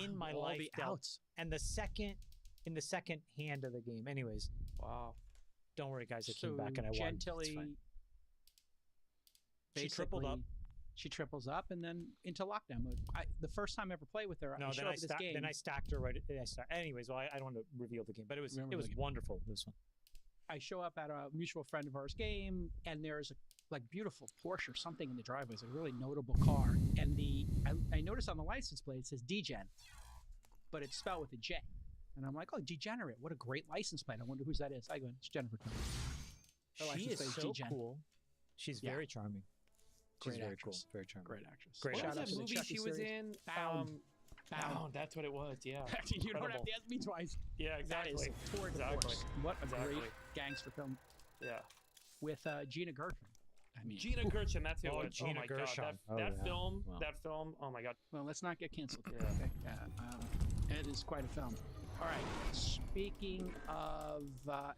in my all life the dealt. outs. And in the second hand of the game. Anyways, Wow. don't worry, guys. I So came back and I won. It's Gentilly, fine. basically, She tripled up. She triples up and then into lockdown mode. The first time I ever played with her, No, I then showed I, up this game. then I stacked her right. Anyways, well, I don't want to reveal the game, but it was wonderful. This one. I show up at a mutual friend of ours game, and there's a beautiful Porsche or something in the driveway. It's a really notable car, and I noticed on the license plate it says Degen, but it's spelled with a J. And I'm like, oh, Degenerate! What a great license plate. I wonder whose that is. I go, it's Jennifer. She is so cool. She's very charming. She's Great very actress. cool. Very charming. Great actress. Great. What Shout out was to that the movie Chucky she was series. in? Bound. Bound. That's what it was. Yeah. You don't have to ask me twice. Yeah, exactly. That is tour de force. What a great gangster film. Yeah. With Gina Gershon. I mean, Gina Gershon. That's who it was. Gina oh my Gershon. god. That film. Wow. That film. Oh my god. well, let's not get canceled. Yeah. Okay. It is quite a film. All right. Speaking of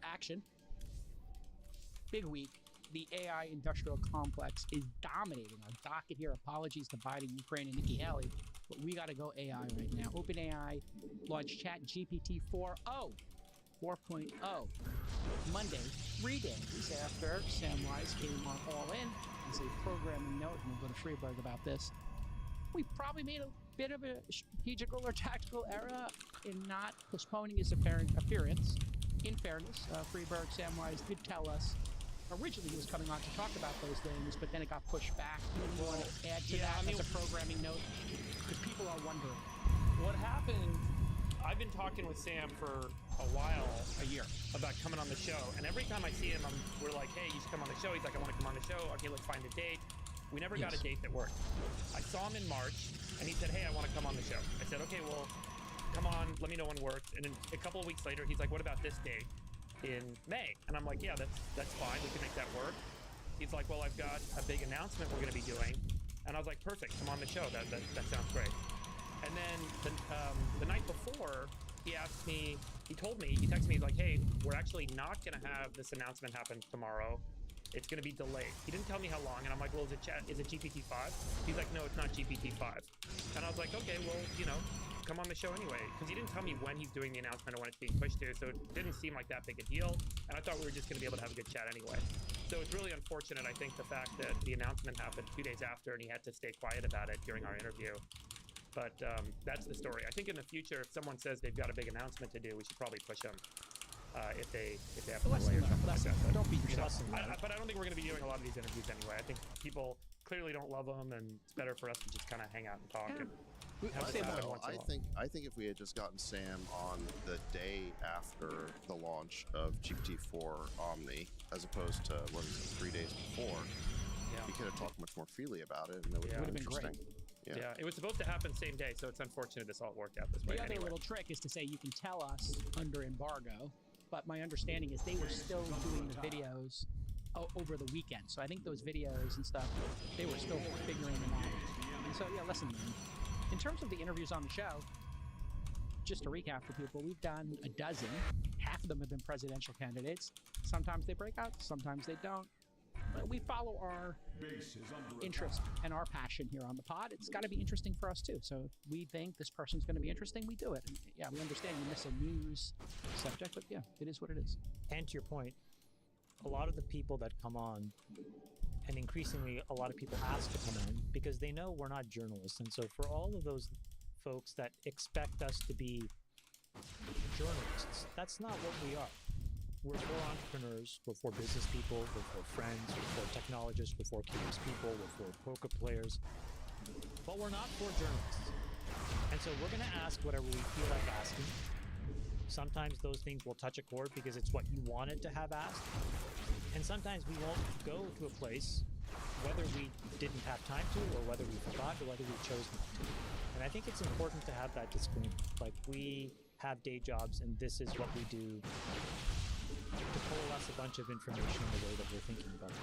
action, big week. The AI industrial complex is dominating our docket here. Apologies to Biden, Ukraine, and Nikki Haley, but we got to go AI right now. OpenAI launched ChatGPT 4.0 Monday, 3 days after Samwise came on All In as a programming note, and we'll go to Freeberg about this. We probably made a bit of a strategical or tactical error in not postponing his appearance. In fairness, Freeberg, Samwise did tell us originally he was coming on to talk about those things, but then it got pushed back. You want to add to that as a programming note? Because people are wondering. What happened? I've been talking with Sam for a while, A year. about coming on the show, and every time I see him, we're like, "Hey, you should come on the show." He's like, "I want to come on the show." Okay, let's find a date. We never got a date that worked. I saw him in March, and he said, "Hey, I want to come on the show." I said, "Okay, well, come on. Let me know when works." And then a couple of weeks later, he's like, "What about this date in May?" And I'm like, "Yeah, that's fine. We can make that work." He's like, "Well, I've got a big announcement we're going to be doing," and I was like, "Perfect. Come on the show. That sounds great." And then the night before, he asked me. He texted me, he's like, "Hey, we're actually not going to have this announcement happen tomorrow. It's going to be delayed." He didn't tell me how long, and I'm like, "Well, is it GPT-5? He's like, "No, it's not GPT-5. And I was like, "Okay, well, come on the show anyway," because he didn't tell me when he's doing the announcement or when it's being pushed to, so it didn't seem like that big a deal, and I thought we were just going to be able to have a good chat anyway. So it's really unfortunate, I think, the fact that the announcement happened 2 days after and he had to stay quiet about it during our interview. But that's the story. I think in the future, if someone says they've got a big announcement to do, we should probably push them if they have to delay or something like that. Don't beat yourself. But I don't think we're going to be doing a lot of these interviews anyway. I think people clearly don't love them, and it's better for us to just kind of hang out and talk. And I think if we had just gotten Sam on the day after the launch of GPT-4 Omni, as opposed to 3 days before, he could have talked much more freely about it, and it would have been great. Yeah, it was supposed to happen same day, so it's unfortunate this all worked out this way. The other little trick is to say you can tell us under embargo, but my understanding is they were still doing the videos over the weekend. So I think those videos and stuff, they were still figuring them out. And so, lesson learned. In terms of the interviews on the show, just to recap for people, we've done a dozen. Half of them have been presidential candidates. Sometimes they break out, sometimes they don't. But we follow our interest and our passion here on the pod. It's got to be interesting for us too. So if we think this person's going to be interesting, we do it. And we understand you miss a news subject, but it is what it is. And to your point, a lot of the people that come on, and increasingly a lot of people ask to come on because they know we're not journalists. And so for all of those folks that expect us to be journalists, that's not what we are. We're for entrepreneurs, we're for business people, we're for friends, we're for technologists, we're for curious people, we're for poker players, but we're not for journalists. And so we're going to ask whatever we feel like asking. Sometimes those things will touch a chord because it's what you wanted to have asked. And sometimes we won't go to a place, whether we didn't have time to, or whether we forgot, or whether we chose not to. And I think it's important to have that disclaimer. Like, we have day jobs, and this is what we do to coalesce a bunch of information in the way that we're thinking about it.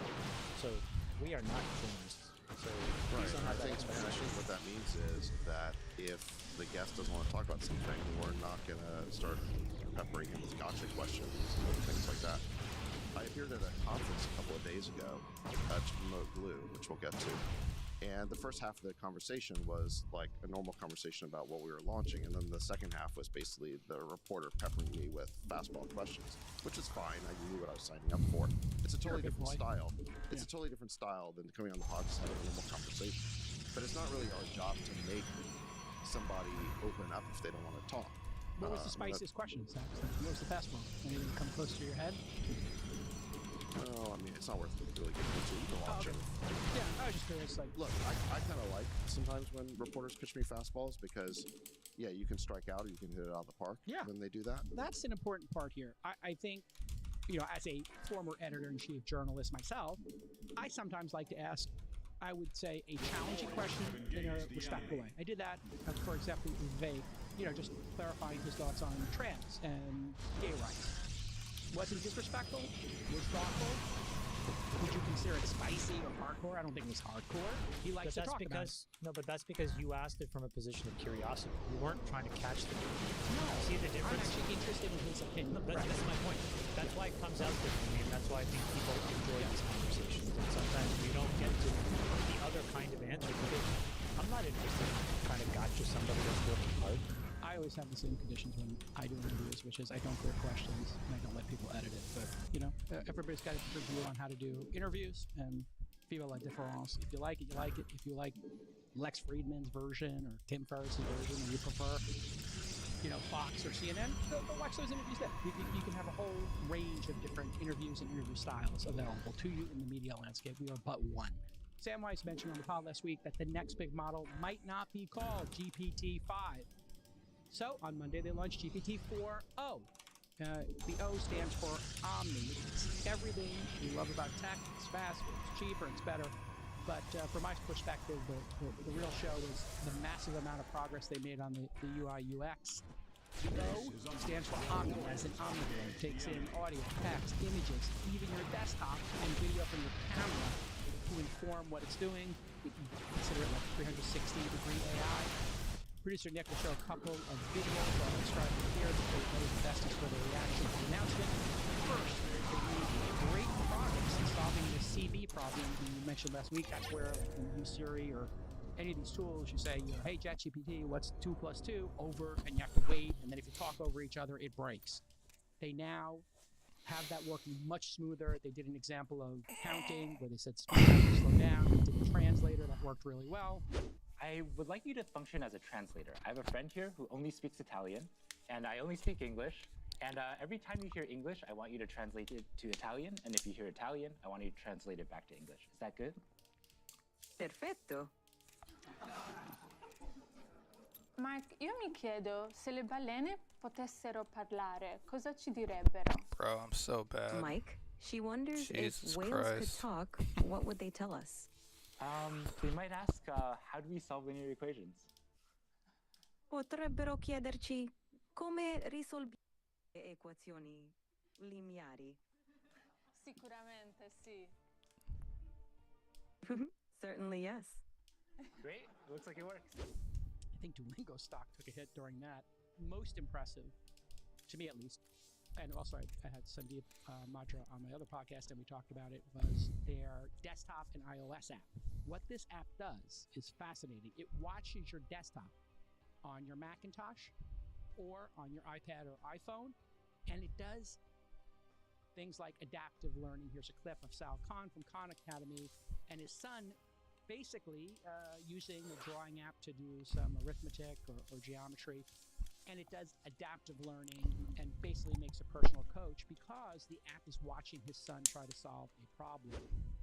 So we are not journalists. So I think what that means is that if the guest doesn't want to talk about something, we're not going to start peppering him with gotcha questions and things like that. I appeared at a conference a couple of days ago to promote Glue, which we'll get to. And the first half of the conversation was like a normal conversation about what we were launching, and then the second half was basically the reporter peppering me with fastball questions, which is fine. I knew what I was signing up for. It's a totally different style. It's a totally different style than coming on the pod just having a normal conversation. But it's not really our job to make somebody open up if they don't want to talk. What was the spiciest question, Zach? What was the fastball? Anything come close to your head? Well, I mean, it's not worth really getting into. You can watch it. Yeah, I was just curious. Like, look, I kind of like sometimes when reporters pitch me fastballs because, yeah, you can strike out or you can hit it out of the park when they do that. That's an important part here. I think, as a former editor-in-chief journalist myself, I sometimes like to ask, I would say, a challenging question in a respectful way. I did that, for example, with Vake, just clarifying his thoughts on trans and gay rights. Wasn't disrespectful? Was thoughtful? Would you consider it spicy or hardcore? I don't think it was hardcore. He likes to talk about it. No, but that's because you asked it from a position of curiosity. You weren't trying to catch the No, see the difference? I'm actually interested in his opinion. No, that's my point. That's why it comes out differently, and that's why I think people enjoy these conversations. And sometimes we don't get to the other kind of answer because I'm not interested in trying to gotcha somebody that's working hard. I always have the same conditions when I do interviews, which is I don't clear questions and I don't let people edit it. But, everybody's got a different view on how to do interviews and viva la différence. If you like it, you like it. If you like Lex Friedman's version or Tim Ferriss's version and you prefer, Fox or CNN, go watch those interviews then. You can have a whole range of different interviews and interview styles available to you in the media landscape. We are but one. Sam Weiss mentioned on the pod last week that the next big model might not be called GPT-5. So, on Monday, they launched GPT-4o. The O stands for Omni. It's everything we love about tech. It's faster, it's cheaper, it's better. But from my perspective, the real show is the massive amount of progress they made on the UI UX. The O stands for Omni, as in omnivore. It takes in audio, text, images, even your desktop and video from your camera to inform what it's doing. We can consider it like 360-degree AI. Producer Nick will show a couple of videos while describing here that they know the best is for the reaction to the announcement. First, they made great progress in solving the CB problem you mentioned last week. That's where when you use Siri or any of these tools, you say, hey, ChatGPT, what's 2 + 2? Over, and you have to wait. And then if you talk over each other, it breaks. They now have that working much smoother. They did an example of counting where they said slow down. They did a translator that worked really well. I would like you to function as a translator. I have a friend here who only speaks Italian, and I only speak English. And every time you hear English, I want you to translate it to Italian. And if you hear Italian, I want you to translate it back to English. Is that good? Perfetto. Mike, io mi chiedo se le balene potessero parlare, cosa ci direbbero? Bro, I'm so bad. Mike, she wonders Jesus if whales Christ. could talk, what would they tell us? They might ask, how do we solve linear equations? Potrebbero chiederci come risolviamo le equazioni lineari. Sicuramente sì. Certainly, yes. Great, looks like it works. I think Duolingo stock took a hit during that. Most impressive, to me at least, and also I had Sandeep Matra on my other podcast and we talked about it, was their desktop and iOS app. What this app does is fascinating. It watches your desktop on your Macintosh or on your iPad or iPhone, and it does things like adaptive learning. Here's a clip of Sal Khan from Khan Academy and his son basically using a drawing app to do some arithmetic or geometry. And it does adaptive learning and basically makes a personal coach because the app is watching his son try to solve a problem.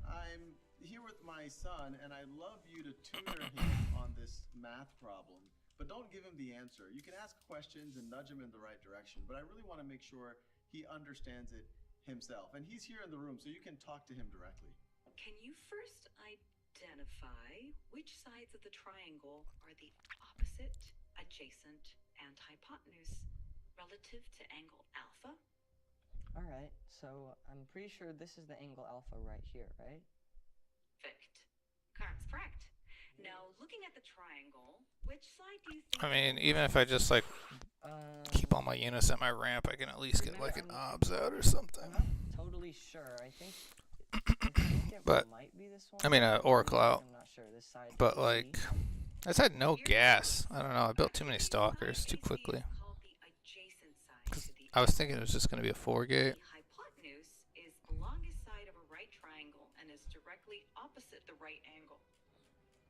I'm here with my son, and I'd love you to tutor him on this math problem. But don't give him the answer. You can ask questions and nudge him in the right direction, but I really want to make sure he understands it himself. And he's here in the room, so you can talk to him directly. Can you first identify which sides of the triangle are the opposite, adjacent, and hypotenuse relative to angle alpha? All right, so I'm pretty sure this is the angle alpha right here, right? Perfect. Correct. Now, looking at the triangle, which side do you think... I mean, even if I just, like, keep all my units at my ramp, I can at least get, like, an OBS out or something. I'm not totally sure. I think think it But might be this one. I mean, Oracle out. I'm not sure. This side. But like, I just had no gas. I don't know. I built too many stalkers too quickly. I was thinking it was just going to be a 4-gate. The hypotenuse is the longest side of a right triangle and is directly opposite the right angle.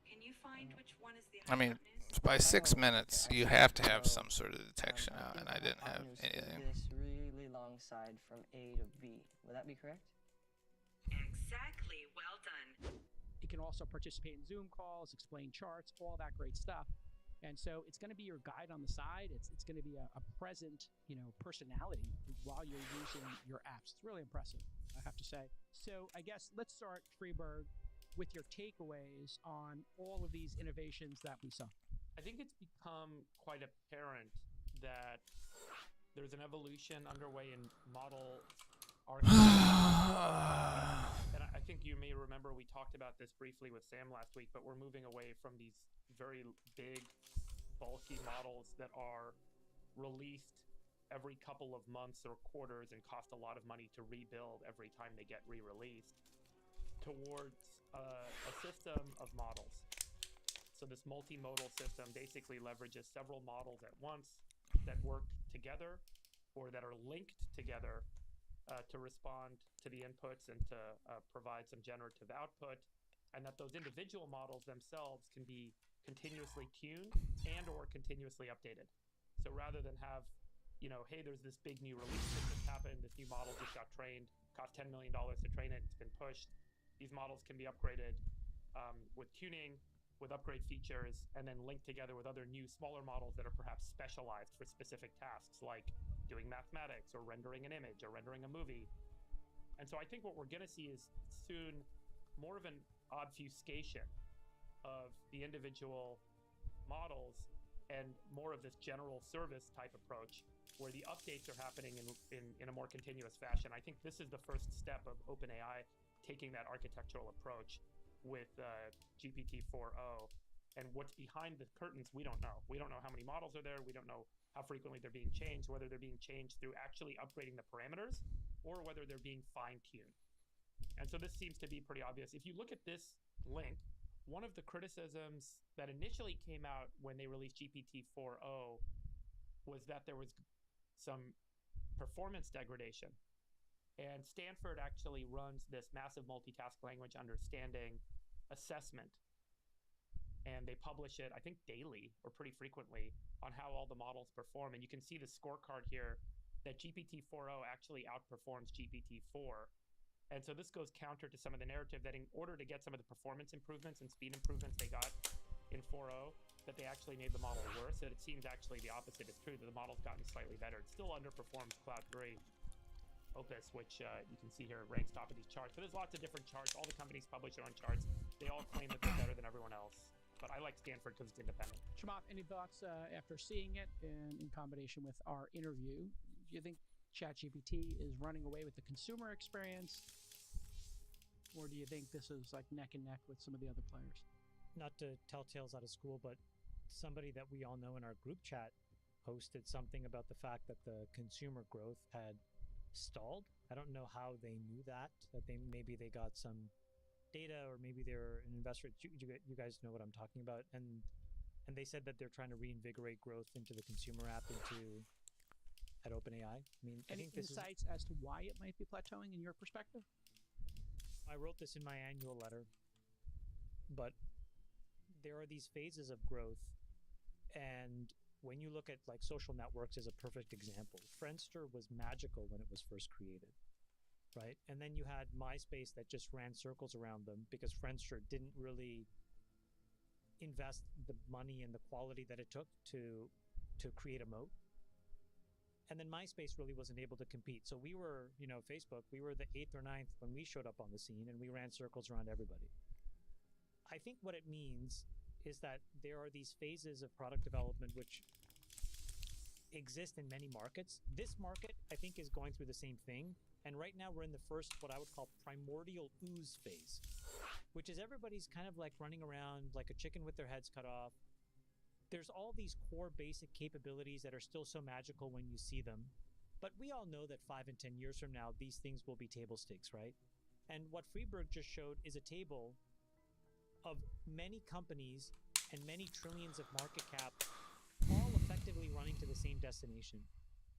Can you find which one is the I mean, hypotenuse? by 6 minutes, you have to have some sort of detection out, and I didn't have Hypotenuse is anything. this really long side from A to B. Would that be correct? Exactly. Well done. It can also participate in Zoom calls, explain charts, all that great stuff. And so it's going to be your guide on the side. It's going to be a present, personality while you're using your apps. It's really impressive, I have to say. So I guess let's start, Freeberg, with your takeaways on all of these innovations that we saw. I think it's become quite apparent that there's an evolution underway in model architecture. And I think you may remember we talked about this briefly with Sam last week, but we're moving away from these very big, bulky models that are released every couple of months or quarters and cost a lot of money to rebuild every time they get re-released, towards a system of models. So this multimodal system basically leverages several models at once that work together or that are linked together to respond to the inputs and to provide some generative output, and that those individual models themselves can be continuously tuned and or continuously updated. So rather than have, hey, there's this big new release that just happened, this new model just got trained, cost $10 million to train it, it's been pushed. These models can be upgraded with tuning, with upgrade features, and then linked together with other new smaller models that are perhaps specialized for specific tasks, like doing mathematics or rendering an image or rendering a movie. And so I think what we're going to see is soon more of an obfuscation of the individual models and more of this general service type approach where the updates are happening in a more continuous fashion. I think this is the first step of OpenAI taking that architectural approach with GPT-4o. And what's behind the curtains, we don't know. We don't know how many models are there. We don't know how frequently they're being changed, whether they're being changed through actually upgrading the parameters or whether they're being fine-tuned. And so this seems to be pretty obvious. If you look at this link, one of the criticisms that initially came out when they released GPT-4o was that there was some performance degradation. And Stanford actually runs this massive multitask language understanding assessment. And they publish it, I think, daily or pretty frequently on how all the models perform. And you can see the scorecard here that GPT-4o actually outperforms GPT-4. And so this goes counter to some of the narrative that in order to get some of the performance improvements and speed improvements they got in 4o, that they actually made the model worse. And it seems actually the opposite is true, that the model's gotten slightly better. It still underperforms Cloud 3 Opus, which you can see here ranks top of these charts. But there's lots of different charts. All the companies publish their own charts. They all claim that they're better than everyone else. But I like Stanford because it's independent. Chamath, any thoughts after seeing it in combination with our interview? Do you think ChatGPT is running away with the consumer experience? Or do you think this is like neck and neck with some of the other players? Not to tell tales out of school, but somebody that we all know in our group chat posted something about the fact that the consumer growth had stalled. I don't know how they knew that maybe they got some data, or maybe they're an investor. You guys know what I'm talking about, and they said that they're trying to reinvigorate growth into the consumer app at OpenAI. I mean, any insights as to why it might be plateauing in your perspective? I wrote this in my annual letter, but there are these phases of growth, and when you look at like social networks as a perfect example, Friendster was magical when it was first created. Right? And then you had MySpace that just ran circles around them because Friendster didn't really invest the money and the quality that it took to create a moat. And then MySpace really wasn't able to compete. So we were, Facebook, we were the 8th or 9th when we showed up on the scene, and we ran circles around everybody. I think what it means is that there are these phases of product development which exist in many markets. This market, I think, is going through the same thing. And right now we're in the first, what I would call primordial ooze phase, which is everybody's kind of like running around like a chicken with their heads cut off. There's all these core basic capabilities that are still so magical when you see them. But we all know that 5 and 10 years from now, these things will be table stakes, right? And what Freeberg just showed is a table of many companies and many trillions of market cap all effectively running to the same destination.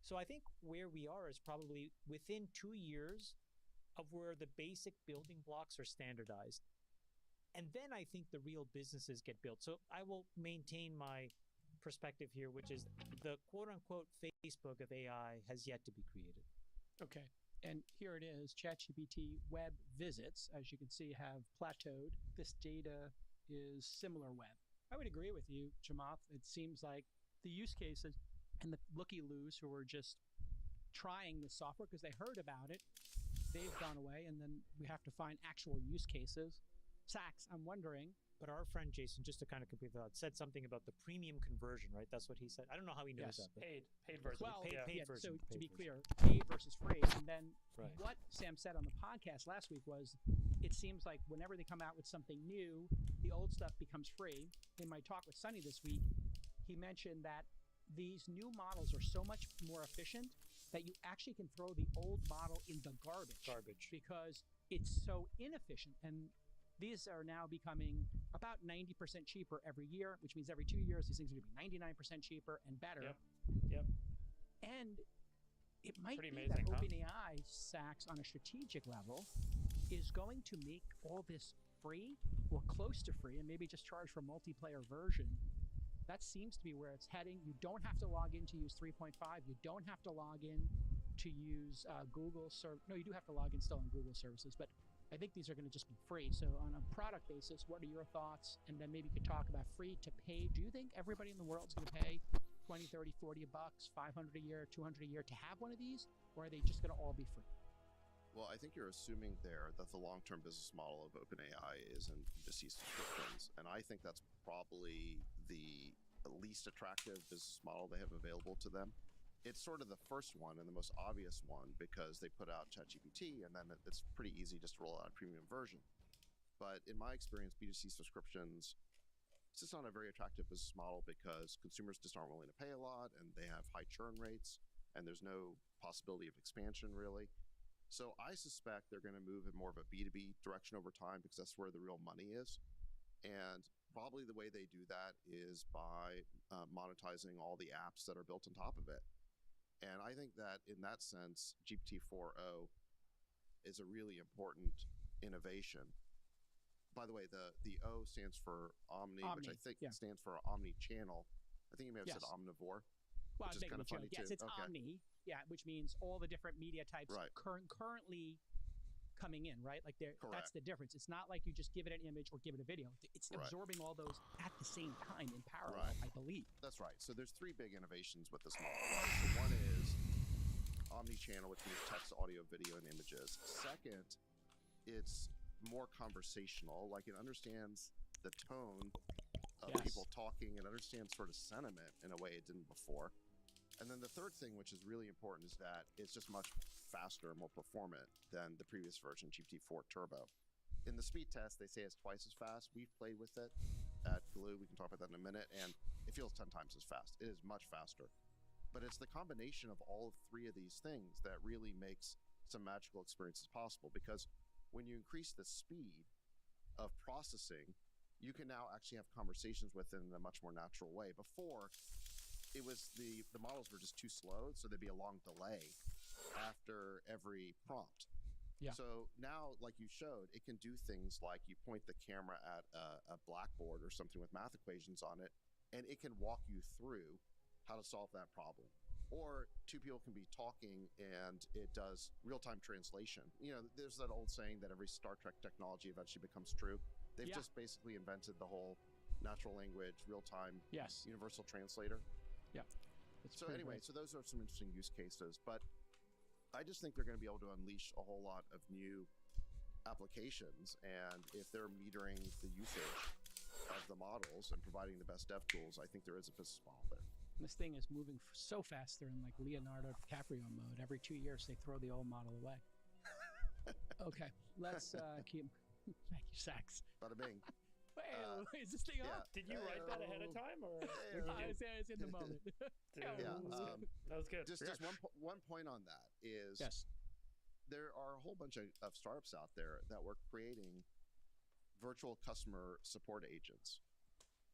So I think where we are is probably within 2 years of where the basic building blocks are standardized. And then I think the real businesses get built. So I will maintain my perspective here, which is the quote unquote Facebook of AI has yet to be created. Okay. And here it is. ChatGPT web visits, as you can see, have plateaued. This data is similar web. I would agree with you, Chamath. It seems like the use cases and the looky-loos who were just trying this software because they heard about it, they've gone away, and then we have to find actual use cases. Sachs, I'm wondering. But our friend Jason, just to kind of complete that, said something about the premium conversion, right? That's what he said. I don't know how he knows that. But Paid version. Well, paid so version. to be clear, paid versus free. And then what Sam said on the podcast last week was, it seems like whenever they come out with something new, the old stuff becomes free. In my talk with Sonny this week, he mentioned that these new models are so much more efficient that you actually can throw the old model in the garbage because it's so inefficient. And these are now becoming about 90% cheaper every year, which means every 2 years, these things are going to be 99% cheaper and better. Yep. And it might Pretty be amazing, that huh? OpenAI, Sachs, on a strategic level, is going to make all this free or close to free and maybe just charge for a multiplayer version. That seems to be where it's heading. You don't have to log in to use 3.5. You don't have to log in to use Google. No, you do have to log in still on Google services, but I think these are going to just be free. So on a product basis, what are your thoughts? And then maybe you could talk about free to pay. Do you think everybody in the world is going to pay 20, 30, 40 bucks, 500 a year, 200 a year to have one of these? Or are they just going to all be free? Well, I think you're assuming there that the long-term business model of OpenAI is in B2C subscriptions. And I think that's probably the least attractive business model they have available to them. It's sort of the first one and the most obvious one because they put out ChatGPT and then it's pretty easy just to roll out a premium version. But in my experience, B2C subscriptions, it's just not a very attractive business model because consumers just aren't willing to pay a lot and they have high churn rates and there's no possibility of expansion really. So I suspect they're going to move in more of a B2B direction over time because that's where the real money is. And probably the way they do that is by monetizing all the apps that are built on top of it. And I think that in that sense, GPT-4o is a really important innovation. By the way, the O stands for Omni, which I think stands for Omni-channel. I think you may have said omnivore, well, which is kind of funny too. Yes, it's Omni, which means all the different media types currently coming in, right? Like that's the difference. It's not like you just give it an image or give it a video. It's absorbing all those at the same time in parallel, I believe. That's right. So there's three big innovations with this model. So one is omni-channel, which means text, audio, video, and images. Second, it's more conversational. Like it understands the tone of people talking. It understands sort of sentiment in a way it didn't before. And then the third thing, which is really important, is that it's just much faster and more performant than the previous version, GPT-4 Turbo. In the speed test, they say it's twice as fast. We've played with it at Glue. We can talk about that in a minute. And it feels 10 times as fast. It is much faster. But it's the combination of all three of these things that really makes some magical experiences possible. Because when you increase the speed of processing, you can now actually have conversations with it in a much more natural way. Before, it was the models were just too slow, so there'd be a long delay after every prompt. Yeah. So now, like you showed, it can do things like you point the camera at a blackboard or something with math equations on it, and it can walk you through how to solve that problem. Or two people can be talking and it does real-time translation. You know, there's that old saying that every Star Trek technology eventually becomes true. They've just basically invented the whole natural language, real-time, universal translator. Yeah. So anyway, so those are some interesting use cases, but I just think they're going to be able to unleash a whole lot of new applications. And if they're metering the usage of the models and providing the best dev tools, I think there is a business model there. This thing is moving so fast. They're in like Leonardo DiCaprio mode. Every 2 years, they throw the old model away. Okay, let's keep. Thank you, Sachs. Bada bing. Is this thing up? Did you write that ahead of time, or I was in the moment. that was good. Just one point on that is there are a whole bunch of startups out there that were creating virtual customer support agents.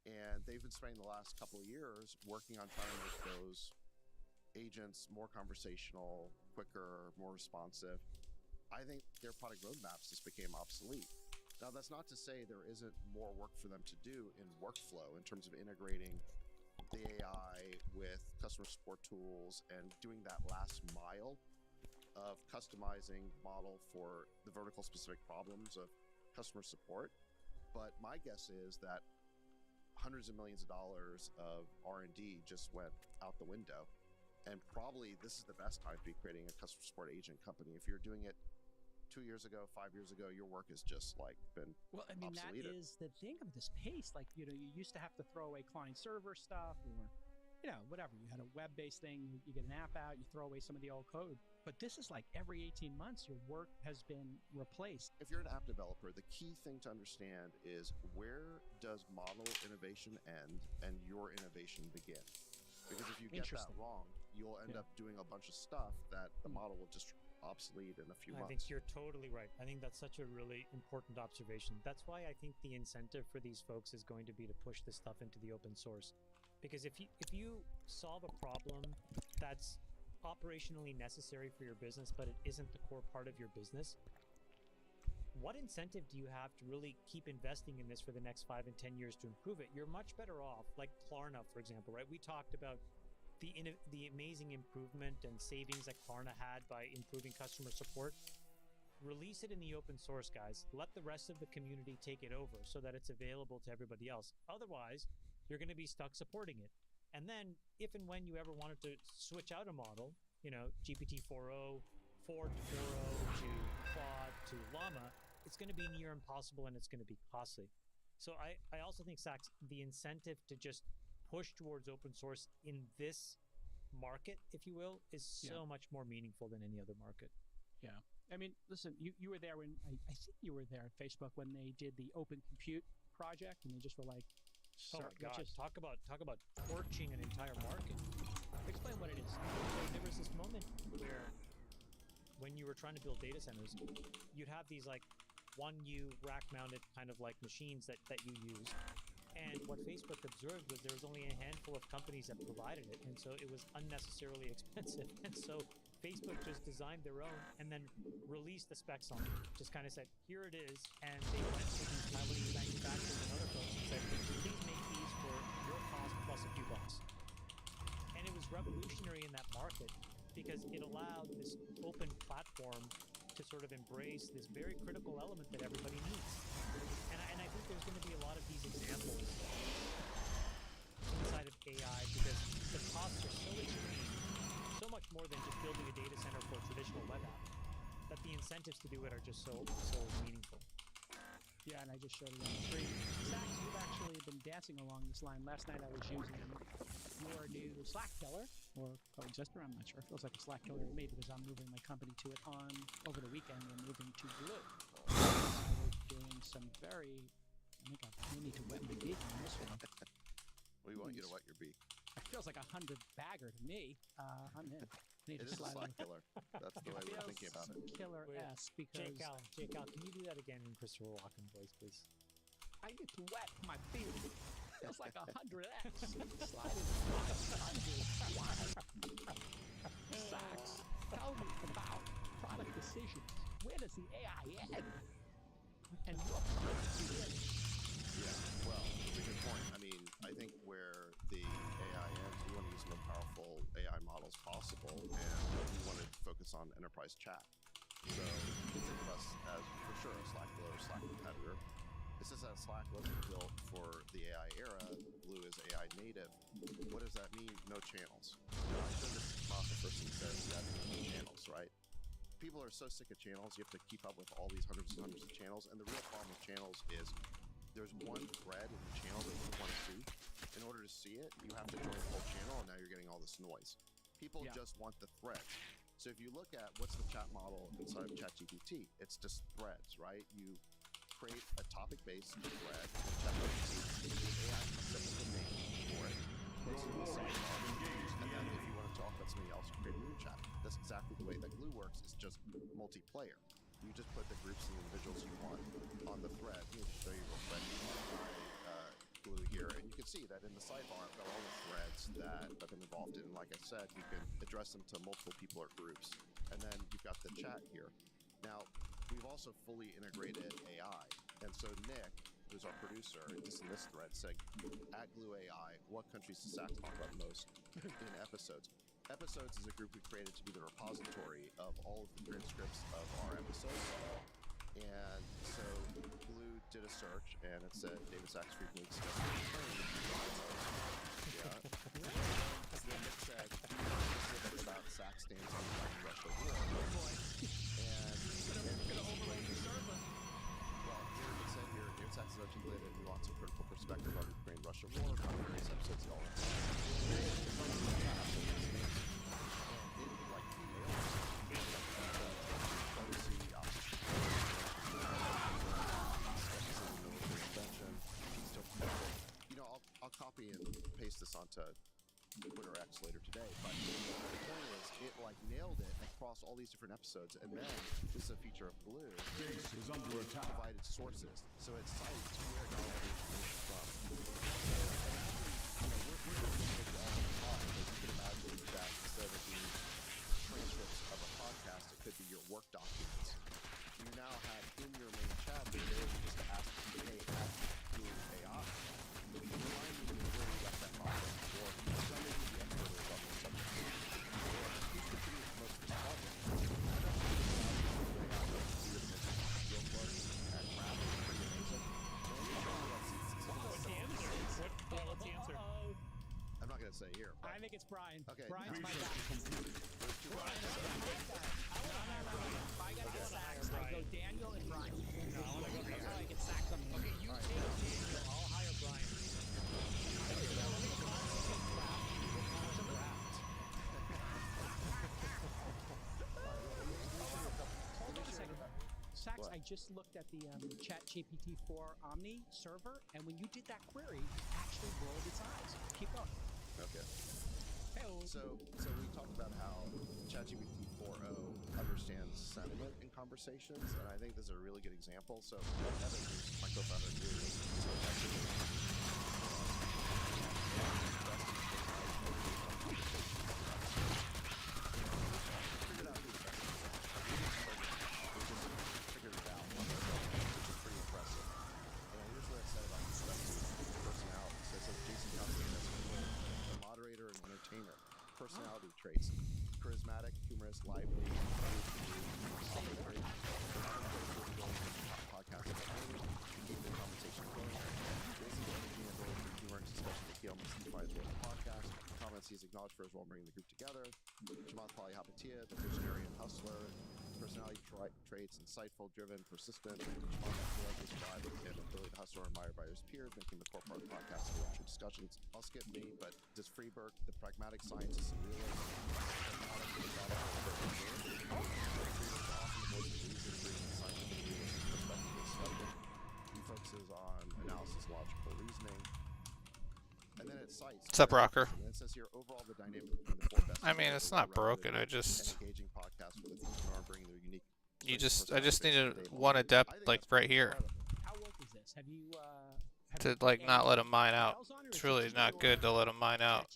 And they've been spending the last couple of years working on trying to make those agents more conversational, quicker, more responsive. I think their product roadmaps just became obsolete. Now, that's not to say there isn't more work for them to do in workflow in terms of integrating the AI with customer support tools and doing that last mile of customizing model for the vertical specific problems of customer support. But my guess is that hundreds of millions of dollars of R&D just went out the window. And probably this is the best time to be creating a customer support agent company. If you're doing it 2 years ago, 5 years ago, your work has just like been Well, I mean, obsoleted. that is the thing of this pace. Like, you used to have to throw away client server stuff or, whatever. You had a web-based thing, you get an app out, you throw away some of the old code. But this is like every 18 months, your work has been replaced. If you're an app developer, the key thing to understand is where does model innovation end and your innovation begin? Because if you get that wrong, you'll end up doing a bunch of stuff that the model will just obsolete in a few months. I think you're totally right. I think that's such a really important observation. That's why I think the incentive for these folks is going to be to push this stuff into the open source. Because if you solve a problem that's operationally necessary for your business, but it isn't the core part of your business, what incentive do you have to really keep investing in this for the next 5 and 10 years to improve it? You're much better off, like Klarna, for example, right? We talked about the amazing improvement and savings that Klarna had by improving customer support. Release it in the open source, guys. Let the rest of the community take it over so that it's available to everybody else. Otherwise, you're going to be stuck supporting it. And then if and when you ever wanted to switch out a model, GPT 4.0, 4 to 4.0 to Claude to Llama, it's going to be near impossible and it's going to be costly. So I also think, Sachs, the incentive to just push towards open source in this market, if you will, is so much more meaningful than any other market. Yeah. I mean, listen, you were there when, I think you were there at Facebook when they did the Open Compute project and they just were like, oh my God, talk about torching an entire market. Explain what it is. There was this moment where when you were trying to build data centers, you'd have these like 1U rack-mounted kind of like machines that you use. And what Facebook observed was there was only a handful of companies that provided it, and so it was unnecessarily expensive. And so Facebook just designed their own and then released the specs on it. Just kind of said, here it is. And they went to these Taiwanese manufacturers and other folks and said, please make these for your cost plus a few bucks. And it was revolutionary in that market because it allowed this open platform to sort of embrace this very critical element that everybody needs. And I think there's going to be a lot of these examples inside of AI because the costs are so extreme, so much more than just building a data center for a traditional web app, that the incentives to do it are just so meaningful. Yeah, and I just showed it on the screen. Zach, you've actually been dancing along this line. Last night I was using your new Slack killer, or coexister, I'm not sure. It feels like a Slack killer to me because I'm moving my company to it over the weekend. We're moving to Glue. I was doing some I think I need to wet my beak on this one. We want you to wet your beak. It feels like 100 bagger to me. I'm in. It is a Slack killer. That's the way we're thinking about it. Killer-esque because... Jake Al, can you do that again in Christopher Walken voice, please? I need to wet my beak. Feels like 100x. Sliding 100. Sachs, tell me about product decisions. Where does the AI end? And your product begin. Yeah, well, it's a good point. I mean, I think where the AI ends, we want to use the most powerful AI models possible, and we want to focus on enterprise chat. So you can think of us as, for sure, a Slack killer, Slack competitor. This is that Slack wasn't built for the AI era. Glue is AI native. What does that mean? No channels. I showed this talk, the person says you have no channels, right? People are so sick of channels, you have to keep up with all these hundreds and hundreds of channels, and the real problem with channels is there's one thread in the channel that you want to see. In order to see it, you have to join the whole channel, and now you're getting all this noise. People just want the threads. So if you look at what's the chat model inside of ChatGPT, it's just threads, right? You create a topic-based thread in ChatGPT, the AI comes up with a name for it, puts it in the sidebar, and then if you want to talk about something else, you create a new chat. The just exactly the way that Glue works. It's just multiplayer. You just put the groups and individuals you want on the thread. Let me show you real quick. Glue here, and you can see that in the sidebar I've got all the threads that I've been involved in. Like I said, you can address them to multiple people or groups, and then you've got the chat here. Now, we've also fully integrated AI, and so Nick, who's our producer, just in this thread, said, at Glue AI, what countries does Zach talk about most in episodes? Episodes is a group we created to be the repository of all of the transcripts of our episodes. And so Glue did a search, and it said David Sachs frequently discussed yeah. And then Nick said specific about Sachs stance on the Russia war. And gonna overload the server. Well, here it said here, David Sachs has articulated lots of critical perspective on Ukraine-Russia war, on various episodes and all that. I'll copy and paste this onto Twitter X later today, but the point is, it like nailed it across all these different episodes, and then this is a feature of Glue. Base is under attack. Provided sources, so it cites where it got all the information from. We're doing this all the time, but you can imagine that instead of being transcripts of a podcast, it could be your work documents. You now have in your main chat the ability just to ask hey, at Glue AI. Remind me where you left that project, or tell me who the expert is on this subject. Or who's contributing the most to this project. I don't think it's real close and crap is pretty amazing. What's the answer? What's the answer? I'm not going to say here. I think it's Brian. Okay. Brian's my guy. There's two Brian's. If I got to get Sachs, I go Daniel and Brian. No, I want to go That's how I get Sachs on the Okay, you take Daniel. I'll hire Brian. Hold on a second. Sachs, What? I just looked at the ChatGPT 4 Omni server, and when you did that query, it actually rolled its eyes. Keep going. Okay. Hey-o. So we talked about how ChatGPT 4.0 understands sentiment in conversations, and I think this is a really good example. So Evan, who's my co-founder at Glue, was figured it out, which is pretty impressive. And here's what it said about personality. So it says Jason Thompson is a moderator and entertainer. Personality traits: charismatic, humorous, lively, podcast keep the conversation going. Jason energy and ability for humor and discussion to heal mystifies the podcast. Comments he's acknowledged for his role bringing the group together. Jamal Polyhapatia, the visionary and hustler. Personality traits: insightful, driven, persistent. Jamal described and ability to hustle or admired by his peers, making the core part of the podcast and watching discussions. I'll skip me, but does Freeberg, the pragmatic scientist and realist, he focuses on analysis, logical reasoning. And then it cites. What's up, Rocker? And it says here, overall, the dynamic between the four best. I mean, it's not broken. I just engaging podcast with a bringing their unique. I just needed one adept like right here How woke is this? Have you to like not let him mine out. It's really not good to let him mine out.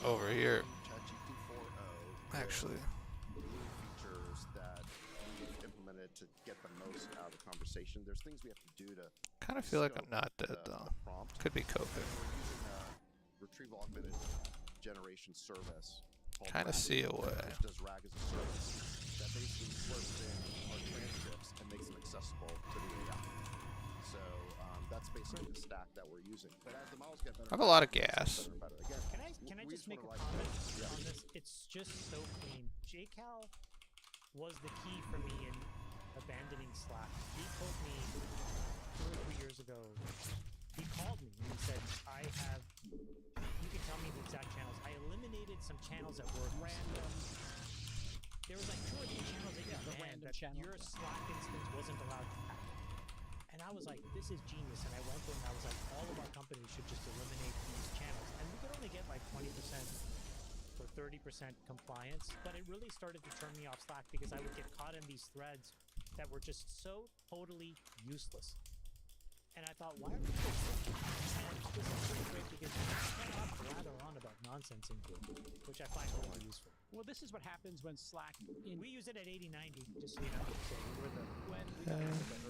Over here, actually. Features that we've implemented to get the most out of the conversation. There's things we have to do to. Kind of feel like I'm not dead though. Could be COVID. We're using a retrieval augmented generation service. Kind of see a way. Which does RAG as a service that basically slurps in our transcripts and makes them accessible to the AI. So that's basically the stack that we're using. But as the models get better, I have a lot of gas. Again, Can I just make a comment on this? It's just so clean. JCal was the key for me in abandoning Slack. He told me 2 or 3 years ago, he called me and he said, you can tell me the exact channels. I eliminated some channels that were random. There was like 2 or 3 channels that you banned that your Slack instance wasn't allowed to have. And I was like, this is genius. And I went to him and I was like, all of our companies should just eliminate these channels. And we could only 30% compliance, but it really started to turn me off Slack because I would get caught in these threads that were just so totally useless. And I thought, why are we so simple? And this is really great because you cannot blather on about nonsense in here, which I find really useful. Well, this is what happens when Slack. We use it at 8090, just so you know. So we're the When the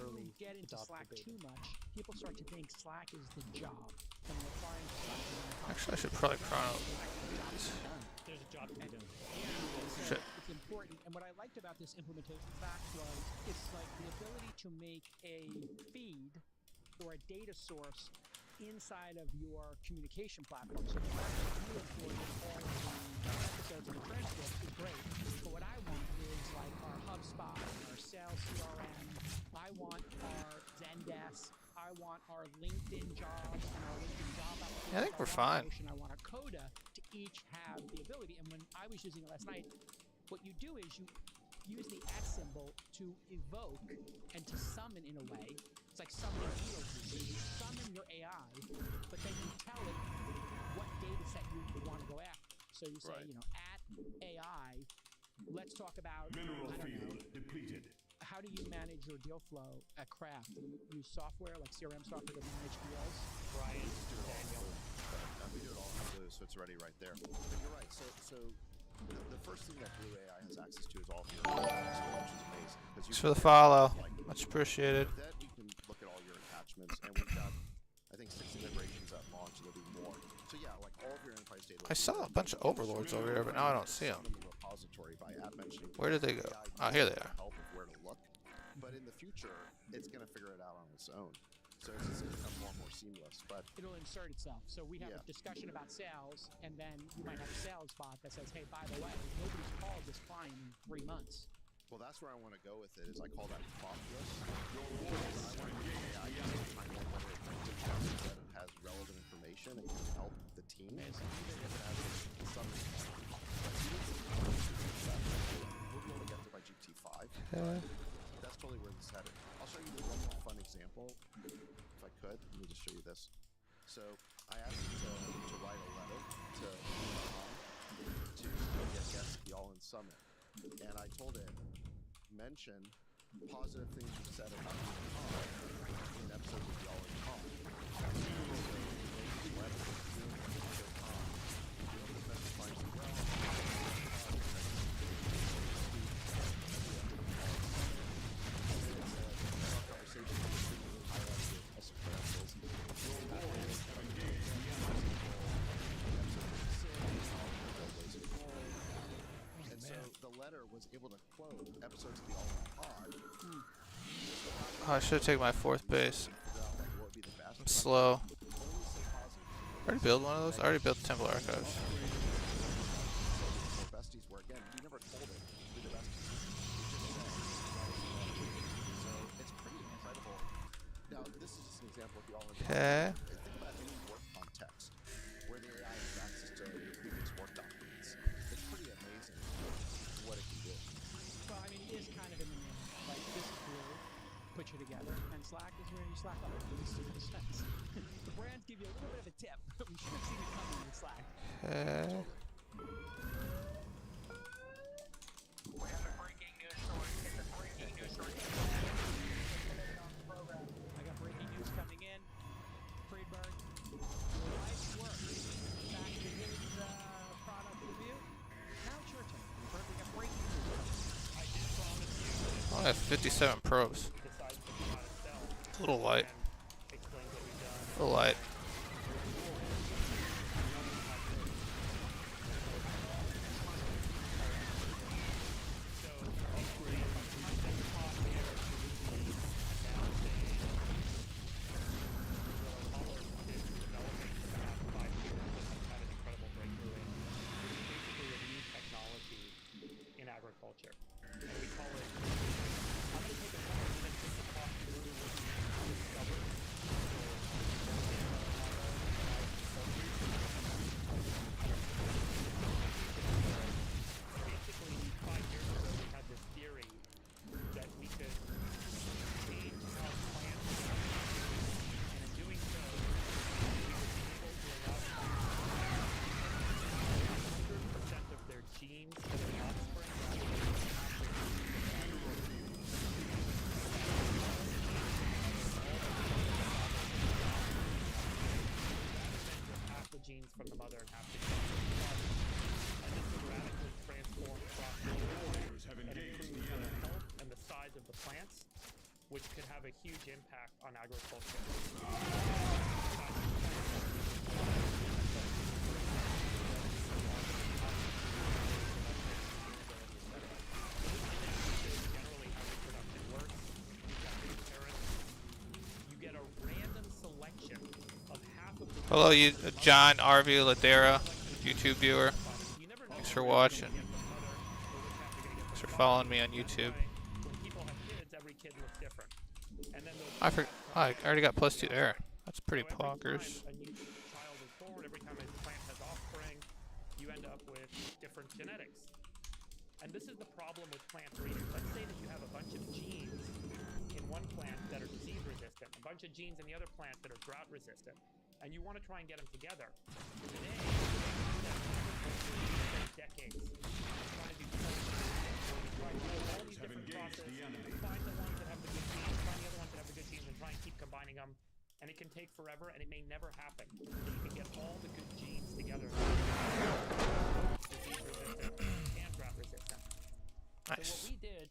early get into adopter Slack beta. too much, people start to think Slack is the job. And we're trying to Actually, I should probably chrono. There's a job to be done. So it's important. And what I liked about this implementation fact was it's like the ability to make a feed or a data source inside of your communication platform. So the fact that you import all of the episodes of the transcript is great. But what I want is like our HubSpot, our sales CRM. I want our Zendesk. I want our LinkedIn jobs and our LinkedIn job applications. Yeah, I think we're fine. I want a Coda to each have the ability. And when I was using it last night, what you do is you use the @ symbol to evoke and to summon in a way. It's like summoning Beetlejuice. So you summon your AI, but then you tell it what data set you want to go after. So you say, you know, @AI, let's talk about, Mineral I don't field know, depleted. how do you manage your deal flow at Craft? Do you use software like CRM software to manage deals? Brian, Daniel. We do it all in Blue, so it's already right there. But you're right. So the first thing that Blue AI has access to is all of your attachments, which is amazing. Thanks for the follow. Much appreciated. With that, we can look at all your attachments, and we've got, I think, 6 integrations at launch, and there'll be more. So yeah, like all of your enterprise data. I saw a bunch of overlords over here, but now I don't see them. In the repository by mentioning. Where did they go? Oh, here they are. Help of where to look. But in the future, it's going to figure it out on its own. So it's just going to become more and more seamless. But it'll insert itself. So we have a discussion about sales, and then you might have a sales bot that says, hey, by the way, nobody's called this client in 3 months. Well, that's where I want to go with it, is I call that prompt list. I want the AI to find out whether that it has relevant information and can help the team. If it has some we'll be able to get to by GPT-5. That's totally where this is headed. I'll show you one more fun example, if I could. Let me just show you this. So I asked it to write a letter to get guests at the All-In Summit. And I told it, mention positive things you said about in episodes of the All-In Con. Was able to quote episodes of the All-In Pod. Oh, I should have taken my 4th base. I'm slow. I already built one of those? I already built the Temple Archives. Besties were, again, we never told it who the besties were. So it's pretty incredible. Now, this is just an example of the All-In Pod. Okay. Think about any work context where the AI has access to your previous work documents. It's pretty amazing what it can do. Well, I mean, it is kind of in the name. Like, this is Blue, put you together, and Slack is where you Slack up. It makes too much sense. The brands give you a little bit of a tip, but we should have seen it coming with Slack. Okay. We have a breaking news story. It's a breaking news story. I got breaking news coming in. Friedberg, your life's work. Back to his product review. Now it's your turn. We got breaking news. I did promise you I only have 57 probes. decide how to sell. A little light. Explain what we've done. A little light. Agriculture. And we call it, I'm going to take a couple minutes just to talk through what we discovered. genes from the mother and half the genes from the father. And this would radically transform crop yield and improve the health and the size of the plants, which could have a huge impact on agriculture. Generally how reproduction works. You've got two parents. You get a random selection of half of the Hello, you, John RV Ladera, YouTube viewer. Thanks for watching. Thanks for following me on YouTube. when people have kids, every kid looks different. And then those I already got +2 there. That's pretty so every bonkers. time a new child is born, every time a plant has offspring, you end up with different genetics. And this is the problem with plant breeding. Let's say that you have a bunch of genes in one plant that are disease resistant, a bunch of genes in the other plant that are drought resistant, and you want to try and get them together. Today, decades trying to do all these different processes, find the ones that have the good genes, find the other ones that have the good genes, and try and keep combining them. And it can take forever, and it may never happen. So you can get all the good genes together. Disease resistant and drought resistant. Nice. So what we did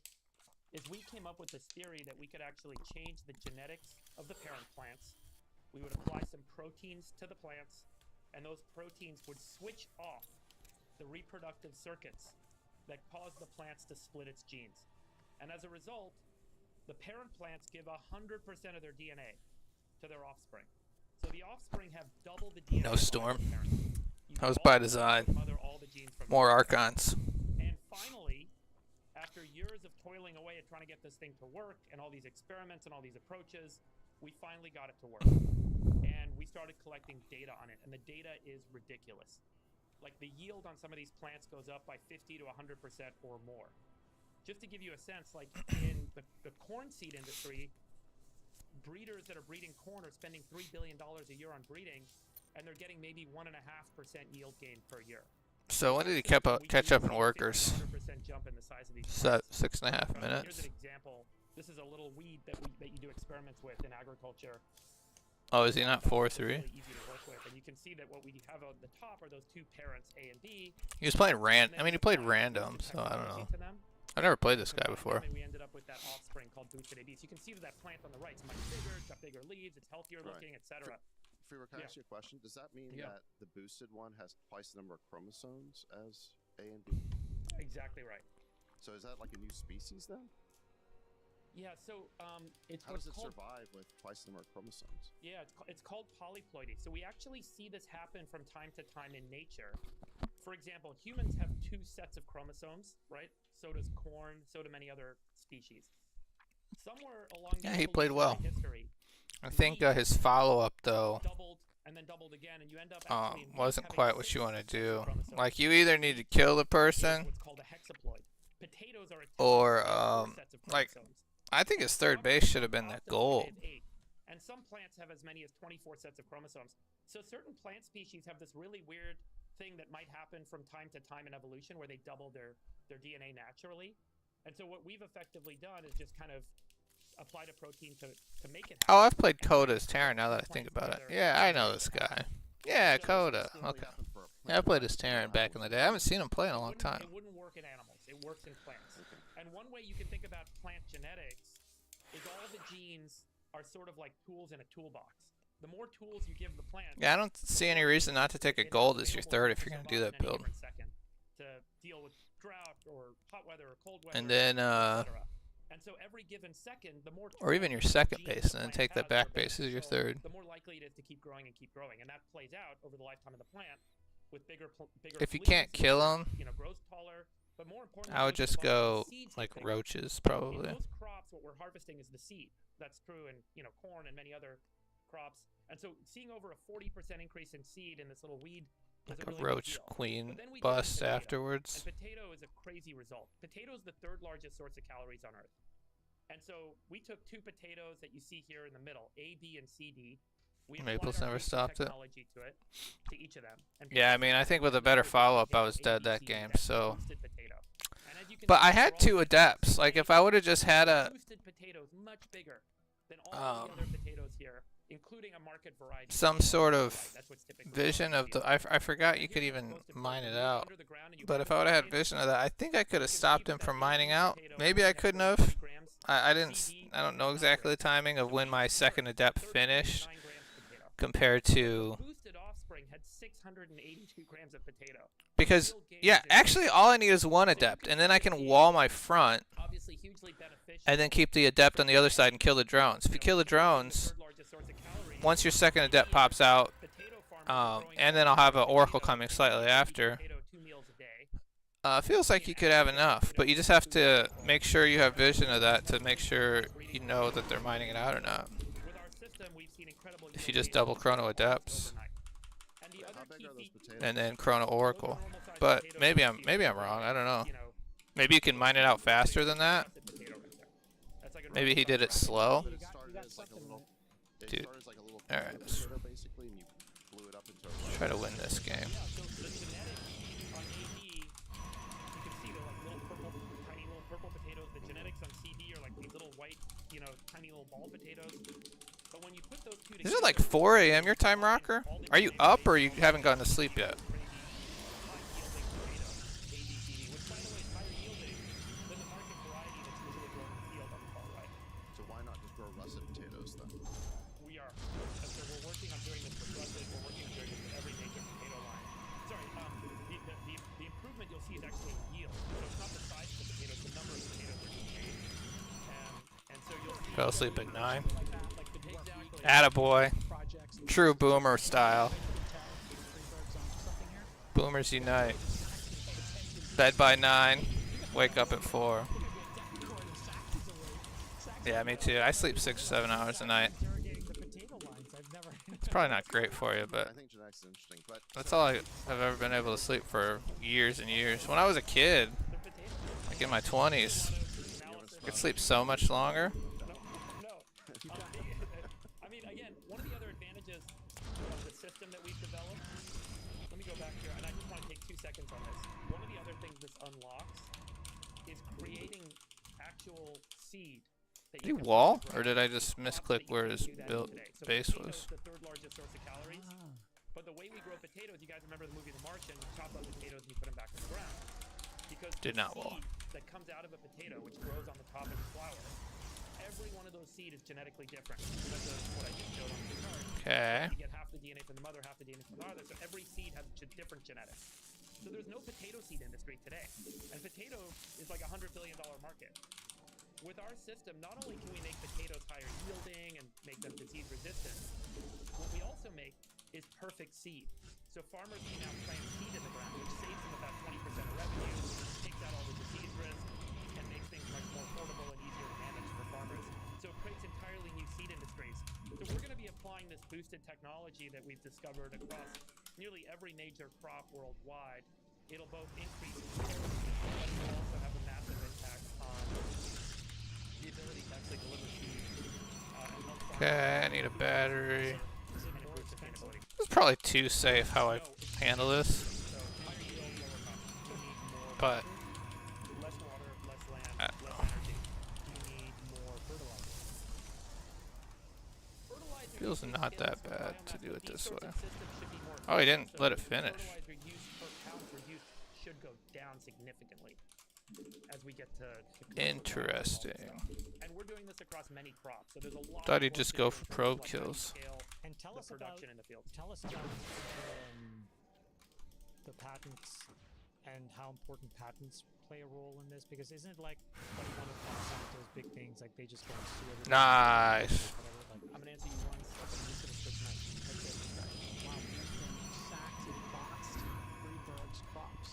is we came up with this theory that we could actually change the genetics of the parent plants. We would apply some proteins to the plants, and those proteins would switch off the reproductive circuits that cause the plants to split its genes. And as a result, the parent plants give 100% of their DNA to their offspring. So the offspring have double the DNA. No storm. You That was get by all the genes design. from the mother, all the genes from More the father. Archons. And finally, after years of toiling away at trying to get this thing to work and all these experiments and all these approaches, we finally got it to work. And we started collecting data on it, and the data is ridiculous. Like the yield on some of these plants goes up by 50 to 100% or more. Just to give you a sense, like in the corn seed industry, breeders that are breeding corn are spending $3 billion a year on breeding, and they're getting maybe 1.5% yield gain per year. So when did he catch up in workers? 100% jump in the size of these So plants. 6.5 Here's minutes. an example. This is a little weed that you do experiments with in agriculture. Oh, is he not It's 4-3? really easy to work with, and you can see that what we have on the top are those two parents, A and B. He was playing And then I mean, he we played applied random, boosted so I don't technology know. to them. I've never played this guy Combined them, before. and we ended up with that offspring called boosted AB. So you can see that that plant on the right is much bigger, it's got bigger leaves, it's healthier Right. looking, etc. Freewer, can I Yeah. ask you a question? Does that mean Yeah. that the boosted one has twice the number of chromosomes as A and B? Exactly right. So is that like a new species then? Yeah. So it's How what's does it called survive with twice the number of chromosomes? yeah, it's called polyploidy. So we actually see this happen from time to time in nature. For example, humans have 2 sets of chromosomes, right? So does corn, so do many other species. Somewhere along the Yeah, he played evolutionary well. history, I think we his follow-up, though, doubled and then doubled again, and you end up actually in wasn't having quite what 6 you want to sets of do. chromosomes. Like, you either need to kill the Here's person, what's called a hexaploid. Potatoes are a or, 4 sets of like, chromosomes. I think his third base should have been that Often gold. they have 8. And some plants have as many as 24 sets of chromosomes. So certain plant species have this really weird thing that might happen from time to time in evolution where they double their DNA naturally. And so what we've effectively done is just kind of applied a protein to make it happen. Oh, I've played Coda as Terran now that I think about it. Yeah, I know this guy. Yeah, Coda. Okay. Yeah, I played as Terran back in the day. I haven't seen him play in a long time. It wouldn't work in animals. It works in plants. And one way you can think about plant genetics is all the genes are sort of like tools in a toolbox. The more tools you give the plant, Yeah, I don't see any reason not to take a gold as your third if you're going to do that build. To deal with drought or hot weather or cold weather, And then, etc. And so every given second, the more or even your second genes base, the and then plant take that has, the back more base as your beneficial, third. the more likely it is to keep growing and keep growing. And that plays out over the lifetime of the plant with bigger If you leaves, can't kill bigger, him, grows taller. But more importantly, I would goes to just the bottom, go the seeds like get bigger. roaches, In probably. most crops, what we're harvesting is the seed. That's true in corn and many other crops. And so seeing over a 40% increase in seed in this little weed is Like a a really big roach deal. queen But then we did bust potato. afterwards. And potato is a crazy result. Potato is the 3rd largest source of calories on Earth. And so we took 2 potatoes that you see here in the middle, A, B, and C, D. We Maples applied our never boosted stopped it. technology to each of them. And Yeah, I mean, I think with a better follow-up, I was dead that game, so. But I had 2 adepts. Like, if I would have just had a boosted potatoes much bigger than all the other potatoes here. including a market variety. some sort of That's what's typically vision of the. I forgot you could even mine it out. But if I would have had vision of that, I think I could have stopped him from mining out. Maybe I couldn't have. I don't know exactly the timing of when my second adept finished compared to. Boosted offspring had 682 grams of potato. Because, yeah, actually all I need is one adept, and then I can wall my front, Obviously hugely beneficial. and then keep the adept on the other side and kill the drones. If you kill the drones, once your second adept pops out, and then I'll have an oracle coming slightly after, feels like you could have enough, but you just have to make sure you have vision of that to make sure you know that they're mining it out or not. If you just double chrono adepts and then chrono oracle, but maybe I'm wrong. I don't know. Maybe you can mine it out faster than that. Maybe he did it slow. Dude, all right. Let's try to win this game. Is it like 4 a.m. your time, Rocker? Are you up or you haven't gone to sleep yet? So why not just grow russet potatoes then? We are. And so we're working on doing this for russet. We're working on doing this with every major potato line. Sorry, the improvement you'll see is actually in yield. So it's not the size of the potatoes, the number of potatoes are just changed. And so you'll see. Fell asleep at 9. Attaboy. True boomer style. Boomers unite. Bed by 9. Wake up at 4. Yeah, me too. I sleep 6 or 7 hours a night. It's probably not great for you, but that's all I've ever been able to sleep for years and years. When I was a kid, like in my 20s, I could sleep so much longer. I mean, again, one of the other advantages of the system that we've developed, let me go back here, and I just want to take 2 seconds on this. One of the other things this unlocks is creating actual seed. Did he wall, or did I just misclick where his base was? The third largest source of calories. But the way we grow potatoes, you guys remember the movie The Martian? You chop up potatoes and you put them back in the ground. Because did not wall. That comes out of a potato, which grows on the top of the flower. Every one of those seeds is genetically different. Because of what I just showed on the chart. Okay. You get half the DNA from the mother, half the DNA from the father. So every seed has different genetics. So there's no potato seed industry today. And potato is like a $100 billion market. With our system, not only can we make potatoes higher yielding and make them disease resistant, what we also make is perfect seed. So farmers can now plant seed in the ground, which saves them about 20% of revenue, takes out all the disease risk, and makes things much more affordable and easier to manage for farmers. So it creates entirely new seed industries. So we're going to be applying this boosted technology that we've discovered across nearly every major crop worldwide. It'll both increase yield, but it will also have a massive impact on the ability to actually deliver seed. Okay, I need a battery. It's probably too safe how I handle this. But less water, less land, I less don't know. energy. You need more fertilizer. Feels not that bad to do it this way. Oh, he didn't let it finish. Fertilizer use per pound produced should go down significantly as we get to Interesting. and we're doing this across many crops. So there's a lot. Thought he'd just go for probe kills. And tell us about production in the field. Tell us about the patents and how important patents play a role in this, because isn't it like one of Monsanto's big things, like they just go and sue everybody? Nice. Whatever, like, I'm gonna answer you one second. I'm just gonna switch my headset. Wow, we went from sacks and boxed Freeburg's crops.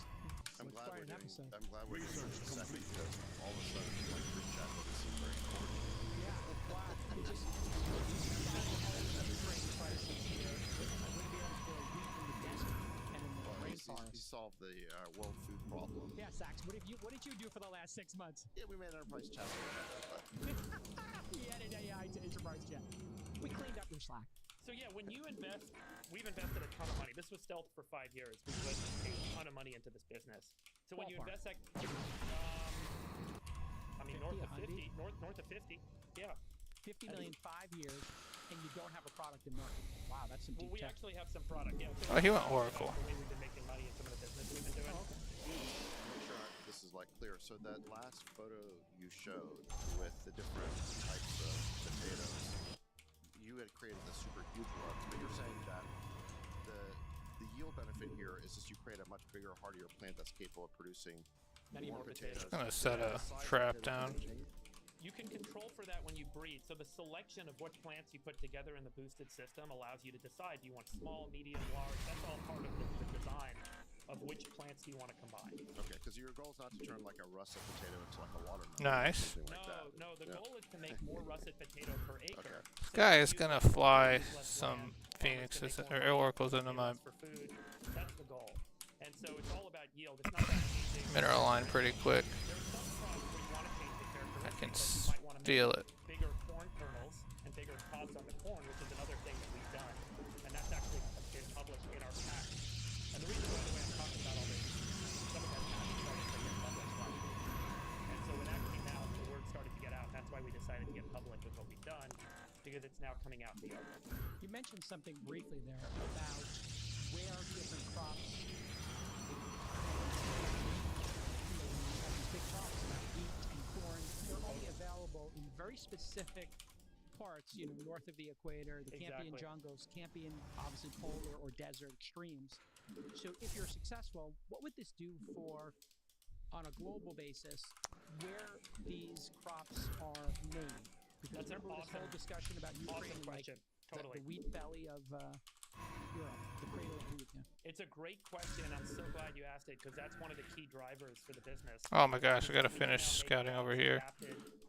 I'm glad quite we're an doing. episode. I'm glad we're doing such a second because all of a sudden, like group chat will seem very important. Yeah, wow. We just grain prices here. I wouldn't be able to grow wheat in the desert and in the He rainforest. solved the world food problem. Yeah, Sax. What did you do for the last 6 months? Yeah, we made enterprise chat. We added AI to enterprise chat. We cleaned up your Slack. So yeah, when you invest, we've invested a ton of money. This was stealth for 5 years. We put a ton of money into this business. So when you invest like, I mean, north of 50, north of 50, yeah. 50 million 5 years, and you don't have a product in market. Wow, that's some deep we tech. actually have some product. Yeah. So Oh, he went Oracle. The way we've been making money and some of the business we've been doing. Oh, okay. Make sure this is like clear. So that last photo you showed with the different types of potatoes, you had created the super huge ones, but you're saying that the yield benefit here is just you create a much bigger, hardier plant that's capable of producing Many more potatoes. I'm gonna set a trap down. You can control for that when you breed. So the selection of what plants you put together in the boosted system allows you to decide, do you want small, medium, large? That's all part of the design of which plants do you want to combine. Okay, because your goal is not to turn like a russet potato into like a watermelon. Nice. Or something like that. No, the goal is to make more russet potato per acre. Okay. This guy is gonna fly some phoenixes or oracles into my for food. That's the goal. And so it's all about yield. It's not about changing mineral line pretty quick. There's some crops where you want to change the characteristics. I can like you might want to steal it. make bigger corn kernels and bigger pods on the corn, which is another thing that we've done. And that's actually been published in our pack. And the reason, by the way, I'm talking about all this, some of our packs started to get published last week. And so when that came out, the word started to get out. That's why we decided to get public with what we've done, because it's now coming out in the open. You mentioned something briefly there about where different crops. Big crops like wheat and corn, they're only available in very specific parts, north of the equator. They can't be in jungles, can't be in obviously polar or desert extremes. So if you're successful, what would this do for, on a global basis, where these crops are made? Because That's remember this whole discussion about Ukraine, like Totally. the wheat belly of Europe, the cradle of wheat. Yeah. It's a great question. I'm so glad you asked it, because that's one of the key drivers for the business. Oh my gosh, I gotta finish scouting over here.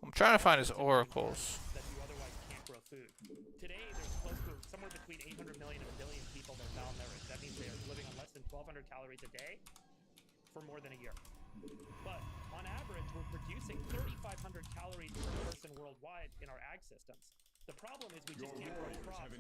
I'm trying to find his oracles. That you otherwise can't grow food. Today, there's close to somewhere between 800 million and 1 billion people that are malnourished. That means they are living on less than 1,200 calories a day for more than a year. But on average, we're producing 3,500 calories per person worldwide in our ag systems. The problem is we just can't grow crops.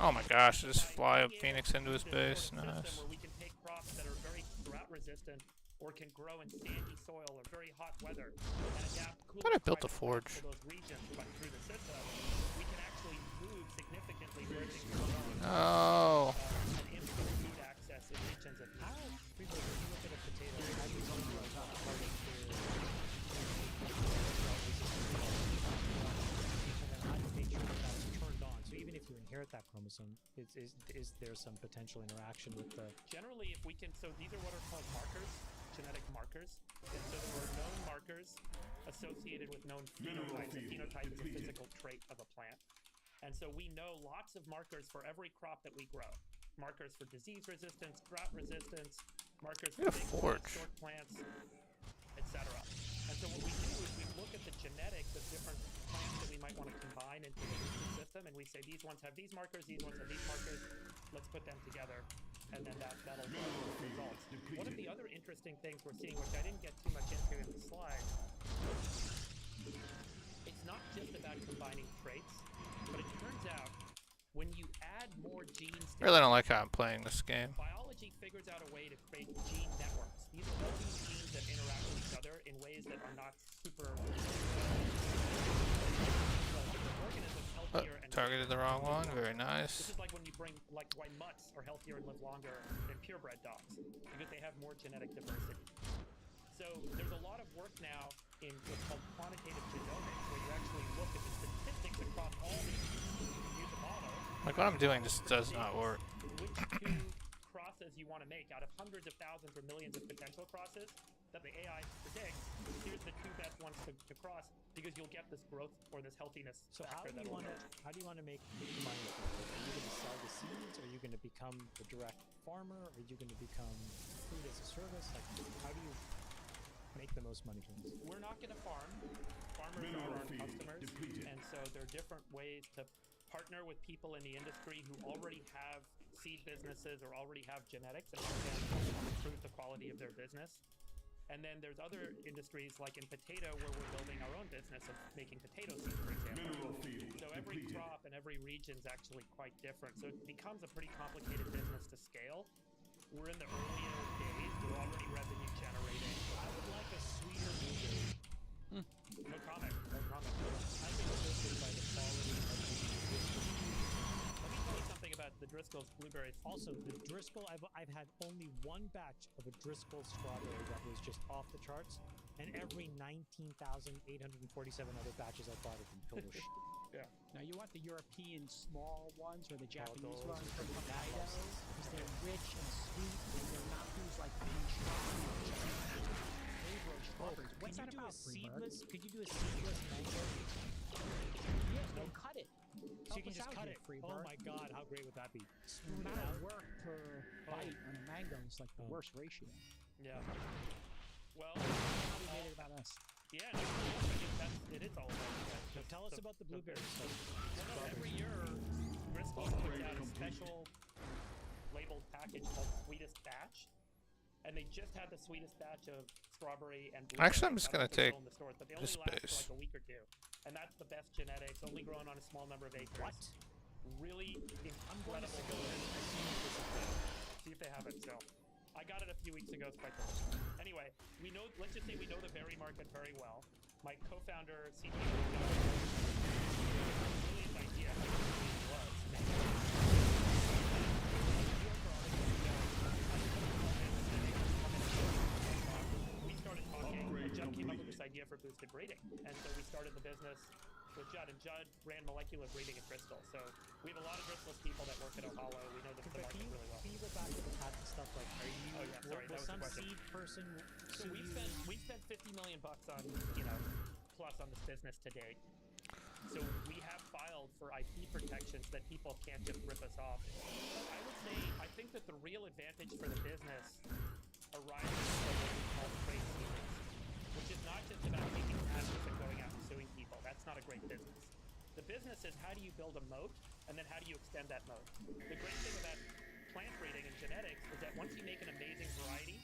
Oh my gosh, just fly up Phoenix into his base. Nice. Where we can take crops that are very drought resistant or can grow in sandy soil or very hot weather and adapt cooling I thought I built a forge. to those regions, but through the system, we can actually move significantly where things are growing. Oh. And improve food access in regions. And how people look at a potato, how do you go from harvest to inherit that chromosome? Is there some potential interaction with the... Generally, if we can, so these are what are called markers, genetic markers. And so there are known markers associated with known phenotypes. A phenotype is a physical trait of a plant. And so we know lots of markers for every crop that we grow. Markers for disease resistance, drought resistance, markers for big plants, short plants, etc. And so what we do is we look at the genetics of different plants that we might want to combine into the boosted system, and we say these ones have these markers, these ones have these markers, let's put them together, and then that'll give results. One of the other interesting things we're seeing, which I didn't get too much into in the slide, it's not just about combining traits, but it turns out when you add more genes I really don't like how I'm playing this game. Biology figures out a way to create gene networks. These are all these genes that interact with each other in ways that are not super... Targeted the wrong one. Very nice. This is like when you bring, like why mutts are healthier and live longer than purebred dogs, because they have more genetic diversity. So there's a lot of work now in what's called quantitative genomics, where you actually look at the statistics across all these genes. You can use a model. Like what I'm doing just does not work. Which two crosses you want to make out of hundreds of thousands or millions of potential crosses that the AI predicts, here's the two best ones to cross, because you'll get this growth or this healthiness. So how do you want to make money from it? Are you going to sell the seeds? Are you going to become the direct farmer? Are you going to become food as a service? Like, how do you make the most money from this? We're not going to farm. Farmers are our customers, and so there are different ways to partner with people in the industry who already have seed businesses or already have genetics and can improve the quality of their business. And then there's other industries like in potato where we're building our own business of making potato seeds, for example. So every crop and every region is actually quite different. So it becomes a pretty complicated business to scale. We're in the earlier days. We're already revenue generating. I would like a sweeter blueberry. No comment. No comment. I think it's Driscoll's blueberries. Also, the Driscoll, I've had only one batch of a Driscoll strawberry that was just off the charts, and every 19,847 other batches I bought have been total shit. Yeah. Now you want the European small ones or the Japanese those ones from are Hokkaido delicious. because they're rich and sweet and they're not these like monstrosity flavor of strawberries. What's Could that you do about, a Freeberg? seedless? Could you do a seedless mango? Yeah, they'll cut it. So you can just cut it. Oh my God, how great would that be? The Smooth it amount out. of work per bite on a mango is like the worst ratio. Yeah. Well, How we made it about us. yeah, no, I think it is all about that. So tell us about the blueberries. Well, no, every year, Driscoll puts out a special labeled package called Sweetest Batch. And they just had the sweetest batch of strawberry and blueberry. Actually, I'm just gonna take in the stores, but they this only last base. for like a week or two. And that's the best genetics, only grown on a small number of acres. What? Really incredible. See if they have it still. I got it a few weeks ago. It's quite delicious. Anyway, we know. Let's just say we know the berry market very well. My co-founder, CTO, brilliant idea. We started talking. Judd came up with this idea for boosted breeding, and so we started the business with Judd, and Judd ran molecular breeding at Bristol. So we have a lot of Bristol people that work at Ohalo. We know the But market really well. can you go back to the patent stuff? Like, are you? Oh, yeah, sorry, will that was the some question. seed person? So sue we you? spent $50 million on plus on this business to date. So we have filed for IP protections that people can't just rip us off. I would say I think that the real advantage for the business arises from what we call trade secrets, which is not just about taking patents and going out and suing people. That's not a great business. The business is how do you build a moat, and then how do you extend that moat? The great thing about plant breeding and genetics is that once you make an amazing variety,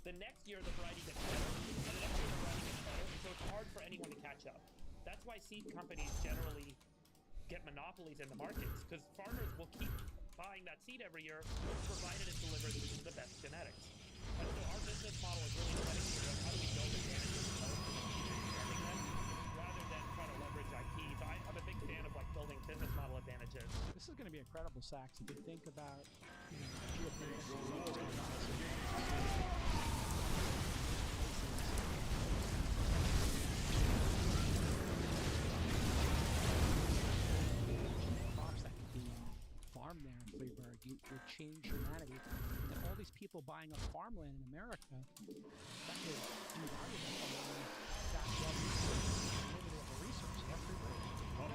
the next year the variety gets better, and the next year the variety gets better, and so it's hard for anyone to catch up. That's why seed companies generally get monopolies in the markets, because farmers will keep buying that seed every year, provided it delivers the best genetics. And so our business model is really trying to figure out how do we build advantages of both and extending them, rather than trying to leverage IP. So I'm a big fan of like building business model advantages. This is going to be incredible, Sachs. If you think about, geopolitical crops that could be farmed there in Freeburg, you would change humanity. And then all these people buying up farmland in America, that could be valuable for that limited of a resource. Yeah, Freeburg. First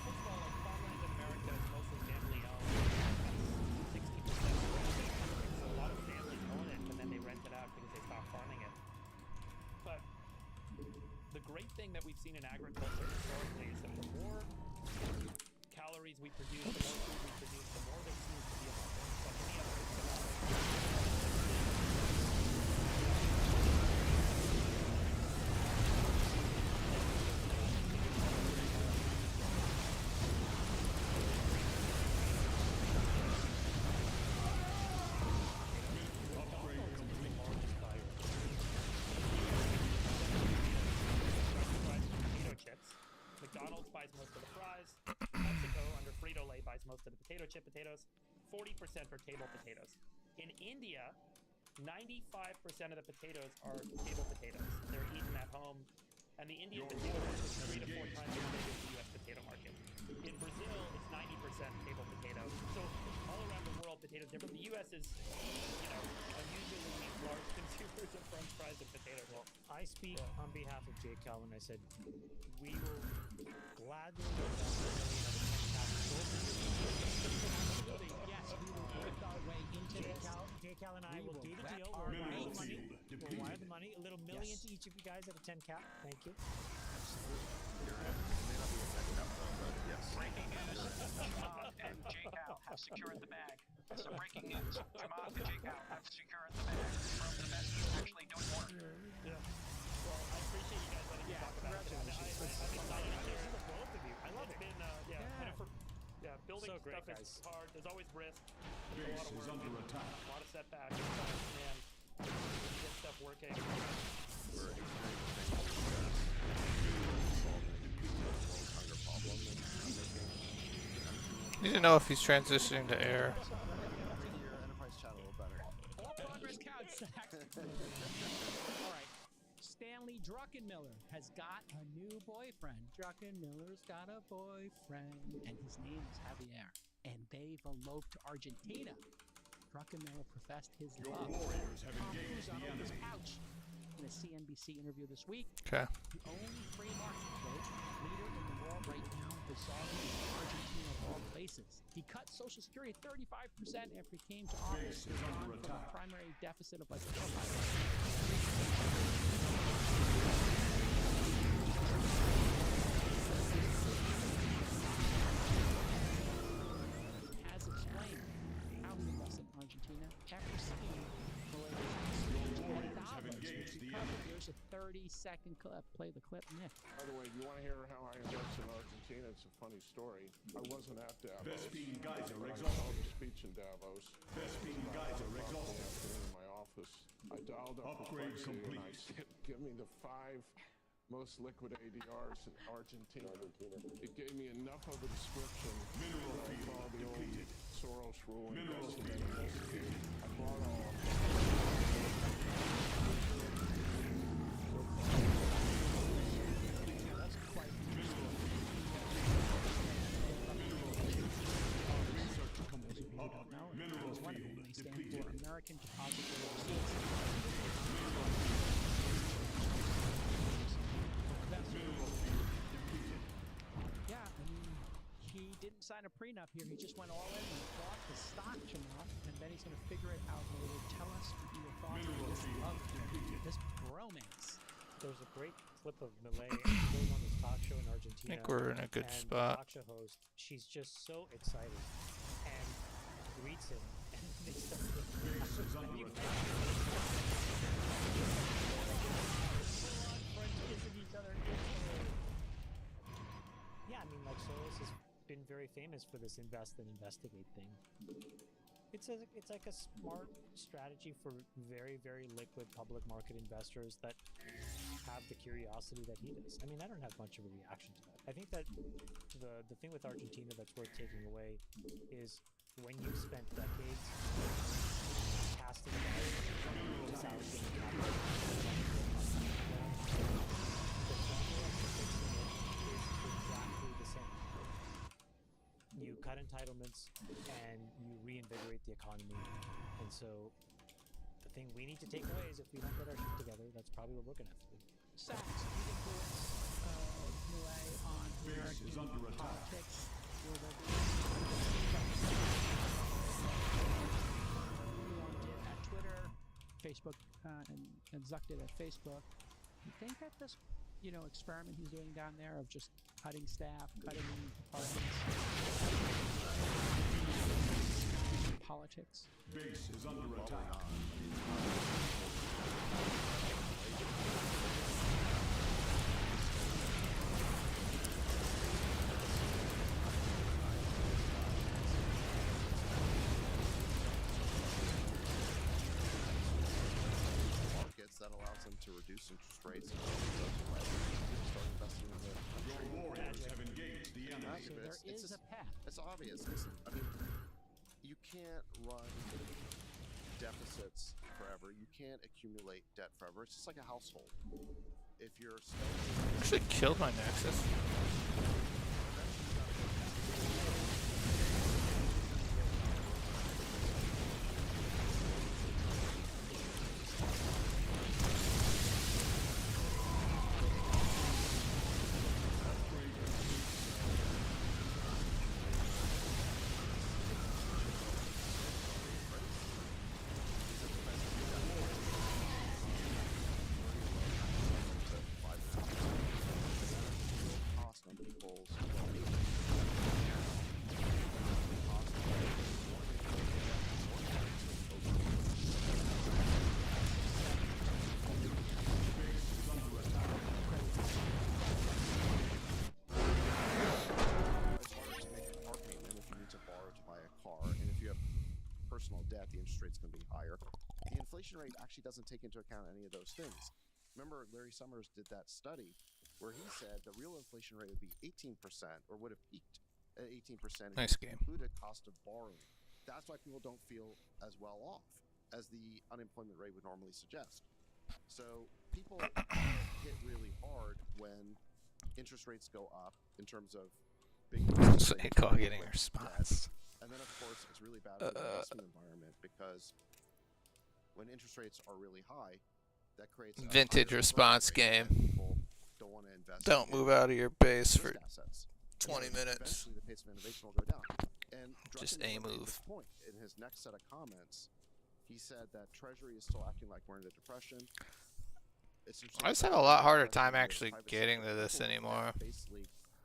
of all, like farmland in America is mostly family owned. 60% so a lot of families own it, and then they rent it out because they stop farming it. But the great thing that we've seen in agriculture historically is that the more calories we produce, the more food we produce, the more there seems to be a market. Like any other potato chips. McDonald's buys most of the fries. Mexico, under Frito-Lay, buys most of the potato chip potatoes. 40% are table potatoes. In India, 95% of the potatoes are table potatoes. They're eaten at home. And the Indian potato market is 3 to 4 times as big as the U.S. potato market. In Brazil, it's 90% table potatoes. So all around the world, potatoes are different. The U.S. is, unusually large consumers of French fries and potatoes. Well, I speak on behalf of Jay Cal when I said we will gladly invest $1 million of Yes, we will work our way into this. Jay Cal and I We will will do the wrap deal. our We'll wire way the money. into We'll wire the money. A little million Yes. to each of you guys at a 10 cap. Thank you. Breaking news, Jamal and J-Cal have secured the bag. Some breaking news, Jamal and J-Cal have secured the bag from the best actually doing work. Yeah. Well, I appreciate you guys letting me talk about it. I'm excited to hear the both of you. I love it. It's been, building So great, stuff guys. is hard. There's always risk. There's Base a lot of is work. under attack. A lot of setbacks. But, man, when you get stuff working. We're experiencing solving the world's hunger problem and making Need to know if he's transitioning to air. Your enterprise chat a little better. All progress counts, Zach. All right. Stanley Druckenmiller has got a new boyfriend. Druckenmiller's got a boyfriend, and his name is Javier. And they've eloped to Argentina. Druckenmiller professed his love. Tom Cruise on his couch in a CNBC interview this week. Okay. The only free market, quote, leader in the world right now, bizarrely is Argentina of all places. He cut Social Security 35% after he came to office. He's gone from a primary deficit of like 4 has explained how he invested in Argentina after seeing Here's a 30-second clip. Play the clip, Nick. By the way, do you want to hear how I invested in Argentina? It's a funny story. I wasn't at Davos. Vespine Geyser I exhausted. saw the speech in Davos. Vespine Geyser exhausted. In my office, I dialed up Upgrade Perplexity and I complete. said, "Give me the 5 most liquid ADRs in Argentina." It gave me enough of a description. Mineral that I field followed the old depleted. Soros rule. and Mineral invested field in it. depleted. I bought all of them. That's quite Research complete. Mineral one of them. field They stand depleted. for American Depository Receipts. Mineral field depleted. Yeah, I mean, he didn't sign a prenup here. He just went all in and bought the stock, Jamal, and then he's going to figure it out later. Tell us your thoughts on this love, this bromance. There's a great clip of Millet goes on this talk show in Argentina. I think we're in a good and spot. The talk show host, she's just so excited and greets him, and they start Base is under attack. each other. Yeah, I mean, like Soros has been very famous for this invest and investigate thing. It's like a smart strategy for very, very liquid public market investors that have the curiosity that he does. I mean, I don't have much of a reaction to that. I think that the thing with Argentina that's worth taking away is when you've spent decades casting doubt, salvaging capital, the formula for fixing it is exactly the same. You cut entitlements and you reinvigorate the economy. And so the thing we need to take away is if we don't get our shit together, that's probably what we're going to have to do. Sachs, you influence Millet on Base is under American attack. politics. Will there be Elon did at Twitter, Facebook, and Zuck did at Facebook. You think that this, experiment he's doing down there of just cutting staff, cutting departments, politics? Base is under attack. Markets that allows them to reduce interest rates and start investing in the Your warriors have engaged the enemy. So there is a path. It's obvious. Listen, I mean, you can't run deficits forever. You can't accumulate debt forever. It's just like a household. If you're Actually killed my Nexus. cost on people's personal debt, the interest rate's going to be higher. The inflation rate actually doesn't take into account any of those things. Remember, Larry Summers did that study where he said the real inflation rate would be 18% or would have peaked at 18%, Nice game. included cost of borrowing. That's why people don't feel as well off as the unemployment rate would normally suggest. So people hit really hard when interest rates go up in terms of big So you call getting a response. and then of course it's really bad for the investment environment because when interest rates are really high, that creates a Vintage higher response growth rate, and game. people don't want to invest. Don't in move out of your base risk for assets. 20 And minutes. eventually the pace of innovation will go down. And Just Druckenmiller a made move. this point in his next set of comments. He said that Treasury is still acting like we're in a depression. It's I just interesting have a that lot harder President time and the actually private getting sector to this people went anymore. back basically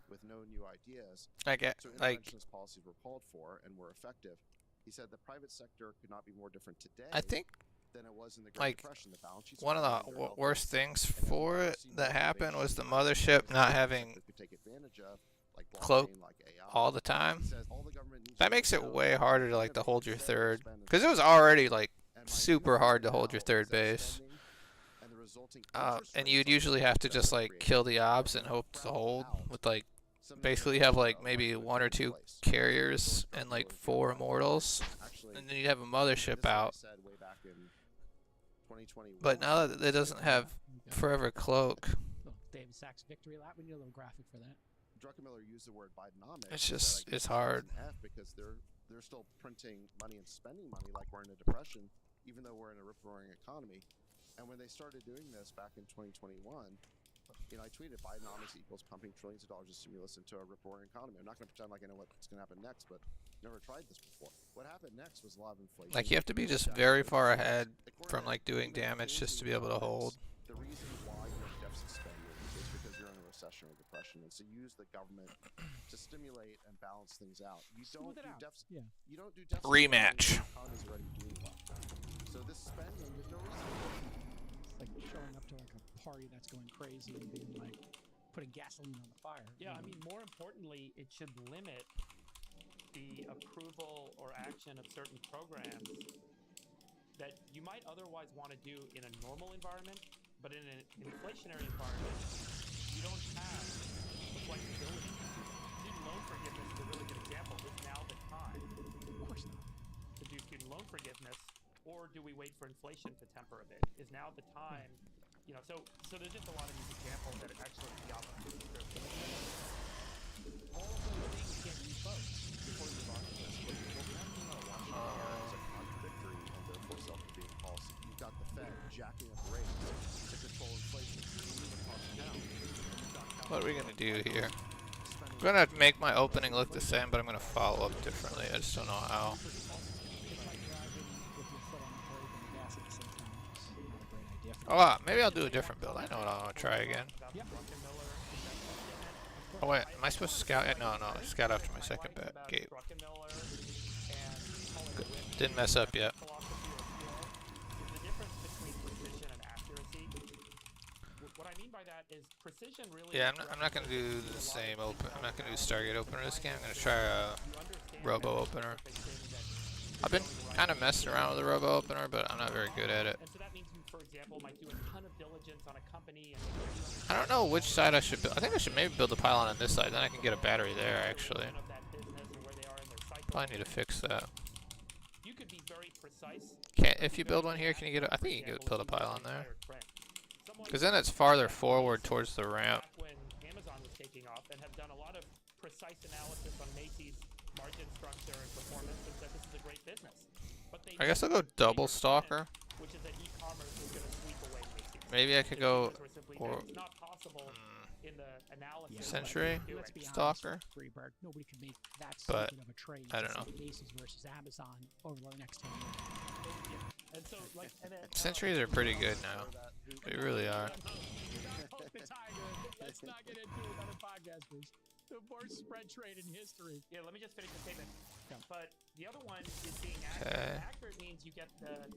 with no new ideas. I get So like interventionist policies were called for and were effective. He said the private sector could not be more different today I think than it was in the Great like Depression. The balance sheets one of are the very healthy, worst things and for everyone it sees that the happened was the innovation mothership that not the having sector could take advantage of, like cloak blockchain, like AI. all the time. He says all the government needs That to do makes is it know way harder to like to innovate, hold your spend, third, spend, and because it was spend. already like And my super feeling hard to right hold your now third is that base. spending and the resulting interest And rates you'd on usually have to that just are like created kill the are obs and gonna hope to crowd hold out with like some basically innovation have like of maybe what one or could take two place. carriers So and like Druckenmiller 4 theorized immortals, actually, and then you'd have a this mothership is what I out. said way back in 2021. But now that it doesn't have forever cloak, Little David Sachs victory lap. We need a little graphic for that. Druckenmiller used the word Bidenomics. it's He said, just I give it's it hard. an F because they're still printing money and spending money like we're in a depression, even though we're in a rip-roaring economy. And when they started doing this back in 2021, I tweeted Bidenomics equals pumping trillions of dollars of stimulus into a rip-roaring economy. I'm not going to pretend like I know what's going to happen next, but never tried this before. What happened next was a lot of inflation. Like you have to be just down very to far business. ahead According from to like doing even damage just to be Keynesian able to hold. economics, the reason why you have deficit spending is because you're in a recession or depression, and so you use the government to stimulate and balance things out. You don't Smooth it do out. deficit. Yeah. You don't do deficit Rematch. spending when the economy's already doing well. So this spending, there's no reason for it. It's like showing up to like a party that's going crazy and being like putting gasoline on the fire. Yeah, I mean, more importantly, it should limit the approval or action of certain programs that you might otherwise want to do in a normal environment, but in an inflationary environment, you don't have the flexibility. Student loan forgiveness is a really good example. Is now the time Of course not. to do student loan forgiveness, or do we wait for inflation to temper a bit? Is now the time, so there's just a lot of these examples that actually the opposite is true. All of those things get revoked. Before we move on to this, what we have seen on Washington here is a contradictory and therefore self-defeating policy. You've got the Fed jacking up rates to control inflation, to move the cost down. You've got What are we gonna do here? I'm gonna make my opening look the same, but I'm gonna follow up differently. I just don't know how. It's like driving with your foot on the brake and the gas at the same time. It's not a great idea. Oh, maybe I'll do a different build. I know what I want to try again. Yep. Oh wait, am I supposed to scout? No, scout after my second gate. Good. Didn't mess up yet. The difference between precision and accuracy. What I mean by that is precision really. Yeah, I'm not gonna do the same open. I'm not gonna do Stargate opener this game. I'm gonna try a Robo opener. I've been kind of messing around with the Robo opener, but I'm not very good at it. And so that means you, for example, might do a ton of diligence on a company and I don't know which side I should build. I think I should maybe build a pylon on this side. Then I can get a battery there, actually. of that business and where they are in their cycle. Probably need to fix that. You could be very precise. If you build one here, can you get a... I think you can build a pylon there. Because then it's farther forward towards the ramp. Back when Amazon was taking off and have done a lot of precise analysis on Macy's margin structure and performance and said this is a great business. But they I guess I'll go double stalker. which is that e-commerce is going to sweep away Macy's. Maybe I could go... Or it's not possible in the analysis. Century Let's be stalker. honest, Freeberg, nobody could make that But, stupid of a trade. I don't to know. say Macy's versus Amazon over the next 10 years. And so, like, Centuries are pretty good now. They really are. Poke the tiger. Let's not get into it with other podcasters. The worst spread trade in history. Yeah, let me just finish the statement. Yeah. But the other one is being accurate. Okay. Accurate means you get the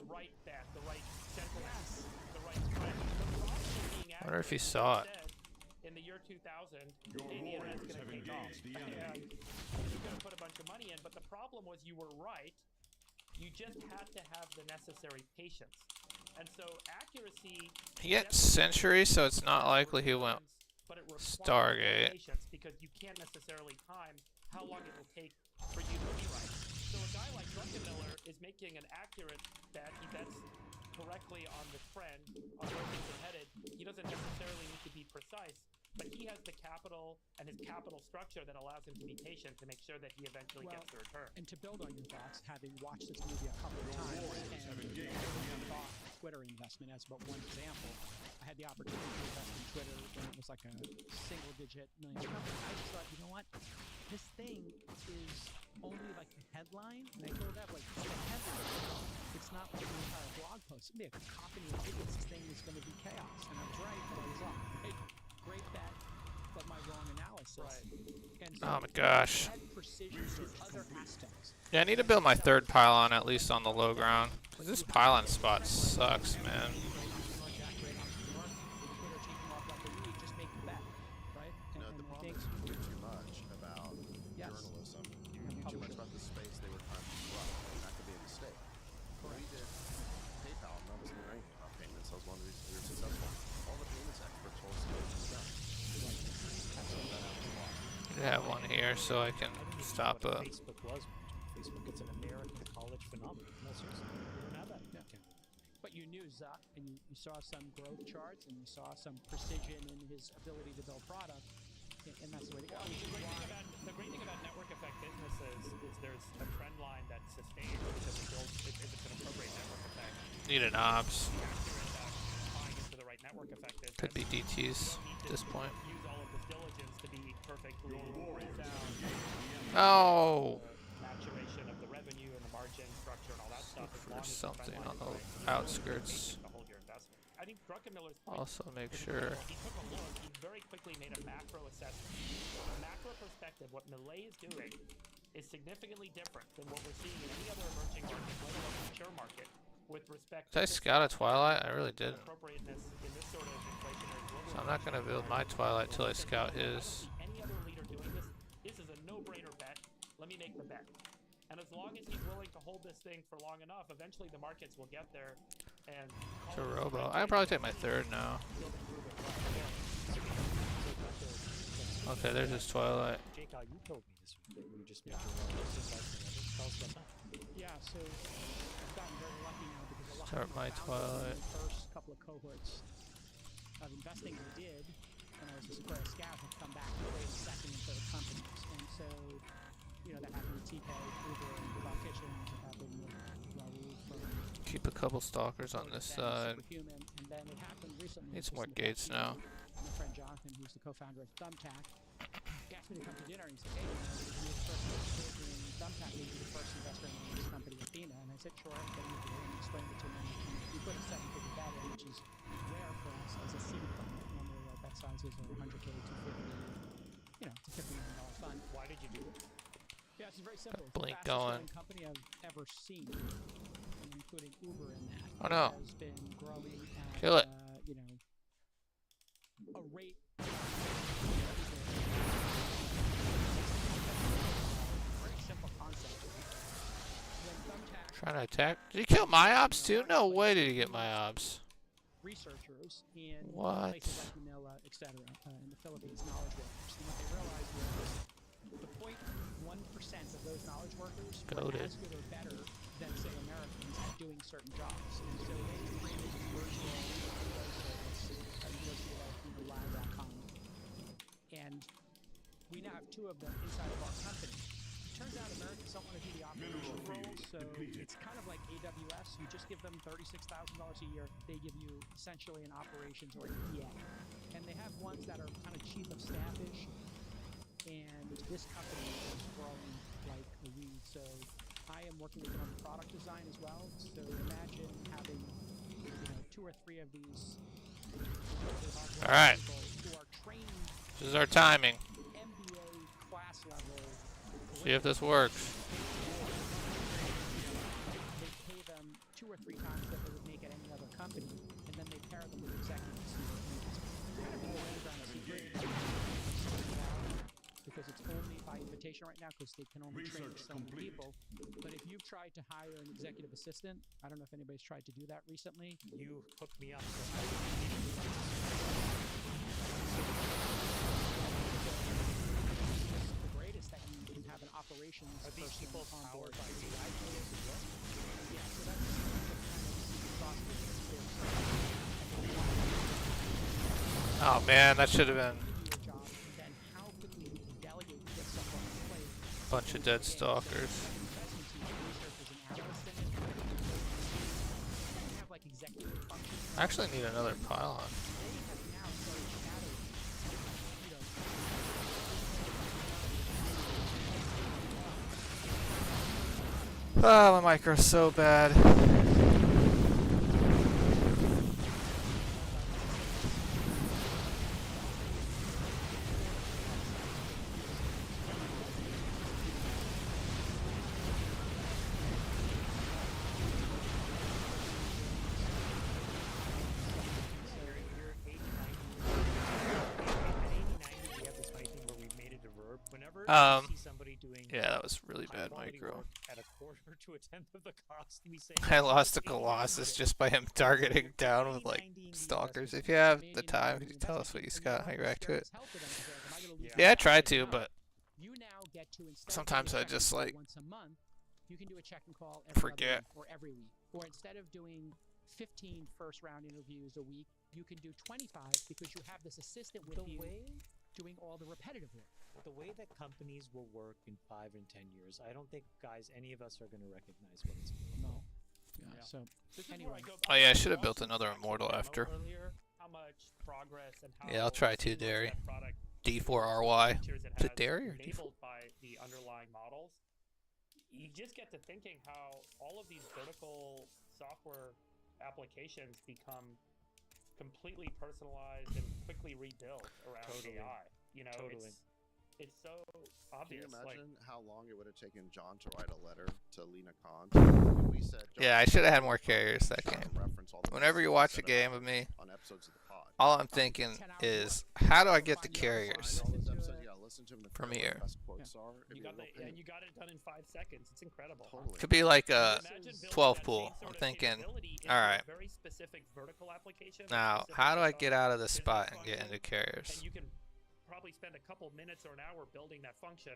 right bet, the right sentiment, the right spread. The problem with being accurate, Wonder if he saw it. in the year 2000, Your the internet's warriors going to have take off. engaged the enemy. And you're going to put a bunch of money in, but the problem was you were right. You just had to have the necessary patience. And so accuracy... He gets Century, so it's not likely he went but it requires Stargate. patience because you can't necessarily time how long it will take for you to rewrite. So a guy like Druckenmiller is making an accurate bet. He bets correctly on the trend, on where things are headed. He doesn't necessarily need to be precise, but he has the capital and his capital structure that allows him to be patient to make sure that he eventually gets the return. And to build on your thoughts, having watched this movie a couple of times and thought Twitter investment as but one example, I had the opportunity to invest in Twitter when it was like a single-digit million company. I just thought, you know what? This thing is only like the headline, and I told that like it's the headline. It's not like the entire blog post. It'd be a company of idiots. This thing is going to be chaos, and I was right, but I was wrong. Hey, great bet, but my wrong analysis. Right. And so Oh my gosh. precision is other aspects. Yeah, I need to build my third pylon at least on the low ground. This pylon spot sucks, man. Too much about journalism. You knew too much about the space they were trying to disrupt, and that could be a mistake. We did PayPal, and that was near anything about payments. That was one of the reasons we were successful. All the payments experts told us to get this done. I have one here so I can stop a. Facebook was. Facebook, it's an American college phenomenon. No, seriously, we don't have that. Yeah. But you knew Zuck, and you saw some growth charts, and you saw some precision in his ability to build product. And that's the way to go. The great thing about network effect businesses is there's a trend line that's sustained because it builds, if it's an appropriate network effect. Need an ops. Buying into the right network effect business. Could be DTs at this point. Use all of this diligence to be perfectly sound. Oh! Maturation of the revenue and the margin structure and all that stuff. There's something on the outskirts. To hold your investment. I think Druckenmiller's Also make sure. He took a look. He very quickly made a macro assessment. From a macro perspective, what Millet is doing is significantly different than what we're seeing in any other emerging market, let alone mature market, with respect Did I scout a Twilight? I really didn't. appropriateness in this sort of inflationary global. So I'm not gonna build my Twilight till I scout his. Any other leader doing this, this is a no-brainer bet. Let me make the bet. And as long as he's willing to hold this thing for long enough, eventually the markets will get there. And To Robo. I can probably take my third now. Okay, there's his Twilight. Jake, you told me this week that you just made your own investment. Tell us about that. Yeah, so I've gotten very lucky now because a lot Start of my Twilight. the first couple of cohorts of investing I did when I was a Sequoia Scout have come back to trade second and third companies. And so, you know, that happened with TK, Uber, and Cloud Kitchen. It happened with Raul from Keep a couple stalkers on this side. Superhuman. And then it happened recently. Need some just more in the gates past now. year. My friend Jonathan, who's the co-founder of Thumbtack, asked me to come to dinner, and he said, hey, you're the first investor in Thumbtack, maybe the first investor in this company, Athena. And I said, sure, and then he explained it to me. And we put a 7-figure bet in, which is rare for us as a seed fund. Normally our bet sizes are 100K, 250, you know, it's a $50 million fund. Why did you do it? Yeah, it's very simple. Blink it's the going. fastest growing company I've ever seen, including Uber in that. Oh no. Has been growing at, Kill it. You know, a rate. Very simple concept. When Thumbtack Trying to attack. Did he kill my ops too? No way did he get my ops. researchers in What? places like Manila, etc., in the Philippines, knowledge workers. And what they realized was the 0.1% of those knowledge workers were as good or better than, say, Americans at doing certain jobs. And so they created this virtual service at university.lab.com. And we now have 2 of them inside of our company. It turns out Americans don't want to do the operation role, so it's kind of like AWS. You just give them $36,000 a year. They give you essentially an operations or an EA. And they have ones that are kind of chief of staffish. And this company is growing like a weed. So I am working with them on product design as well. So imagine having, you know, 2 or 3 of these All right. people who are trained. This is our timing. MBA class level. See if this works. They pay them 2 or 3 times what they would make at any other company, and then they pair them with executives. Kind of in the underground secret. Because it's only by invitation right now, because they can only train so many people. But if you've tried to hire an executive assistant, I don't know if anybody's tried to do that recently. You hooked me up. The greatest that you can have an operations Are these person people on board. powered by AI tools as well? Yeah, so that's kind of Oh man, that should have been your job, and then how quickly you can delegate to get stuff on the plate. a bunch of dead stalkers. Investment team, researchers, and analysts in it. You have like executive functions. I actually need another pylon. They have now started shadowing, you know. Oh, my micro's so bad. Whenever we see somebody doing Yeah, that was really bad high-quality micro. work at a quarter to a tenth of the cost, we say I lost a Colossus just by him targeting down with like stalkers. If you have the time, could you tell us what you got, how you react to it? Yeah, I tried to, but You now get to, instead sometimes of I doing a just check and call like once a month, you can do a check and call every other forget. week or every week. Or instead of doing 15 first round interviews a week, you can do 25 because you have this assistant with you doing all the repetitive work. The way that companies will work in 5 and 10 years, I don't think, guys, any of us are going to recognize what it's going to be. No. Yeah. So anyway. Oh yeah, I should have built another Immortal after. How much progress and how Yeah, I'll try to, seamless Derry. that product D4RY. features Is it Derry or enabled by the underlying models. You just get to thinking how all of these vertical software applications become completely personalized and quickly rebuilt around AI. You know, it's so obvious. Can you like, imagine how long it would have taken John to write a letter to Lena Khan? We said, Yeah, I should have had more carriers that game. reference all the Whenever you watch a game of me, on episodes of the pod. all I'm thinking is, how do I get the carriers All those episodes, yeah, listen to him to from figure out here? what the best quotes are. It'd you be a got, real and pain. you got it done in 5 seconds. It's incredible. Totally. Could be like a Imagine building 12 that pool. same sort I'm of thinking, capability into all a right, very specific vertical application, now specific how do I to get some out of this business spot and get function, into carriers? And you can probably spend a couple minutes or an hour building that function,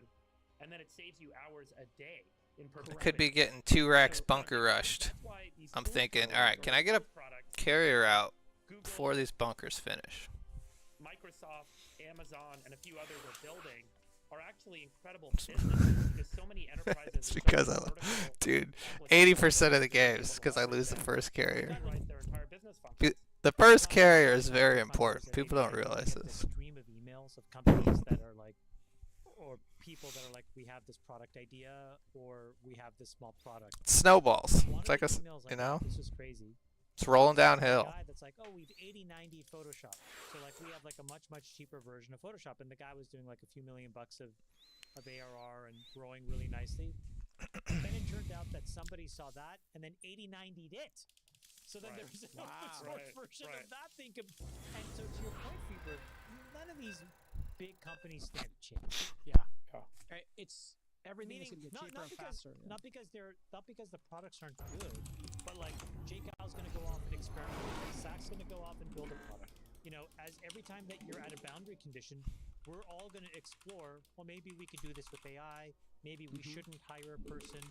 and then it saves you hours a day in I could be performance. getting 2 racks bunker rushed. I'm thinking, all right, can I get a carrier out before these bunkers finish? Microsoft, Amazon, and a few others are building are actually incredible businesses because so many enterprises. It's because I, dude, 80% of the games because I lose the first carrier. The first carrier is very important. People don't realize this. Stream of emails of companies that are like, or people that are like, we have this product idea, or we have this small product. It snowballs. It's like a, you know, this is crazy. it's rolling downhill. Guy that's like, oh, we've 80-90 Photoshop. So like we have like a much cheaper version of Photoshop, and the guy was doing like a few $1 million of ARR and growing really nicely. Then it turned out that somebody saw that and then 80-90'd it. So then there was an open source version of that thing. And so to your point, Fever, none of these big companies stand a chance. Yeah. It's everything is going to get cheaper and faster. Yeah. Not because the products aren't good, but like J. Cal's going to go off and experiment. Zach's going to go off and build a product. You know, as every time that you're at a boundary condition, we're all going to explore, well, maybe we could do this with AI. Maybe we shouldn't hire a person.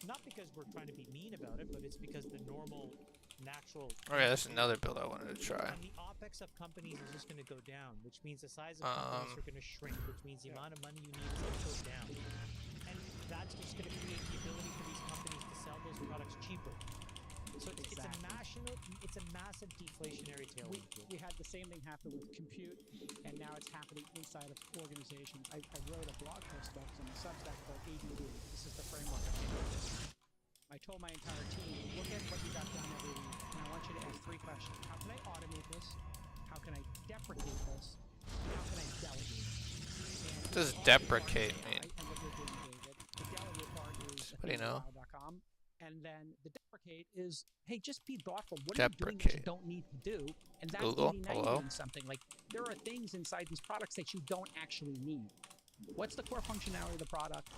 Not because we're trying to be mean about it, but it's because the normal, natural... Oh yeah, that's another build I wanted to try. And the OPEX of companies is just going to go down, which means the size of companies are going to shrink, which means the amount of money you need is going to go down. And that's just going to create the ability for these companies to sell those products cheaper. So it's a massive deflationary tailwind. We had the same thing happen with compute, and now it's happening inside of organizations. I wrote a blog post about this on the Substack called ADD. This is the framework I came up with. I told my entire team, look at what you got done every week, and I want you to ask 3 questions. How can I automate this? How can I deprecate this? And how can I delegate it? What does deprecate mean? And what you're doing, David. The delegate part is What do you know? .com. And then the deprecate is, hey, just be thoughtful. What are you doing that you don't need to do? And that's Google? 80-90 Hello? doing something. Like, there are things inside these products that you don't actually need. What's the core functionality of the product?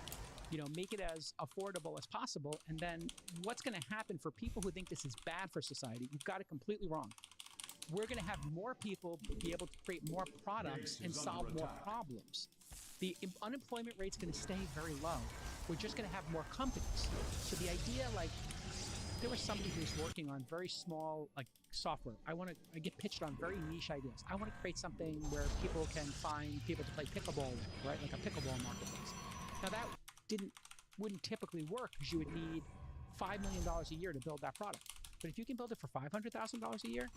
You know, make it as affordable as possible. And then what's going to happen for people who think this is bad for society? You've got it completely wrong. we're going to have more people be able to create more products and solve more problems. The unemployment rate's going to stay very low. We're just going to have more companies. So the idea, like, there was somebody who's working on very small, like, software. I get pitched on very niche ideas. I want to create something where people can find people to play pickleball with, right? Like a pickleball marketplace. Now that wouldn't typically work because you would need $5 million a year to build that product. But if you can build it for $500,000 a year,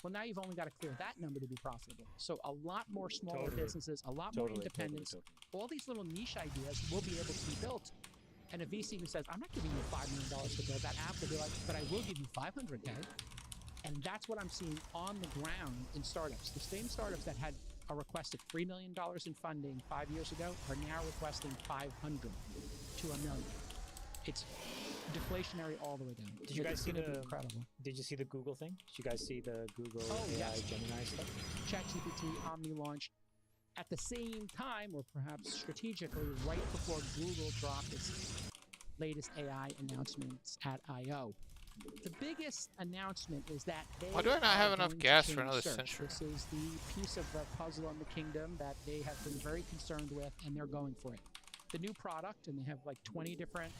well, now you've only got to clear that number to be profitable. So a lot more smaller businesses, a lot more independents, all these little niche ideas will be able to be built. And a VC who says, I'm not giving you $5 million to build that app, will be like, but I will give you $500K. And that's what I'm seeing on the ground in startups. The same startups that had a requested $3 million in funding 5 years ago are now requesting $500 to $1 million. It's deflationary all the way down. Did you guys see the incredible? Did you see the Google thing? Did you guys see the Google AI Gemini stuff? ChatGPT Omni launched at the same time, or perhaps strategically, right before Google dropped its latest AI announcements at I/O. The biggest announcement is that they Why do I not have enough going gas to for another change search. century? This is the piece of the puzzle in the kingdom that they have been very concerned with, and they're going for it. The new product, and they have like 20 different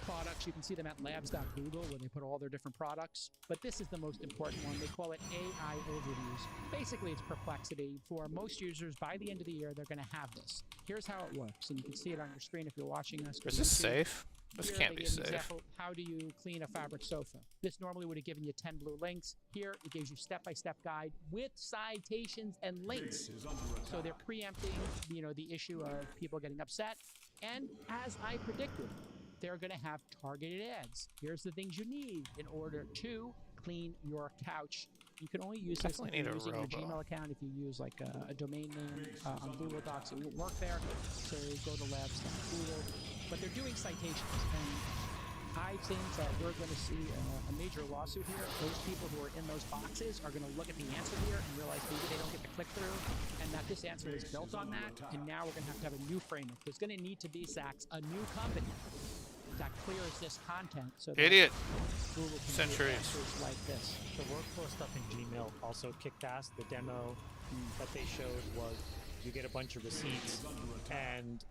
products. You can see them at labs.google where they put all their different products. But this is the most important one. They call it AI Overviews. Basically, it's Perplexity. For most users, by the end of the year, they're going to have this. Here's how it works, and you can see it on your screen if you're watching us. Is this safe? This Here can't they be give an safe. example, how do you clean a fabric sofa? This normally would have given you 10 blue links. Here, it gives you step-by-step guide with citations and links. So they're preempting, the issue of people getting upset. And as I predicted, they're going to have targeted ads. Here's the things you need in order to clean your couch. You can only use this if you're using your Gmail account. If you use like a domain name on Google Docs, it won't work there. So go to labs.google. But they're doing citations, and I think that we're going to see a major lawsuit here. Those people who are in those boxes are going to look at the answer here and realize maybe they don't get the click-through, and that this answer is built on that, and now we're going to have a new framework. There's going to need to be, Sachs, a new company that clears this content so that Google can do answers like this. The workflow stuff in Gmail also kicked ass. The demo that they showed was you get a bunch of receipts, and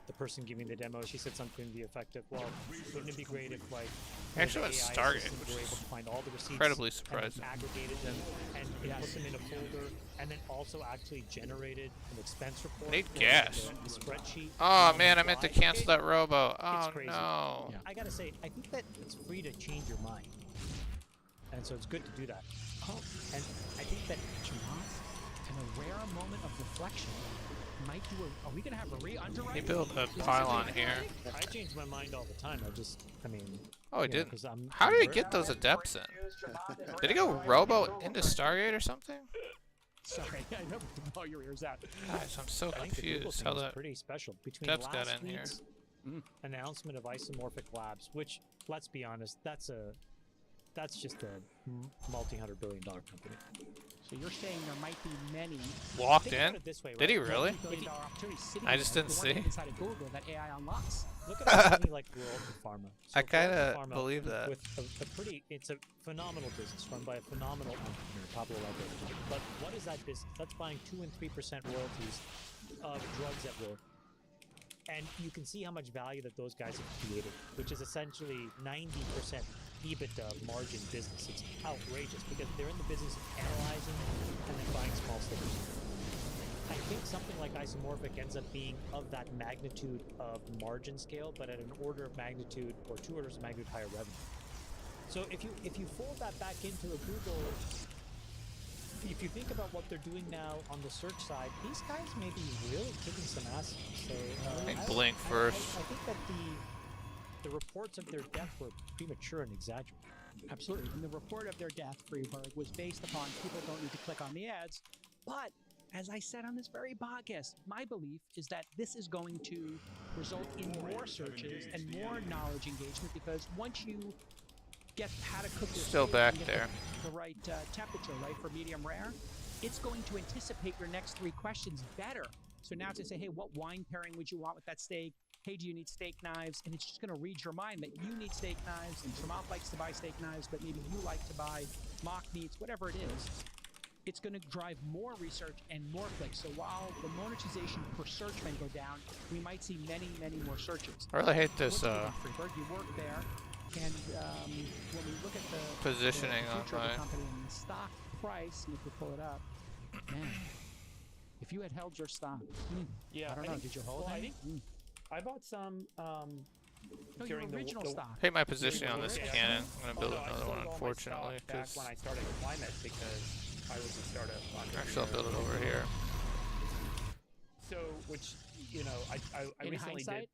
the person giving the demo, she said something to the effect of, well, wouldn't it be great if, like, actually went Stargate, which were able to find all the receipts, incredibly surprising, and aggregated them, and put them in a folder, and then also actually generated an expense report. I need gas. The spreadsheet. Oh man, I meant to cancel that robo. Oh no. Yeah. I gotta say, I think that it's free to change your mind, and so it's good to do that. And I think that in a rare moment of reflection, might do are we gonna have a re-underwrite? He built a pylon here. I change my mind all the time. Oh, he didn't. How did he get those adepts in? Did he go robo into Stargate or something? Sorry, I never blow your ears out. Guys, I'm so confused how that pretty special. Between Dep's last got in here. week's announcement of Isomorphic Labs, which, let's be honest, that's just a multi-$100-billion company. So you're saying there might be many. Walked in? Way, right? Did he really? I just didn't see. Inside of Google that AI unlocks. Look at a company like Royalty Pharma. So I kind of Pharma, believe that. With it's a phenomenal business run by a phenomenal entrepreneur, Pablo Alberto. But what is that business? That's buying 2 and 3% royalties of drugs at will. And you can see how much value that those guys have created, which is essentially 90% EBITDA margin business. It's outrageous because they're in the business of analyzing and then buying small slippers. I think something like Isomorphic ends up being of that magnitude of margin scale, but at an order of magnitude or 2 orders of magnitude higher revenue. So if you fold that back into a Google, if you think about what they're doing now on the search side, these guys may be really kicking some ass. So blink first. I think that the reports of their death were premature and exaggerated. Absolutely. And the report of their death, Freeberg, was based upon people don't need to click on the ads. But as I said on this very podcast, my belief is that this is going to result in more searches and more knowledge engagement, because once you get how to cook your still steak back and get there. The right temperature, right, for medium rare, it's going to anticipate your next 3 questions better. So now to say, hey, what wine pairing would you want with that steak? hey, do you need steak knives? And it's just going to read your mind that you need steak knives, and Chamath likes to buy steak knives, but maybe you like to buy mock meats, whatever it is. It's going to drive more research and more clicks. So while the monetization per search may go down, we might see many, many more searches. I really hate this Freeberg, you work there, and when we look at the positioning the future on of the my company and the stock price, and if we pull it up, man, if you had held your stock, yeah, I don't know, did you hold it? I bought some No, your during original the stock. hate my positioning on this Yeah. cannon. I'm gonna build I another sold one, all my unfortunately, stock back because when I started Climate because I was a startup entrepreneur. actually I'll build it over here. So, which I In recently hindsight?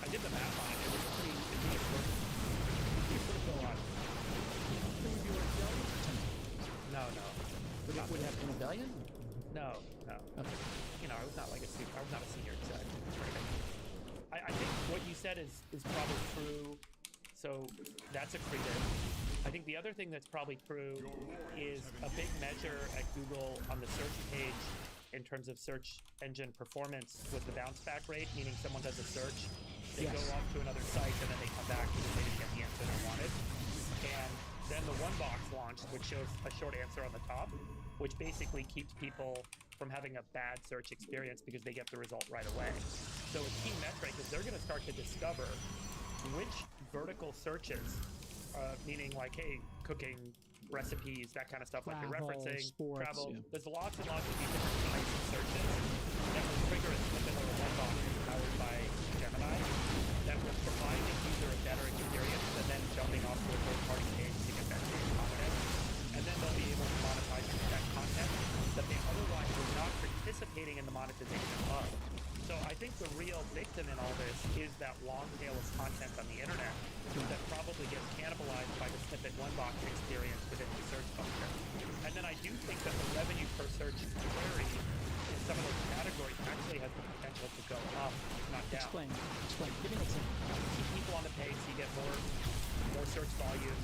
I did the math on it. It was pretty. It would have a lot. No. Would it have been $1 billion? No. Okay. I was not like I was not a senior exec. I think what you said is probably true. So that's accretive. I think the other thing that's probably true is a big measure at Google on the search page in terms of search engine performance was the bounce back rate, meaning someone does a search, they go off to another site, and then they come back because they didn't get the answer they wanted. And then the one box launched, which shows a short answer on the top, which basically keeps people from having a bad search experience because they get the result right away. So a key metric is they're going to start to discover which vertical searches, meaning like, hey, cooking, recipes, that kind of stuff, like you're referencing, sports, travel. yeah. There's lots and lots of these different types of searches that will trigger a snippet or a one box powered by Gemini that will provide the user a better experience than then jumping off to a third-party page to get that same content. And then they'll be able to monetize that content that they otherwise were not participating in the monetization of. So I think the real victim in all this is that long tail of content on the internet that probably gets cannibalized by the snippet one box experience within the search function. And then I do think that the revenue per search query in some of those categories actually has the potential to go up, not down. Explain. Give me an example. You keep people on the page, you get more search volume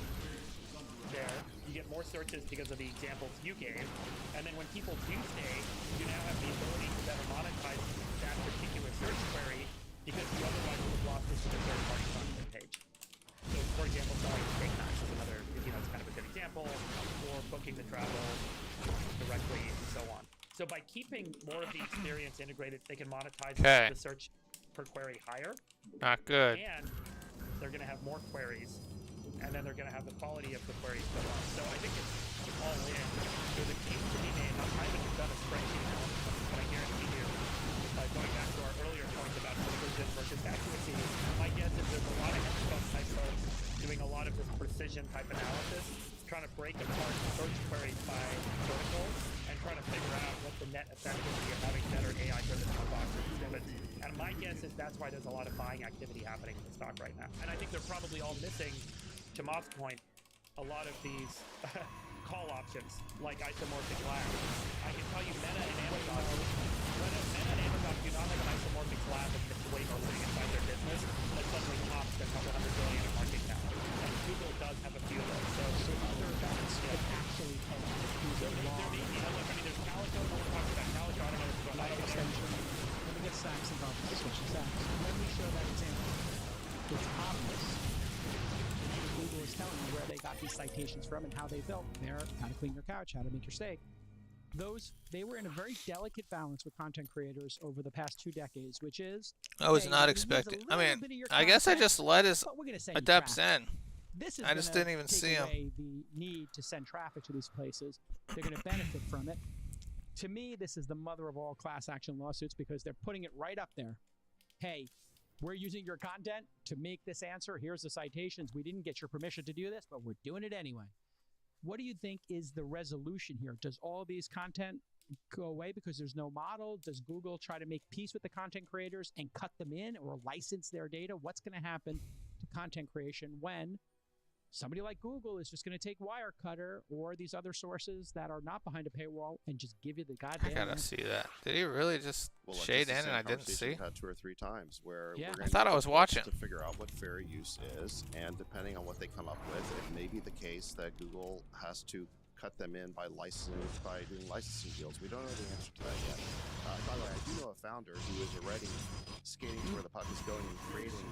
there. You get more searches because of the examples you gave. And then when people do stay, you now have the ability to better monetize that particular search query because you otherwise would have lost this to the third-party content page. So, for example, selling steak knives is another, it's kind of a good example, or booking the travel directly and so on. So by keeping more of the experience integrated, they can monetize the search per query higher. Not good. And they're going to have more queries, and then they're going to have the quality of the queries go up. So I think it's all in. There's a case to be made. I haven't done a spreadsheet analysis, but I guarantee you, going back to our earlier point about precision versus accuracy, my guess is there's a lot of enterprise type folks doing a lot of this precision type analysis, trying to break apart search queries by verticals and trying to figure out what the net effect is of having better AI-driven boxes and snippets. And my guess is that's why there's a lot of buying activity happening in the stock right now. And I think they're probably all missing, to Moth's point, a lot of these call options like isomorphic lab. I can tell you Meta and Amazon do not have an isomorphic lab that's way more sitting inside their business that suddenly pops a couple $100 billion in market cap. And Google does have a few of those. So other banks could actually help there may be other, there's Calico, we'll talk about Calico, I don't know what's going on over there. Let me get Sachs involved in this discussion. Sachs, let me show that example. It's obvious. Google is telling you where they got these citations from and how they built their how to clean your couch, how to make your steak. They were in a very delicate balance with content creators over the past 2 decades, which is I was not expecting. I mean, I guess I just let his adepts in. I just didn't even see him. The need to send traffic to these places, they're going to benefit from it. To me, this is the mother of all class action lawsuits because they're putting it right up there. Hey, we're using your content to make this answer. Here's the citations. We didn't get your permission to do this, but we're doing it anyway. What do you think is the resolution here? Does all these content go away because there's no model? Does Google try to make peace with the content creators and cut them in or license their data? What's going to happen to content creation when somebody like Google is just going to take Wirecutter or these other sources that are not behind a paywall and just give you the goddamn I gotta see that. Did he really just shade in and I didn't see? We've had 2 or 3 times where we're I thought I was watching to figure out what fair use is, and depending on what they come up with, it may be the case that Google has to cut them in by doing licensing deals. We don't know the answer to that yet. By the way, I do know a founder who is already skating to where the puck is going and creating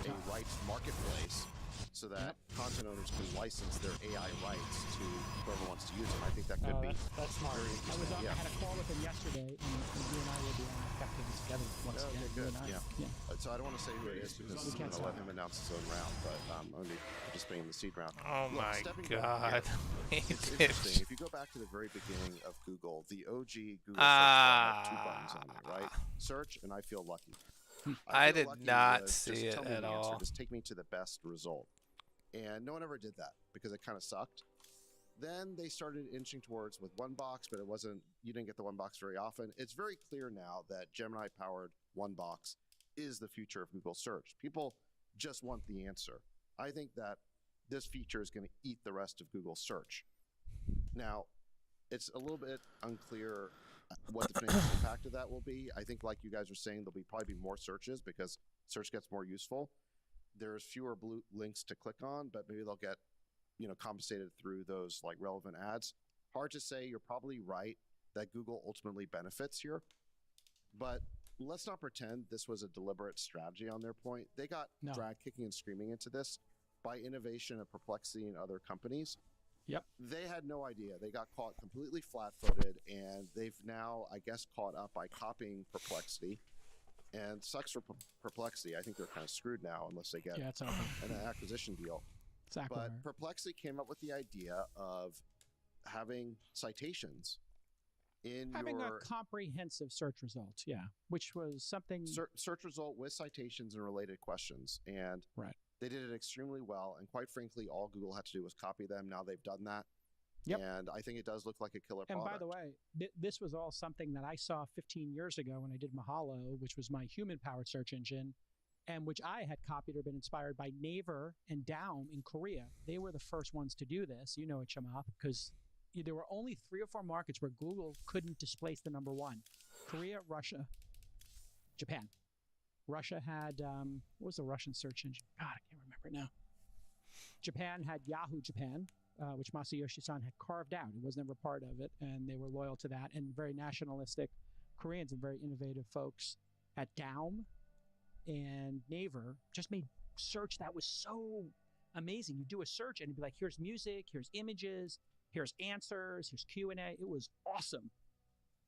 a rights marketplace so that content owners can license their AI rights to whoever wants to use them. I think that could be that's smart. very I interesting. had a call with him yesterday, and you and I will be on effectively together once Okay, again. good. You and I. Yeah. So I don't want to say who it is because I'm going to let him announce his own round, but I'm going to be participating in the seed round. Oh Look, my stepping God. back here, it's interesting. If you go back to the very beginning of Google, the OG Google search bar had two buttons on there, right? Search and I feel lucky. I feel did lucky not was see just it tell me at the answer, all. Just take me to the best result. And no one ever did that because it kind of sucked. Then they started inching towards with one box, but you didn't get the one box very often. It's very clear now that Gemini powered one box is the future of Google search. People just want the answer. I think that this feature is going to eat the rest of Google search. Now, it's a little bit unclear what the financial impact of that will be. I think, like you guys are saying, there'll probably be more searches because search gets more useful. There's fewer blue links to click on, but maybe they'll get, compensated through those like relevant ads. Hard to say. You're probably right that Google ultimately benefits here, but let's not pretend this was a deliberate strategy on their point. They got dragged kicking and screaming into this by innovation and Perplexity and other companies. Yep. They had no idea. They got caught completely flat-footed, and they've now, I guess, caught up by copying Perplexity. And sucks for Perplexity. I think they're kind of screwed now unless they get an acquisition deal. Exactly. But Perplexity came up with the idea of having citations in having a comprehensive search result, which was something search result with citations and related questions, and they did it extremely well. And quite frankly, all Google had to do was copy them. Now they've done that. Yep. And I think it does look like a killer and product. by the way, this was all something that I saw 15 years ago when I did Mahalo, which was my human-powered search engine, and which I had copied or been inspired by Naver and Daum in Korea. They were the first ones to do this. You know it, Chamath, because there were only 3 or 4 markets where Google couldn't displace the number one. Korea, Russia, Japan. Russia had, what was the Russian search engine? God, I can't remember it now. Japan had Yahoo Japan, which Masayoshi-san had carved out. He was never part of it, and they were loyal to that. And very nationalistic Koreans and very innovative folks at Daum and Naver just made search that was so amazing. You do a search and it'd be like, here's music, here's images, here's answers, here's Q&A. It was awesome.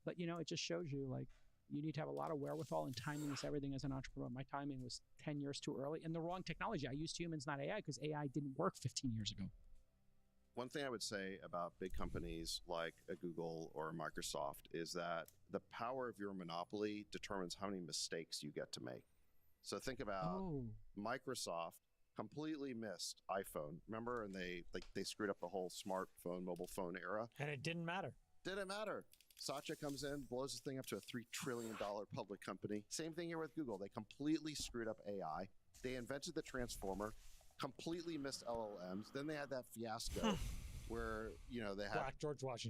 But, it just shows you, like, you need to have a lot of wherewithal, and timing is everything as an entrepreneur. My timing was 10 years too early and the wrong technology. I used humans, not AI, because AI didn't work 15 years ago. One thing I would say about big companies like a Google or a Microsoft is that the power of your monopoly determines how many mistakes you get to make. So think about Microsoft completely missed iPhone. Remember? And they screwed up the whole smartphone, mobile phone era. And it didn't matter. Didn't matter. Satya comes in, blows this thing up to a $3 trillion public company. Same thing here with Google. They completely screwed up AI. They invented the transformer, completely missed LLMs. Then they had that fiasco where, they had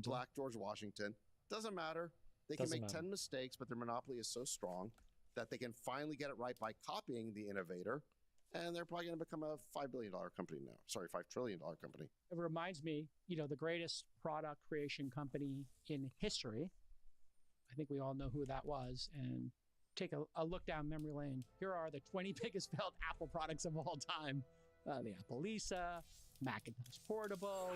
Black George Washington. Doesn't matter. They can make 10 mistakes, but their monopoly is so strong that they can finally get it right by copying the innovator. And they're probably going to become a $5 billion company now. Sorry, $5 trillion company. It reminds me, the greatest product creation company in history. I think we all know who that was. And take a look down memory lane. Here are the 20 biggest failed Apple products of all time. The Apple Lisa, Macintosh Portable.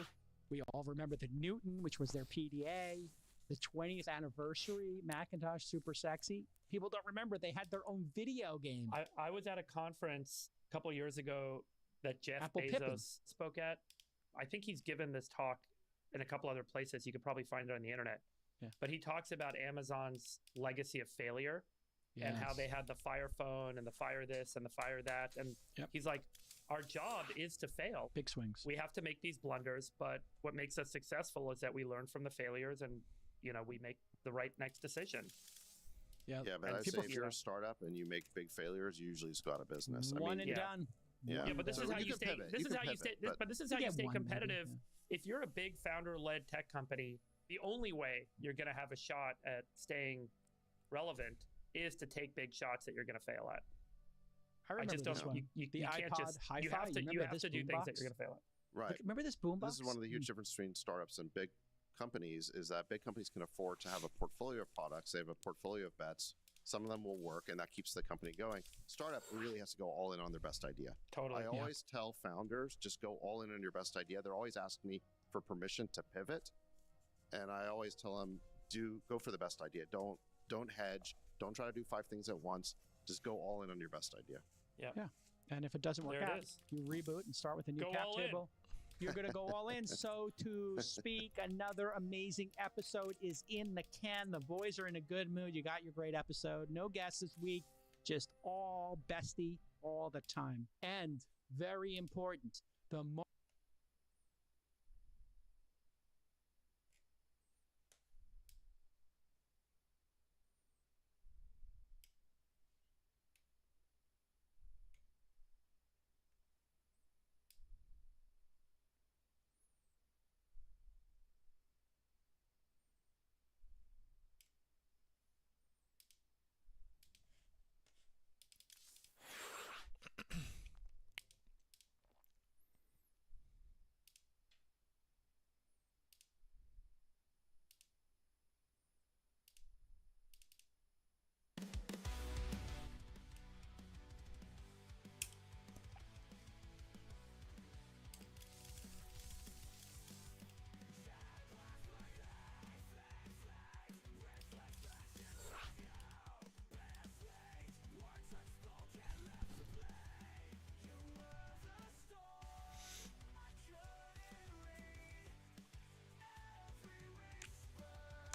We all remember the Newton, which was their PDA. The 20th anniversary Macintosh Super Sexy. People don't remember they had their own video game. I was at a conference a couple years ago that Jeff Apple Bezos Pippin. spoke at. I think he's given this talk in a couple other places. You could probably find it on the internet. Yeah. But he talks about Amazon's legacy of failure and how they had the Fire Phone and the Fire this and the Fire that. And he's like, our job is to fail. Big swings. We have to make these blunders, but what makes us successful is that we learn from the failures and, we make the right next decision. Yeah, but I'd say if you're a startup and you make big failures, you usually just go out of business. One and done. Yeah, but this is how you stay. This is how you stay. But this is how you stay competitive. If you're a big founder-led tech company, the only way you're going to have a shot at staying relevant is to take big shots that you're going to fail at. I remember just don't. this one. You the can't iPod just. Hi-Fi. You have to do things that you're going to fail at. Right. Like, remember this boombox? This is one of the huge differences between startups and big companies is that big companies can afford to have a portfolio of products. They have a portfolio of bets. Some of them will work, and that keeps the company going. Startup really has to go all in on their best idea. Totally. I always tell founders, just go all in on your best idea. They're always asking me for permission to pivot, and I always tell them, go for the best idea. Don't hedge. Don't try to do 5 things at once. Just go all in on your best idea. Yeah. And if it doesn't work There it out, is. you reboot and start with a new Go cap all in. table. You're going to go all in. So to speak, another amazing episode is in the can. The boys are in a good mood. You got your great episode. No guests this week. Just all bestie all the time. And very important, the more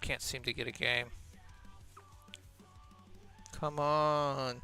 Can't seem to get a game. Come on.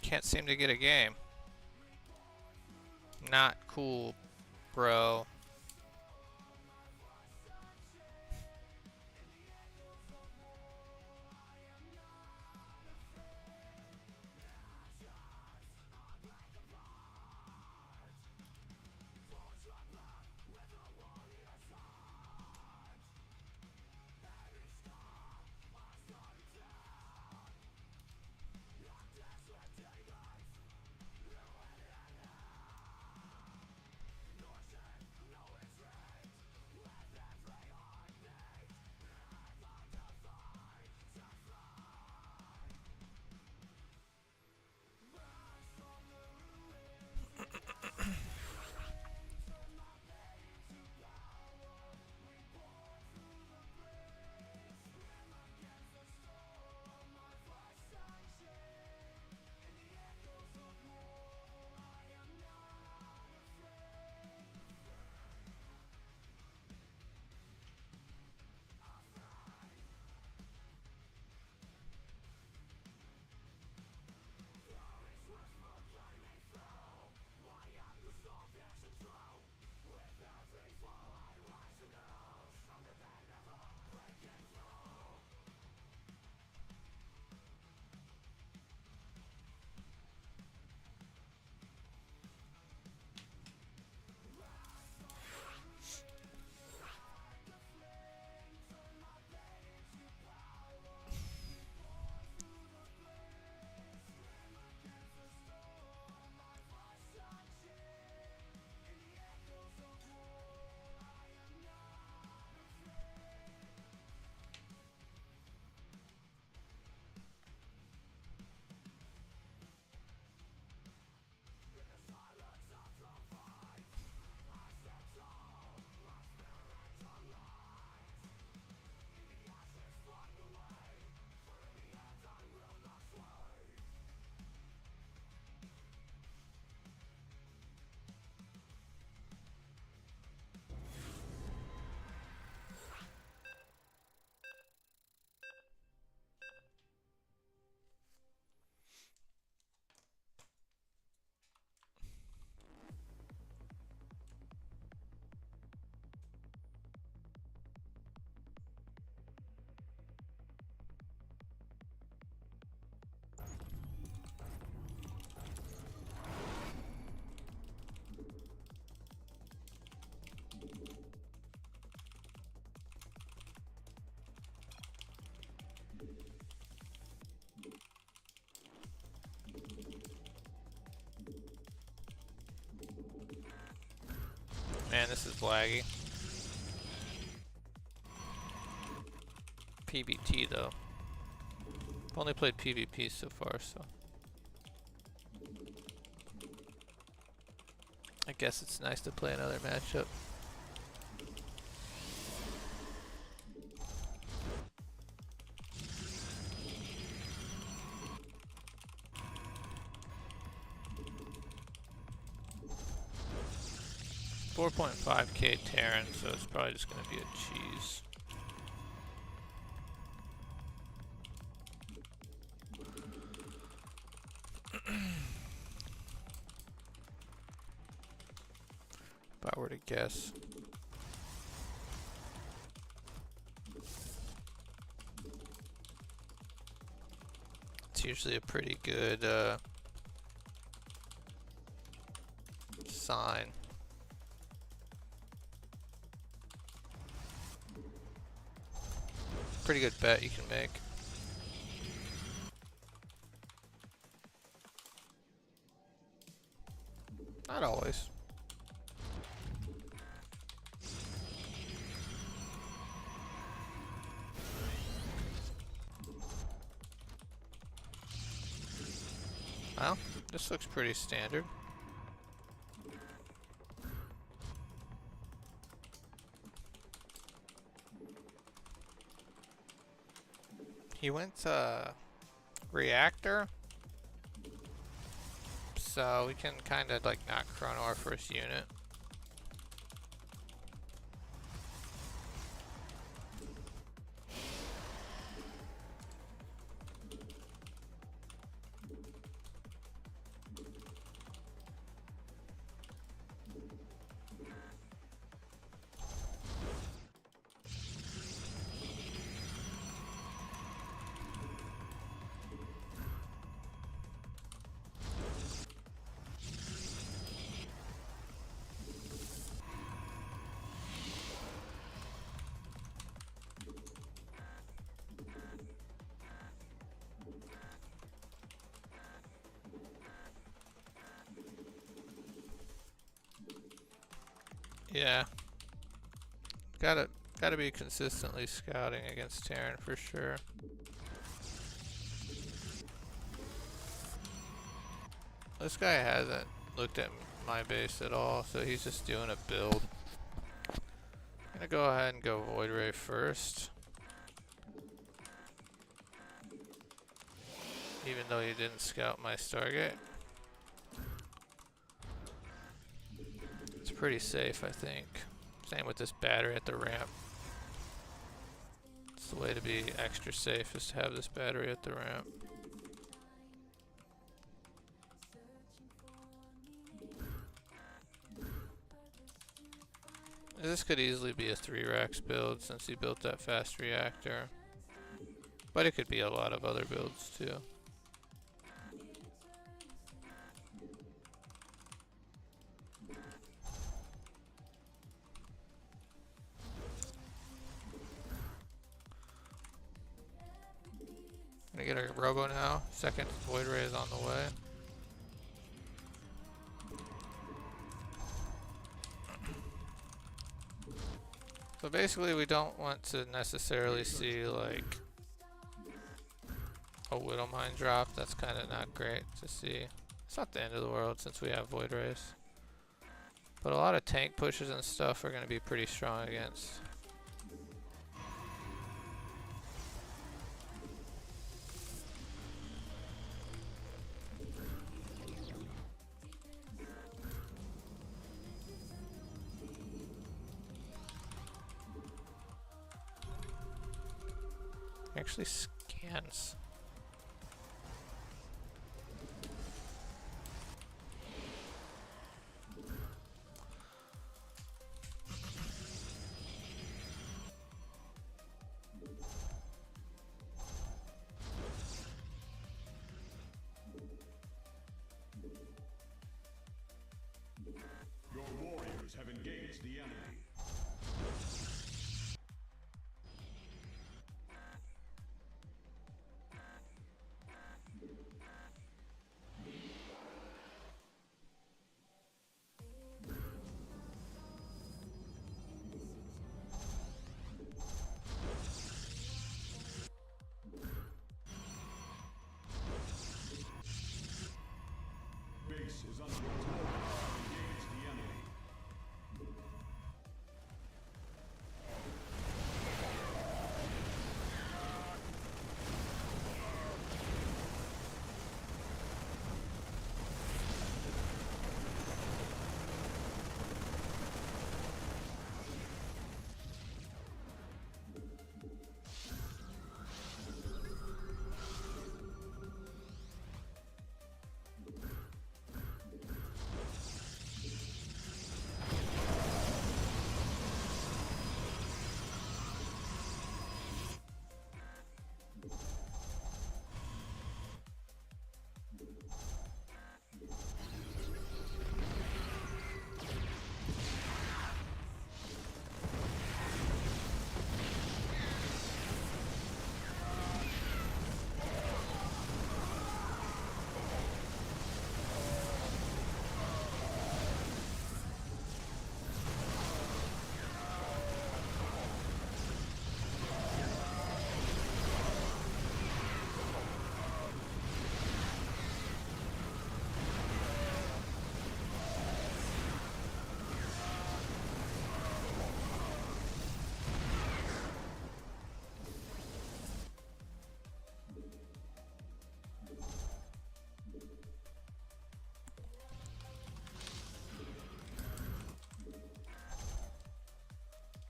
can't seem to get a game. Not cool, bro. Man, this is laggy. PvT though. I've only played PvP so far, so I guess it's nice to play another matchup. $4.5K Terran, so it's probably just gonna be a cheese. If I were to guess. It's usually a pretty good sign. Pretty good bet you can make. Not always. Well, this looks pretty standard. He went reactor, so we can kind of like not chrono our first unit. Yeah. Gotta be consistently scouting against Terran for sure. This guy hasn't looked at my base at all, so he's just doing a build. I'm gonna go ahead and go Void Ray first. Even though he didn't scout my Stargate. It's pretty safe, I think. Same with this battery at the ramp. It's the way to be extra safe, is to have this battery at the ramp. This could easily be a 3 racks build since he built that fast reactor. But it could be a lot of other builds too. Gonna get a robo now. Second Void Ray is on the way. So basically we don't want to necessarily see like a Widow Mine drop. That's kind of not great to see. It's not the end of the world since we have Void Rays. But a lot of tank pushes and stuff are going to be pretty strong against. Actually scans. Your warriors have engaged the enemy. Base is under attack. Engage the enemy.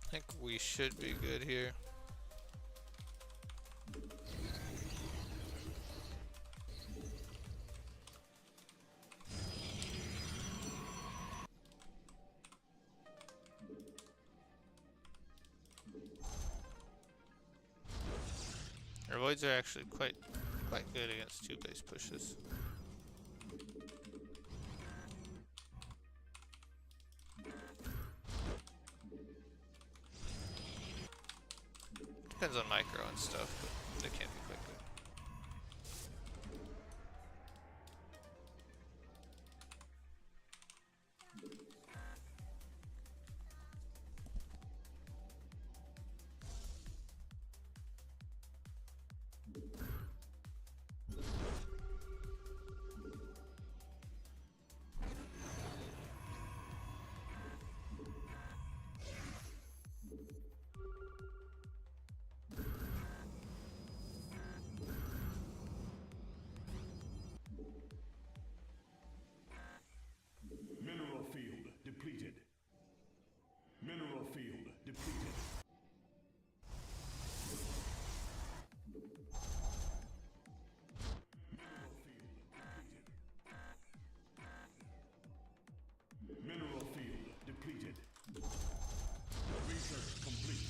I think we should be good here. Our voids are actually quite good against 2 base pushes. Depends on micro and stuff, but they can be quite good. depleted. Mineral field depleted. Research complete.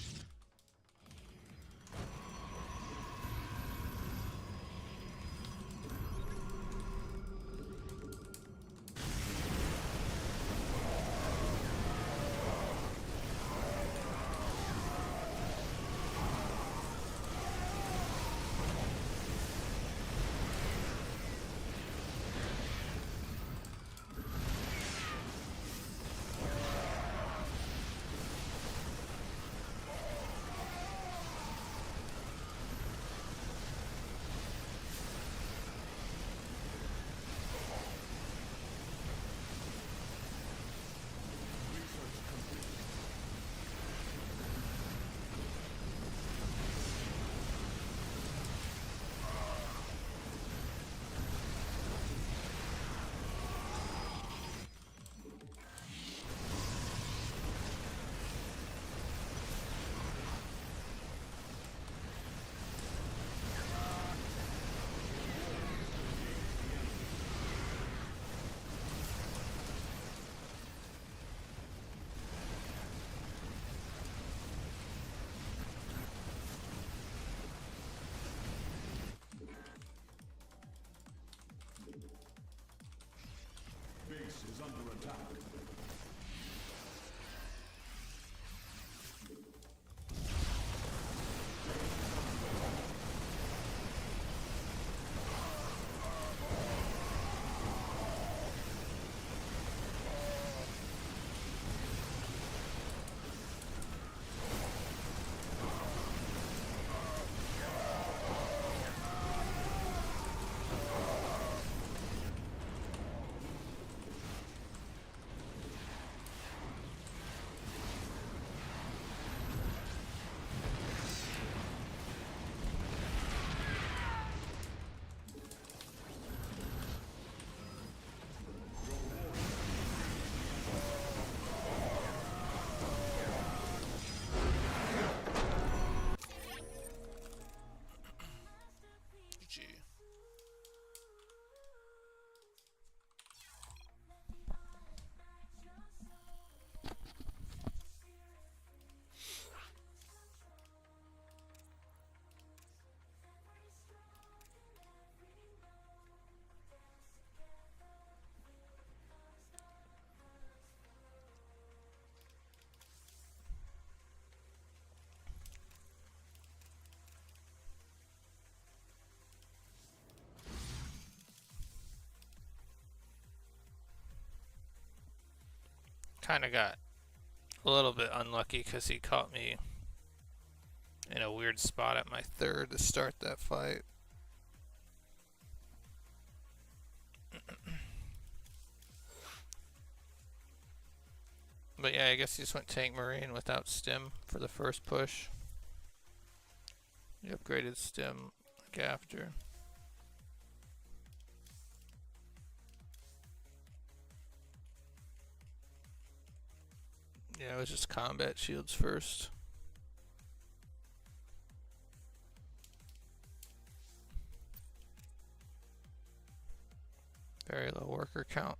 Base is under attack. Kind of got a little bit unlucky because he caught me in a weird spot at my third to start that fight. But yeah, I guess he just went Tank Marine without Stim for the first push. He upgraded Stim like after. Yeah, it was just combat shields first. Very low worker count.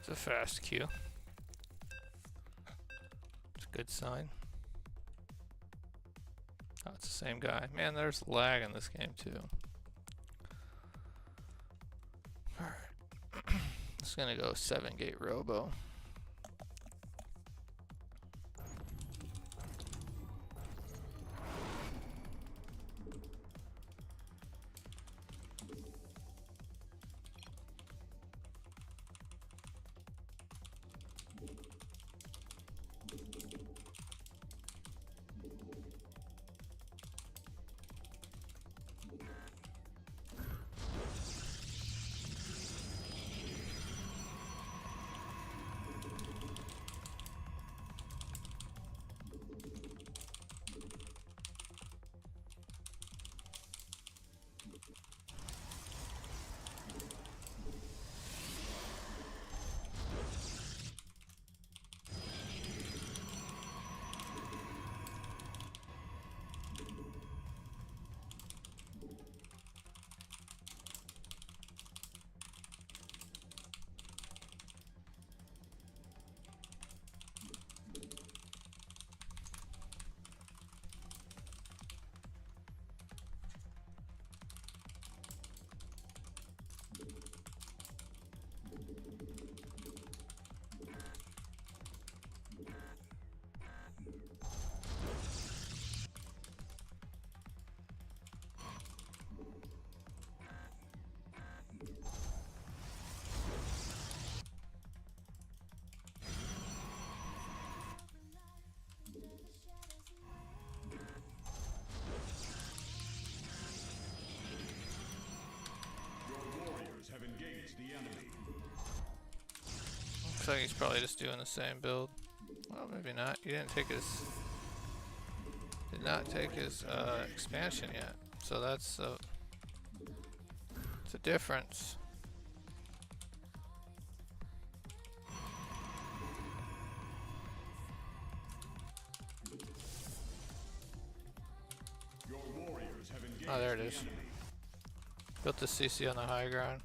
It's a fast queue. It's a good sign. Oh, it's the same guy. Man, there's lag in this game too. Alright. It's gonna go 7-gate robo. Have engaged the enemy. Looks like he's probably just doing the same build. Well, maybe not. He didn't take his... Did not take his expansion yet. So that's it's a difference. Your warriors have engaged Oh, there it the is. enemy. Built the CC on the high ground.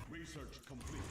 Research complete.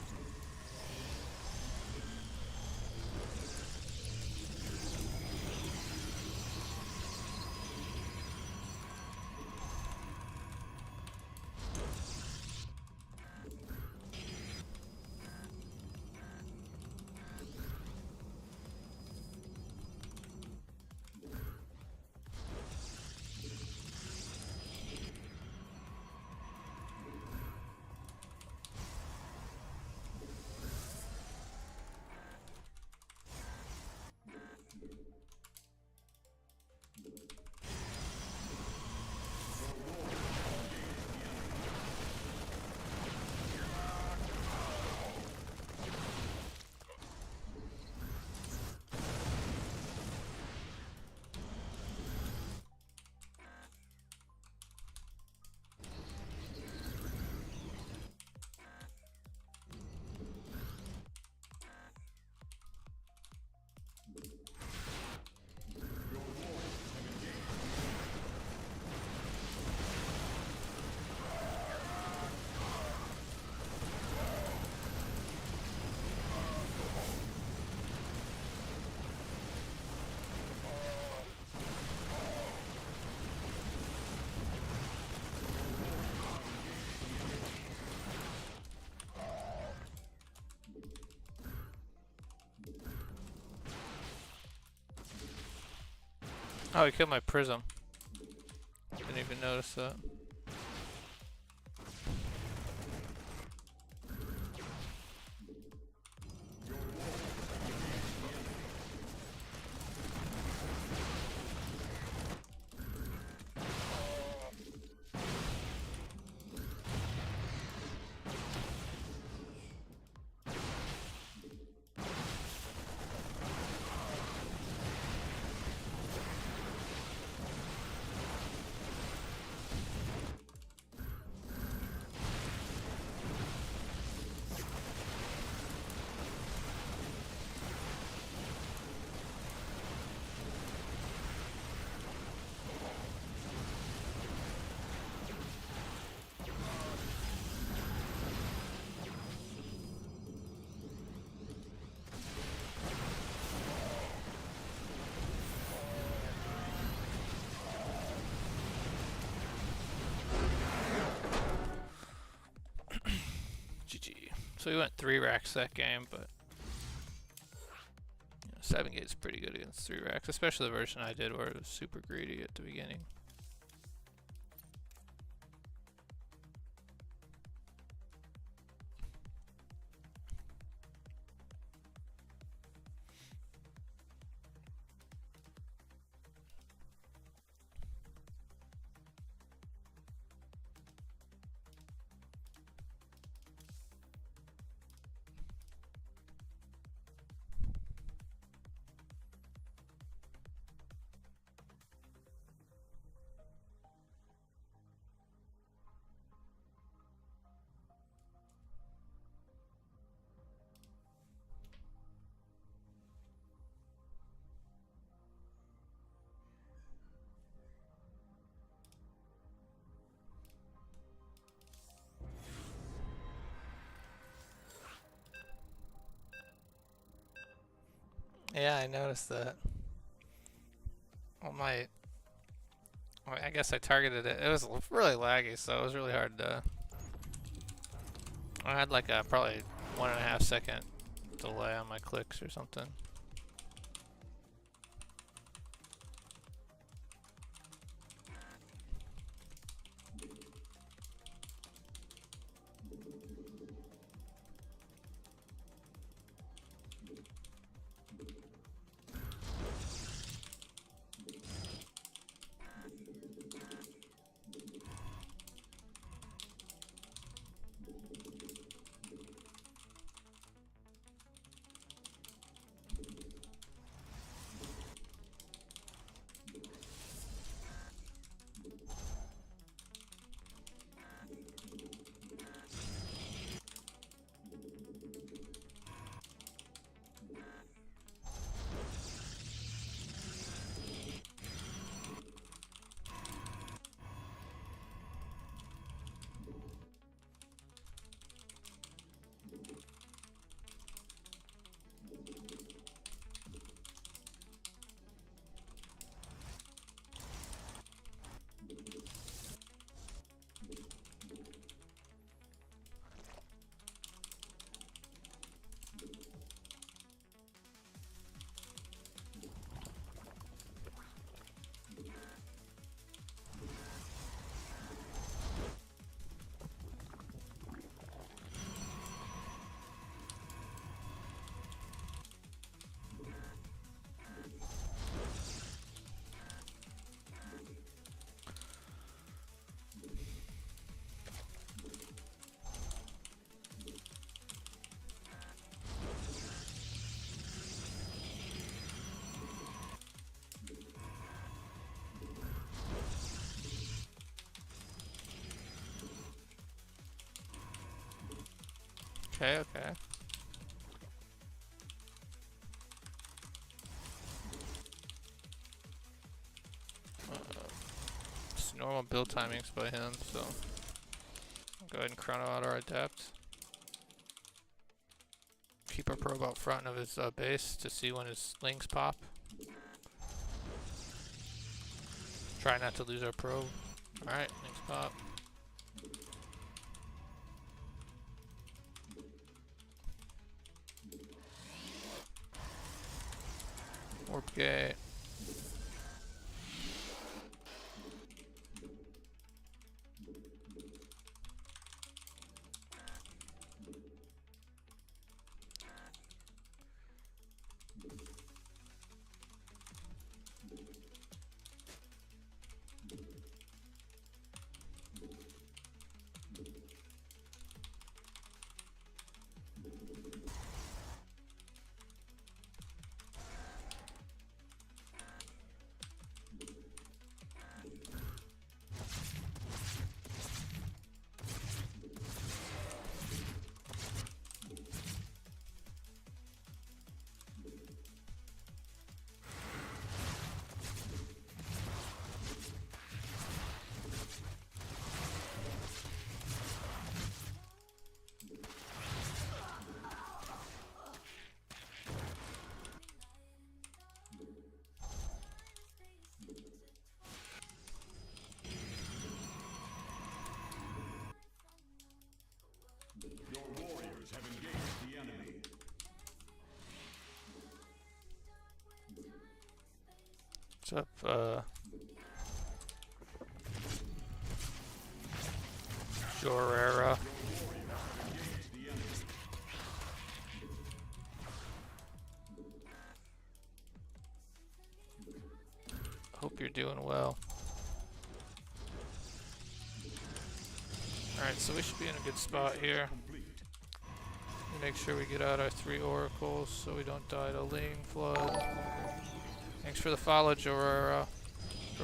Oh, he killed my prism. Didn't even notice that. GG. So we went 3 racks that game, but 7 gate's pretty good against 3 racks, especially the version I did where it was super greedy at the beginning. Yeah, I noticed that. Well, I guess I targeted it. It was really laggy, so it was really hard to... I had like a probably 1.5 second delay on my clicks or something. Okay, okay. It's normal build timings by him, so I'll go ahead and chrono out our adapt. Keep our probe out front of his base to see when his lings pop. Try not to lose our probe. Alright, lings pop. Warp gate. Your warriors have engaged the enemy. What's up, Jorera? Hope you're doing well. Alright, so we should be in a good spot here. Make sure we get out our 3 oracles so we don't die to Ling Flood. Thanks for the follow, Jorera. If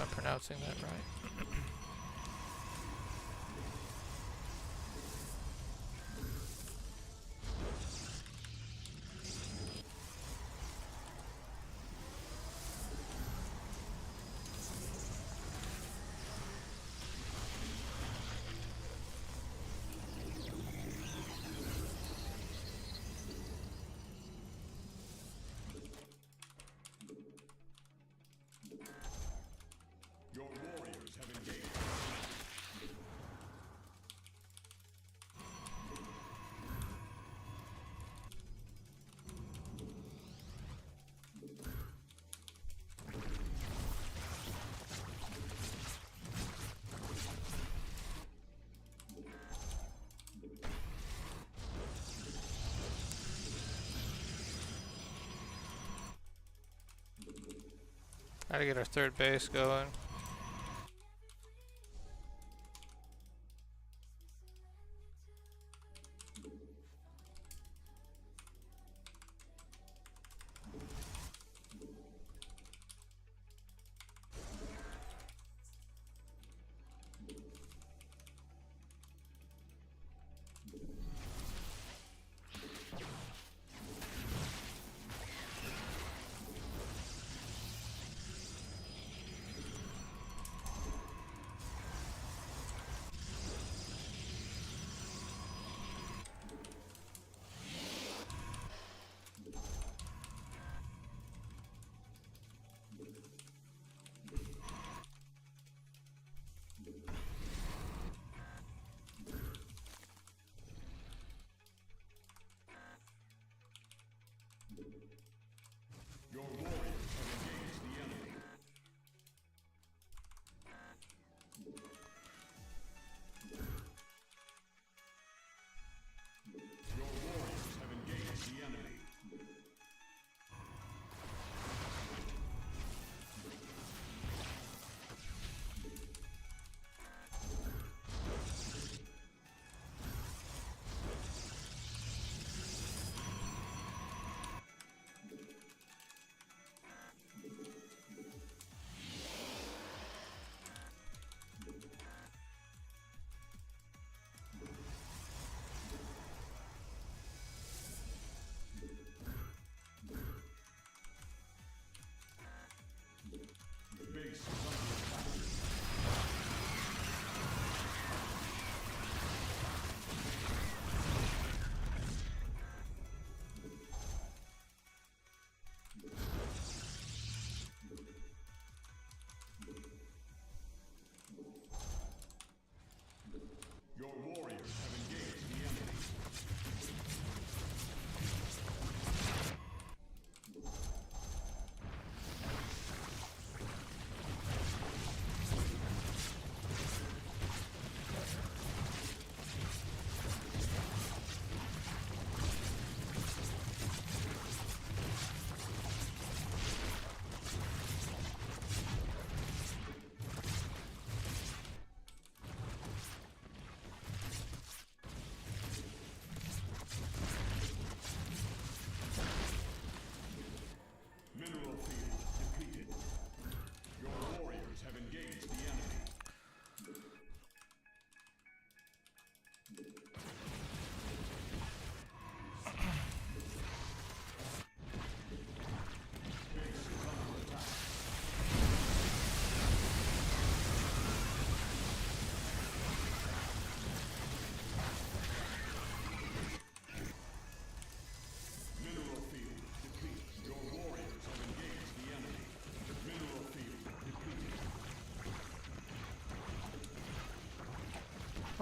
I'm pronouncing that right. Your warriors have engaged. Gotta get our 3rd base going.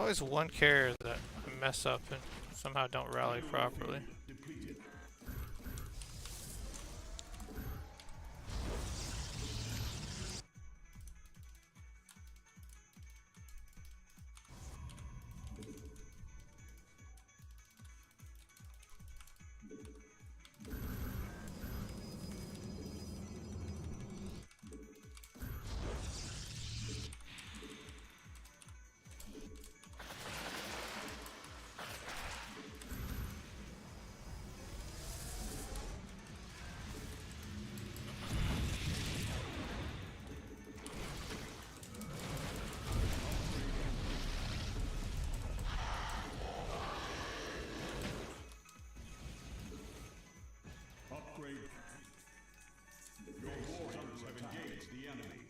Always one carrier that I mess up and somehow don't rally properly. Depleted. Upgrade. Your warriors have engaged the enemy.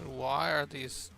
Why are these...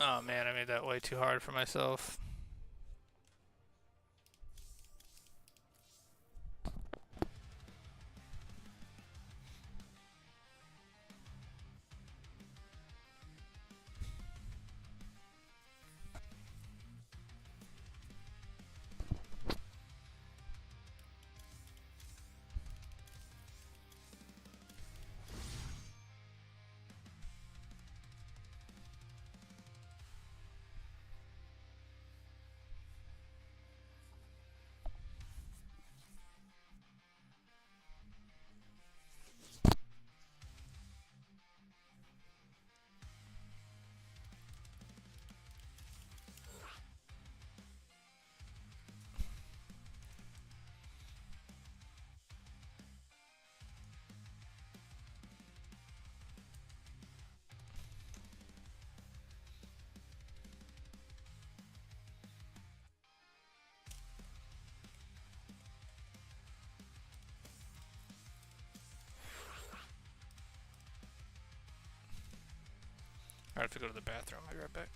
Oh man, I made that way too hard for myself. I have to go to the bathroom. I'll be right back.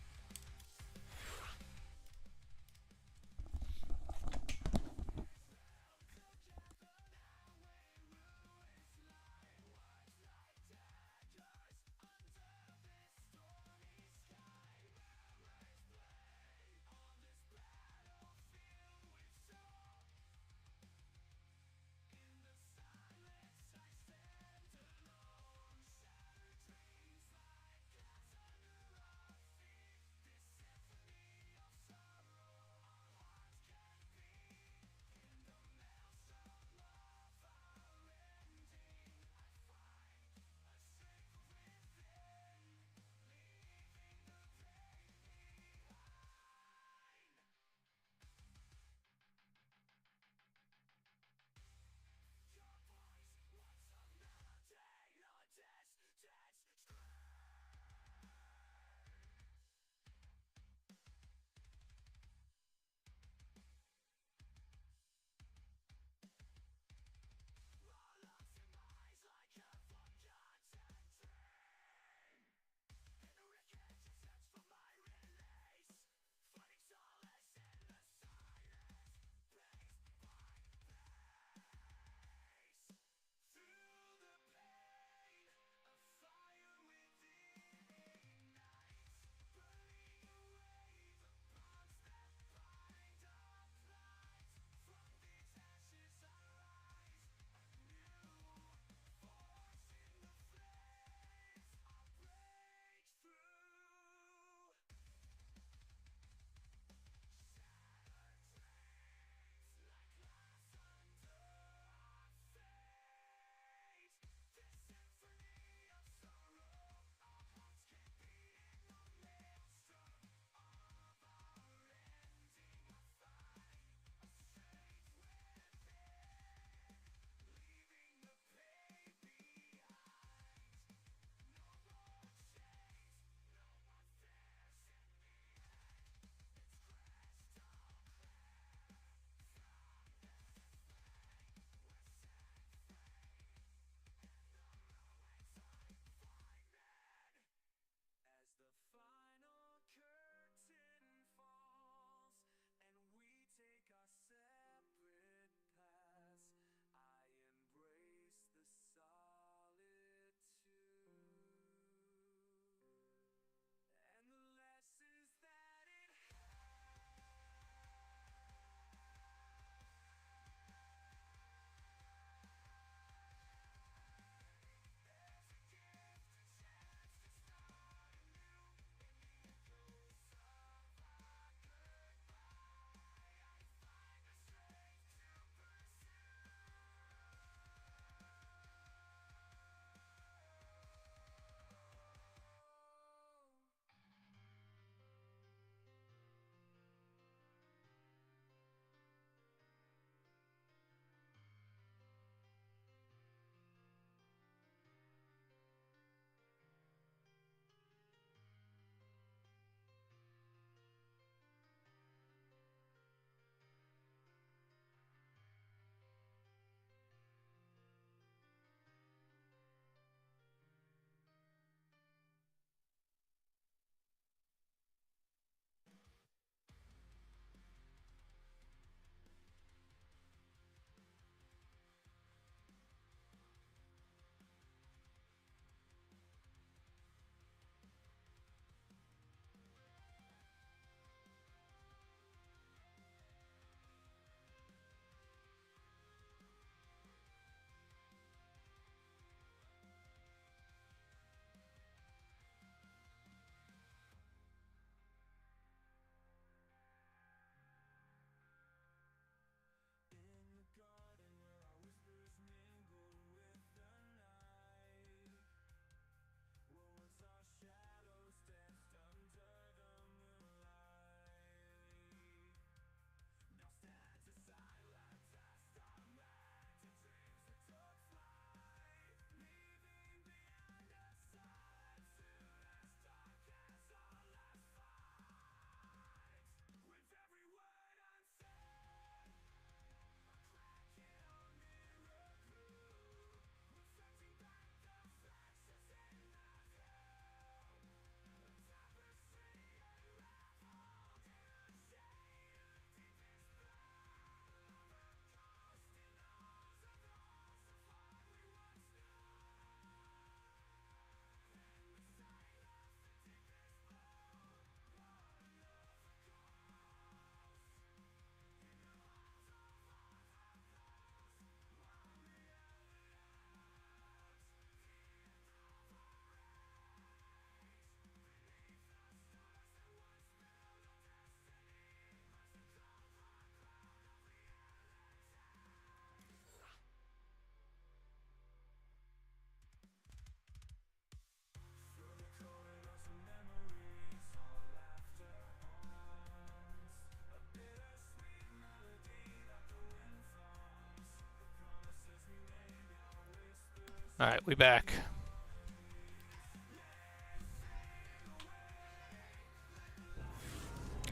Alright, we back.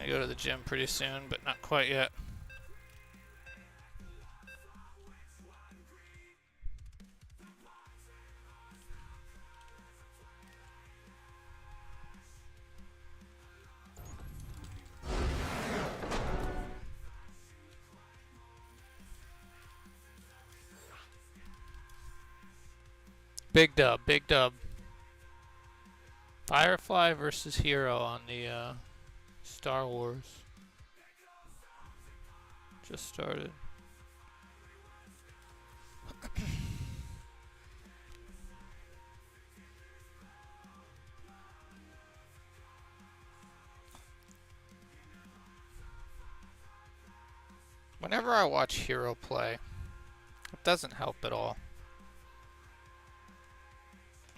I go to the gym pretty soon, but not quite yet. Big dub, big dub. Firefly versus Hero on the Star Wars. Just started. Whenever I watch Hero play, it doesn't help at all.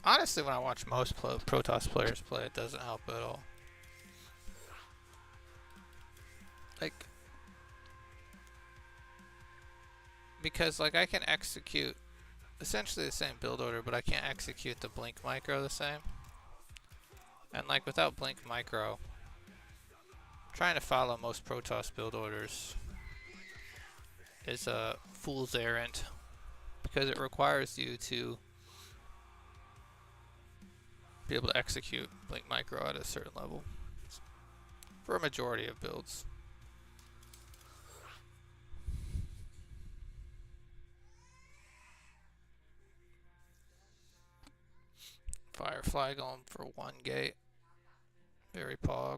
Honestly, when I watch most Protoss players play, it doesn't help at all. Like, because like I can execute essentially the same build order, but I can't execute the blink micro the same. And like without blink micro, trying to follow most Protoss build orders is a fool's errand because it requires you to be able to execute blink micro at a certain level for a majority of builds. Firefly going for 1 gate. Very pog.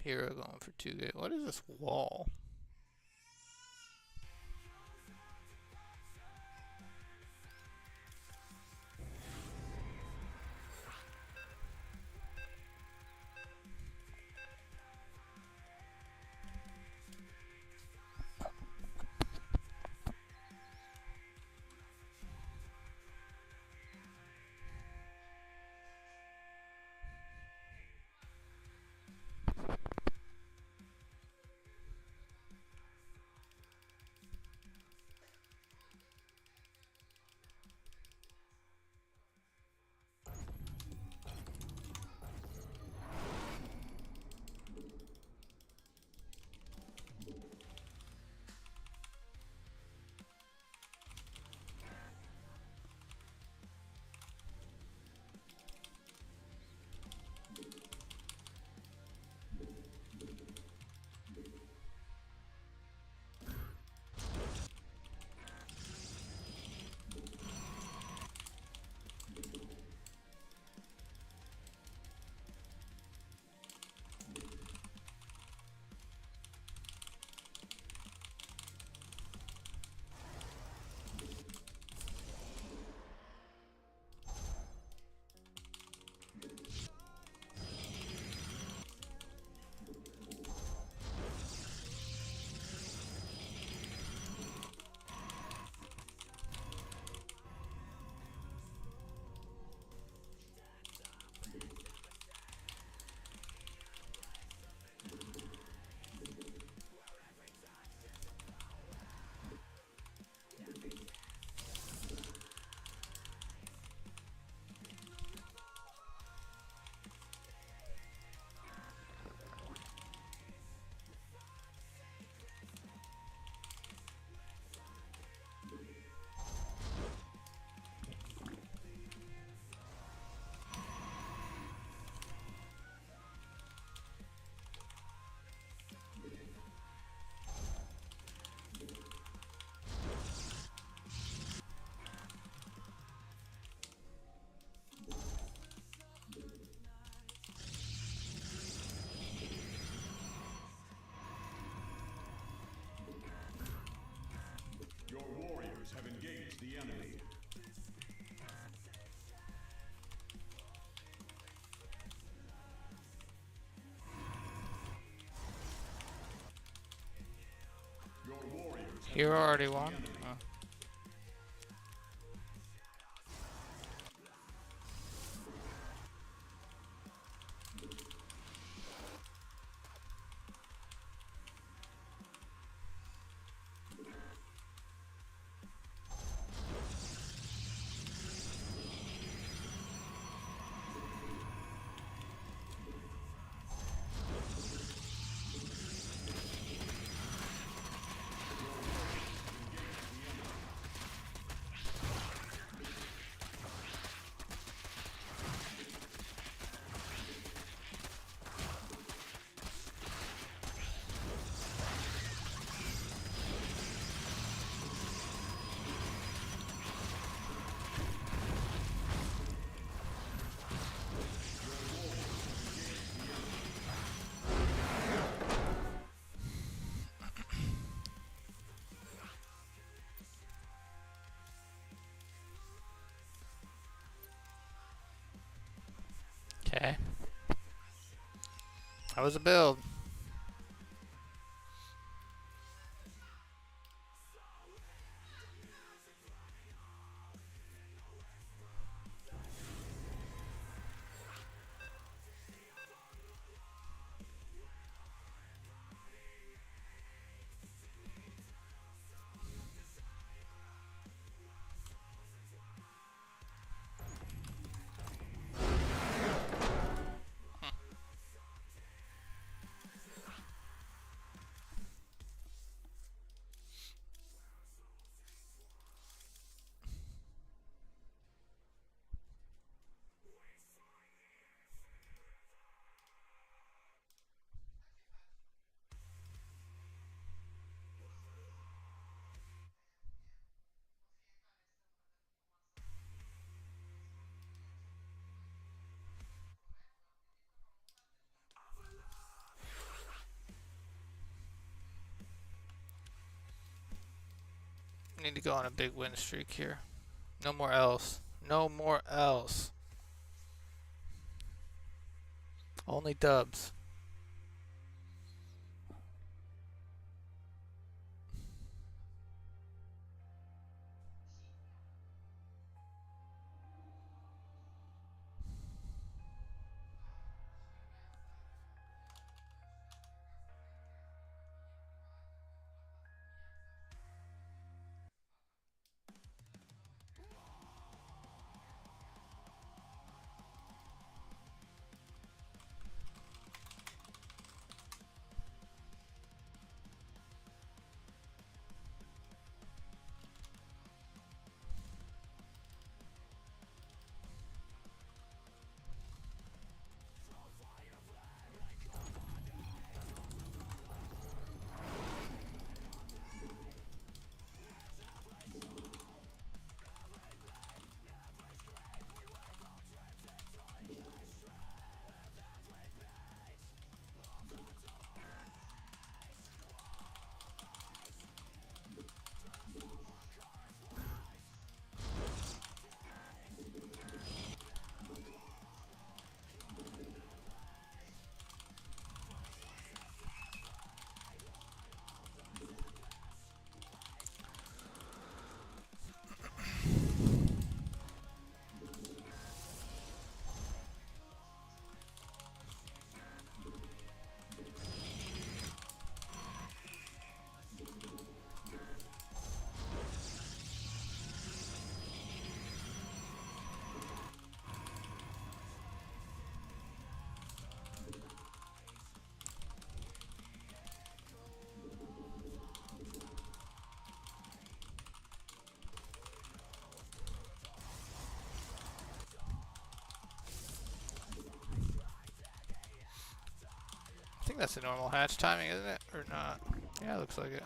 Hero going for 2 gate. What is this wall? Your warriors have engaged the enemy. Your warriors have Hero already engaged the won? enemy. Oh. Okay. That was a build. Need to go on a big win streak here. No more else. No more else. Only dubs. I think that's the normal hatch timing, isn't it? Or not? Yeah, it looks like it.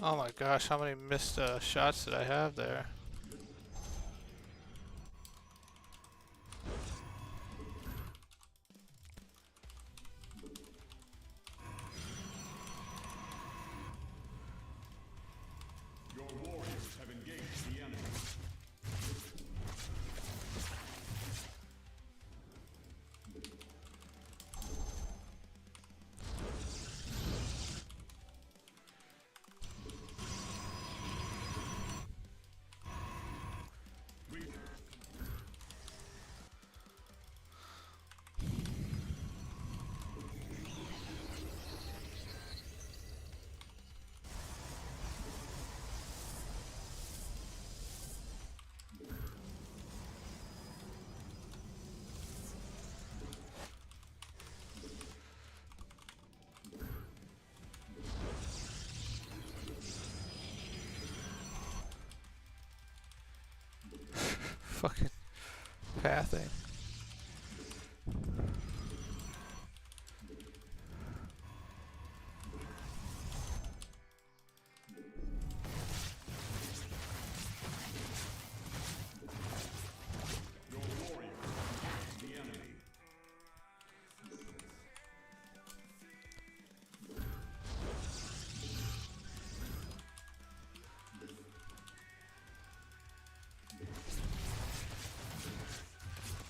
Oh my gosh, how many missed shots did I have there? Your warriors have engaged the enemy. Fucking pathing. Your warriors have engaged the enemy.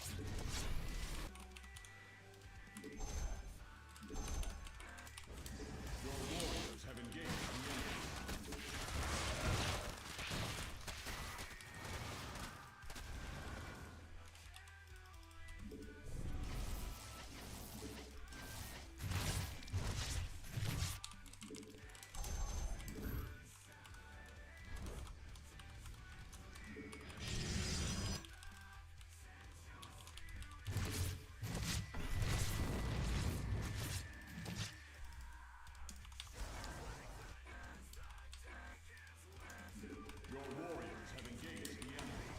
Your warriors have engaged the enemy. Your warriors have engaged the enemy.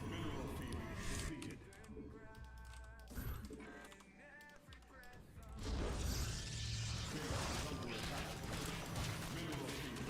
Mineral field depleted. Base is under attack. Mineral field.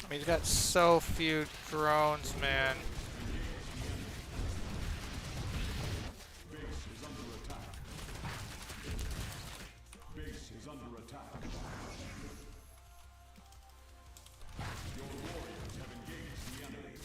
I mean, he's got so few drones, man. Base is under attack. Base is under attack. Your warriors have engaged the enemy.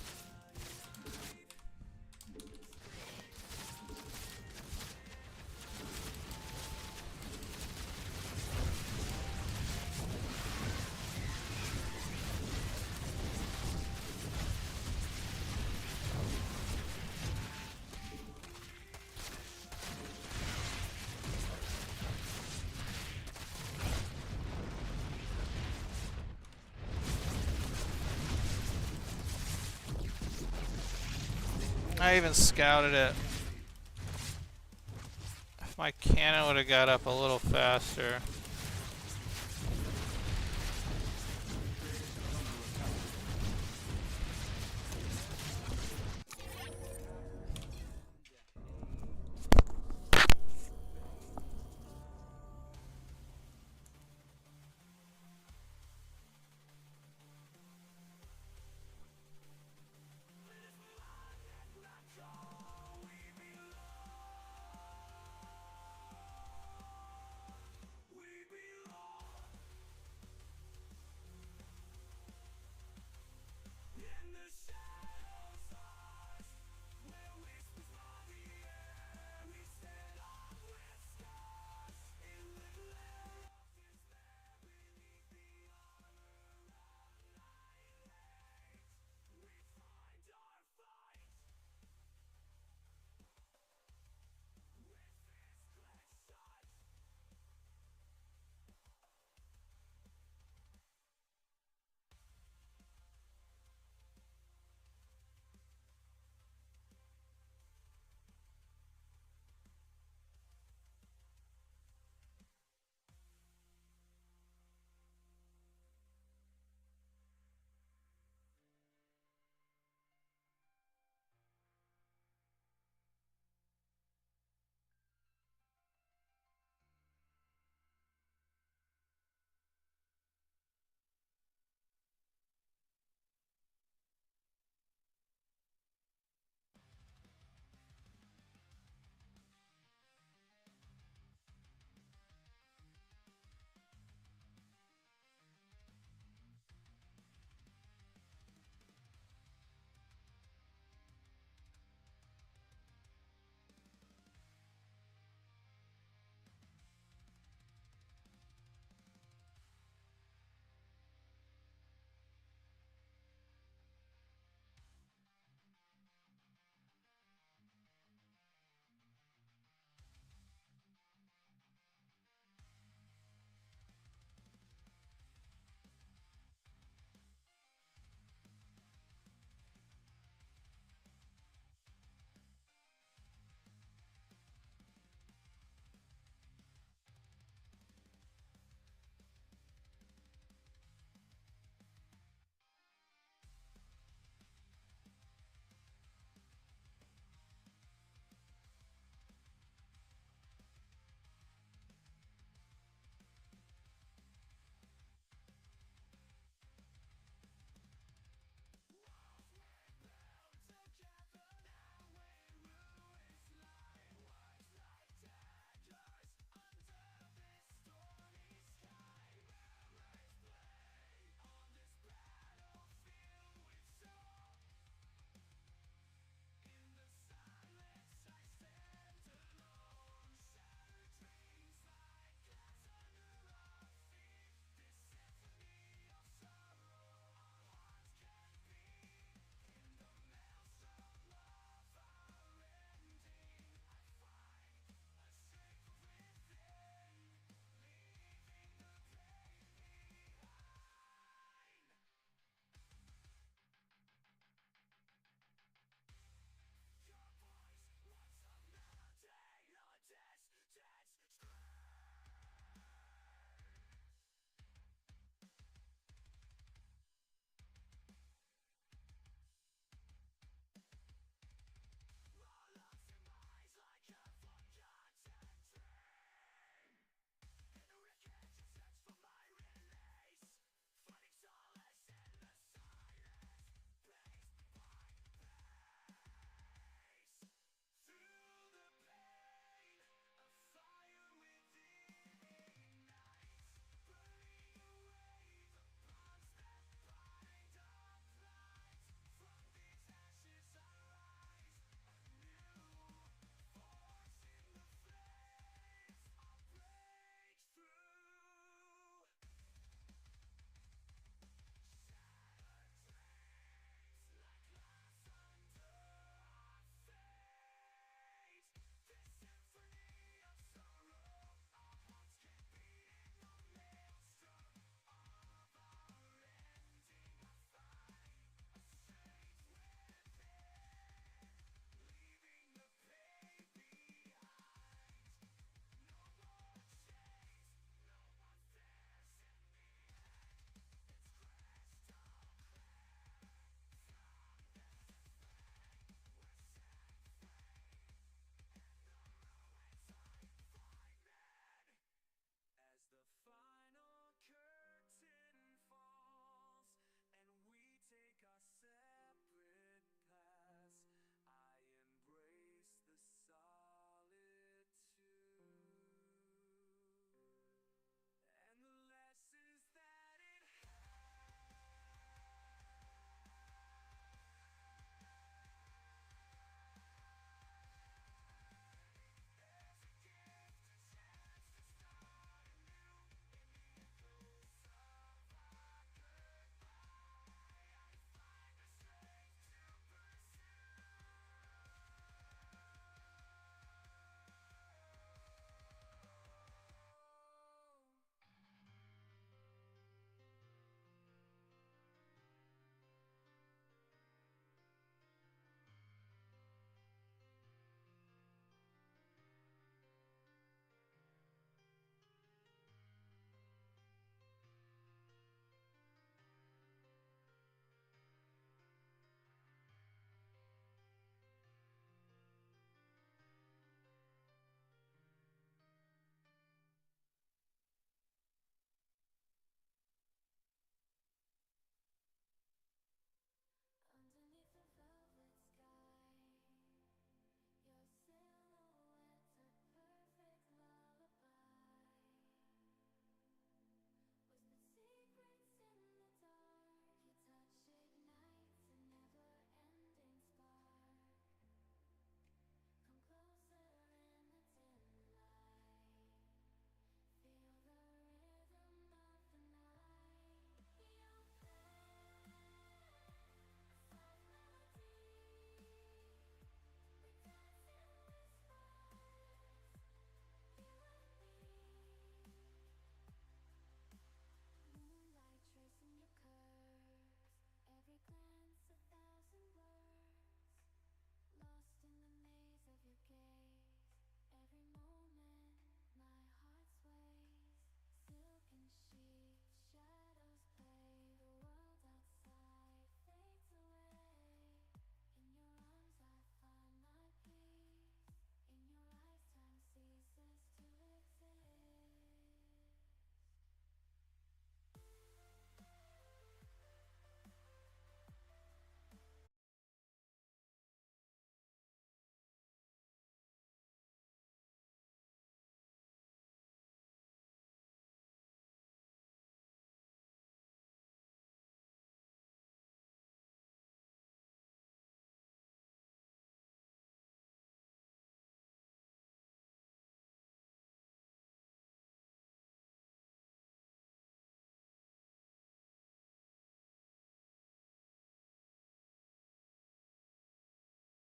I even scouted it. If my cannon would have got up a little faster.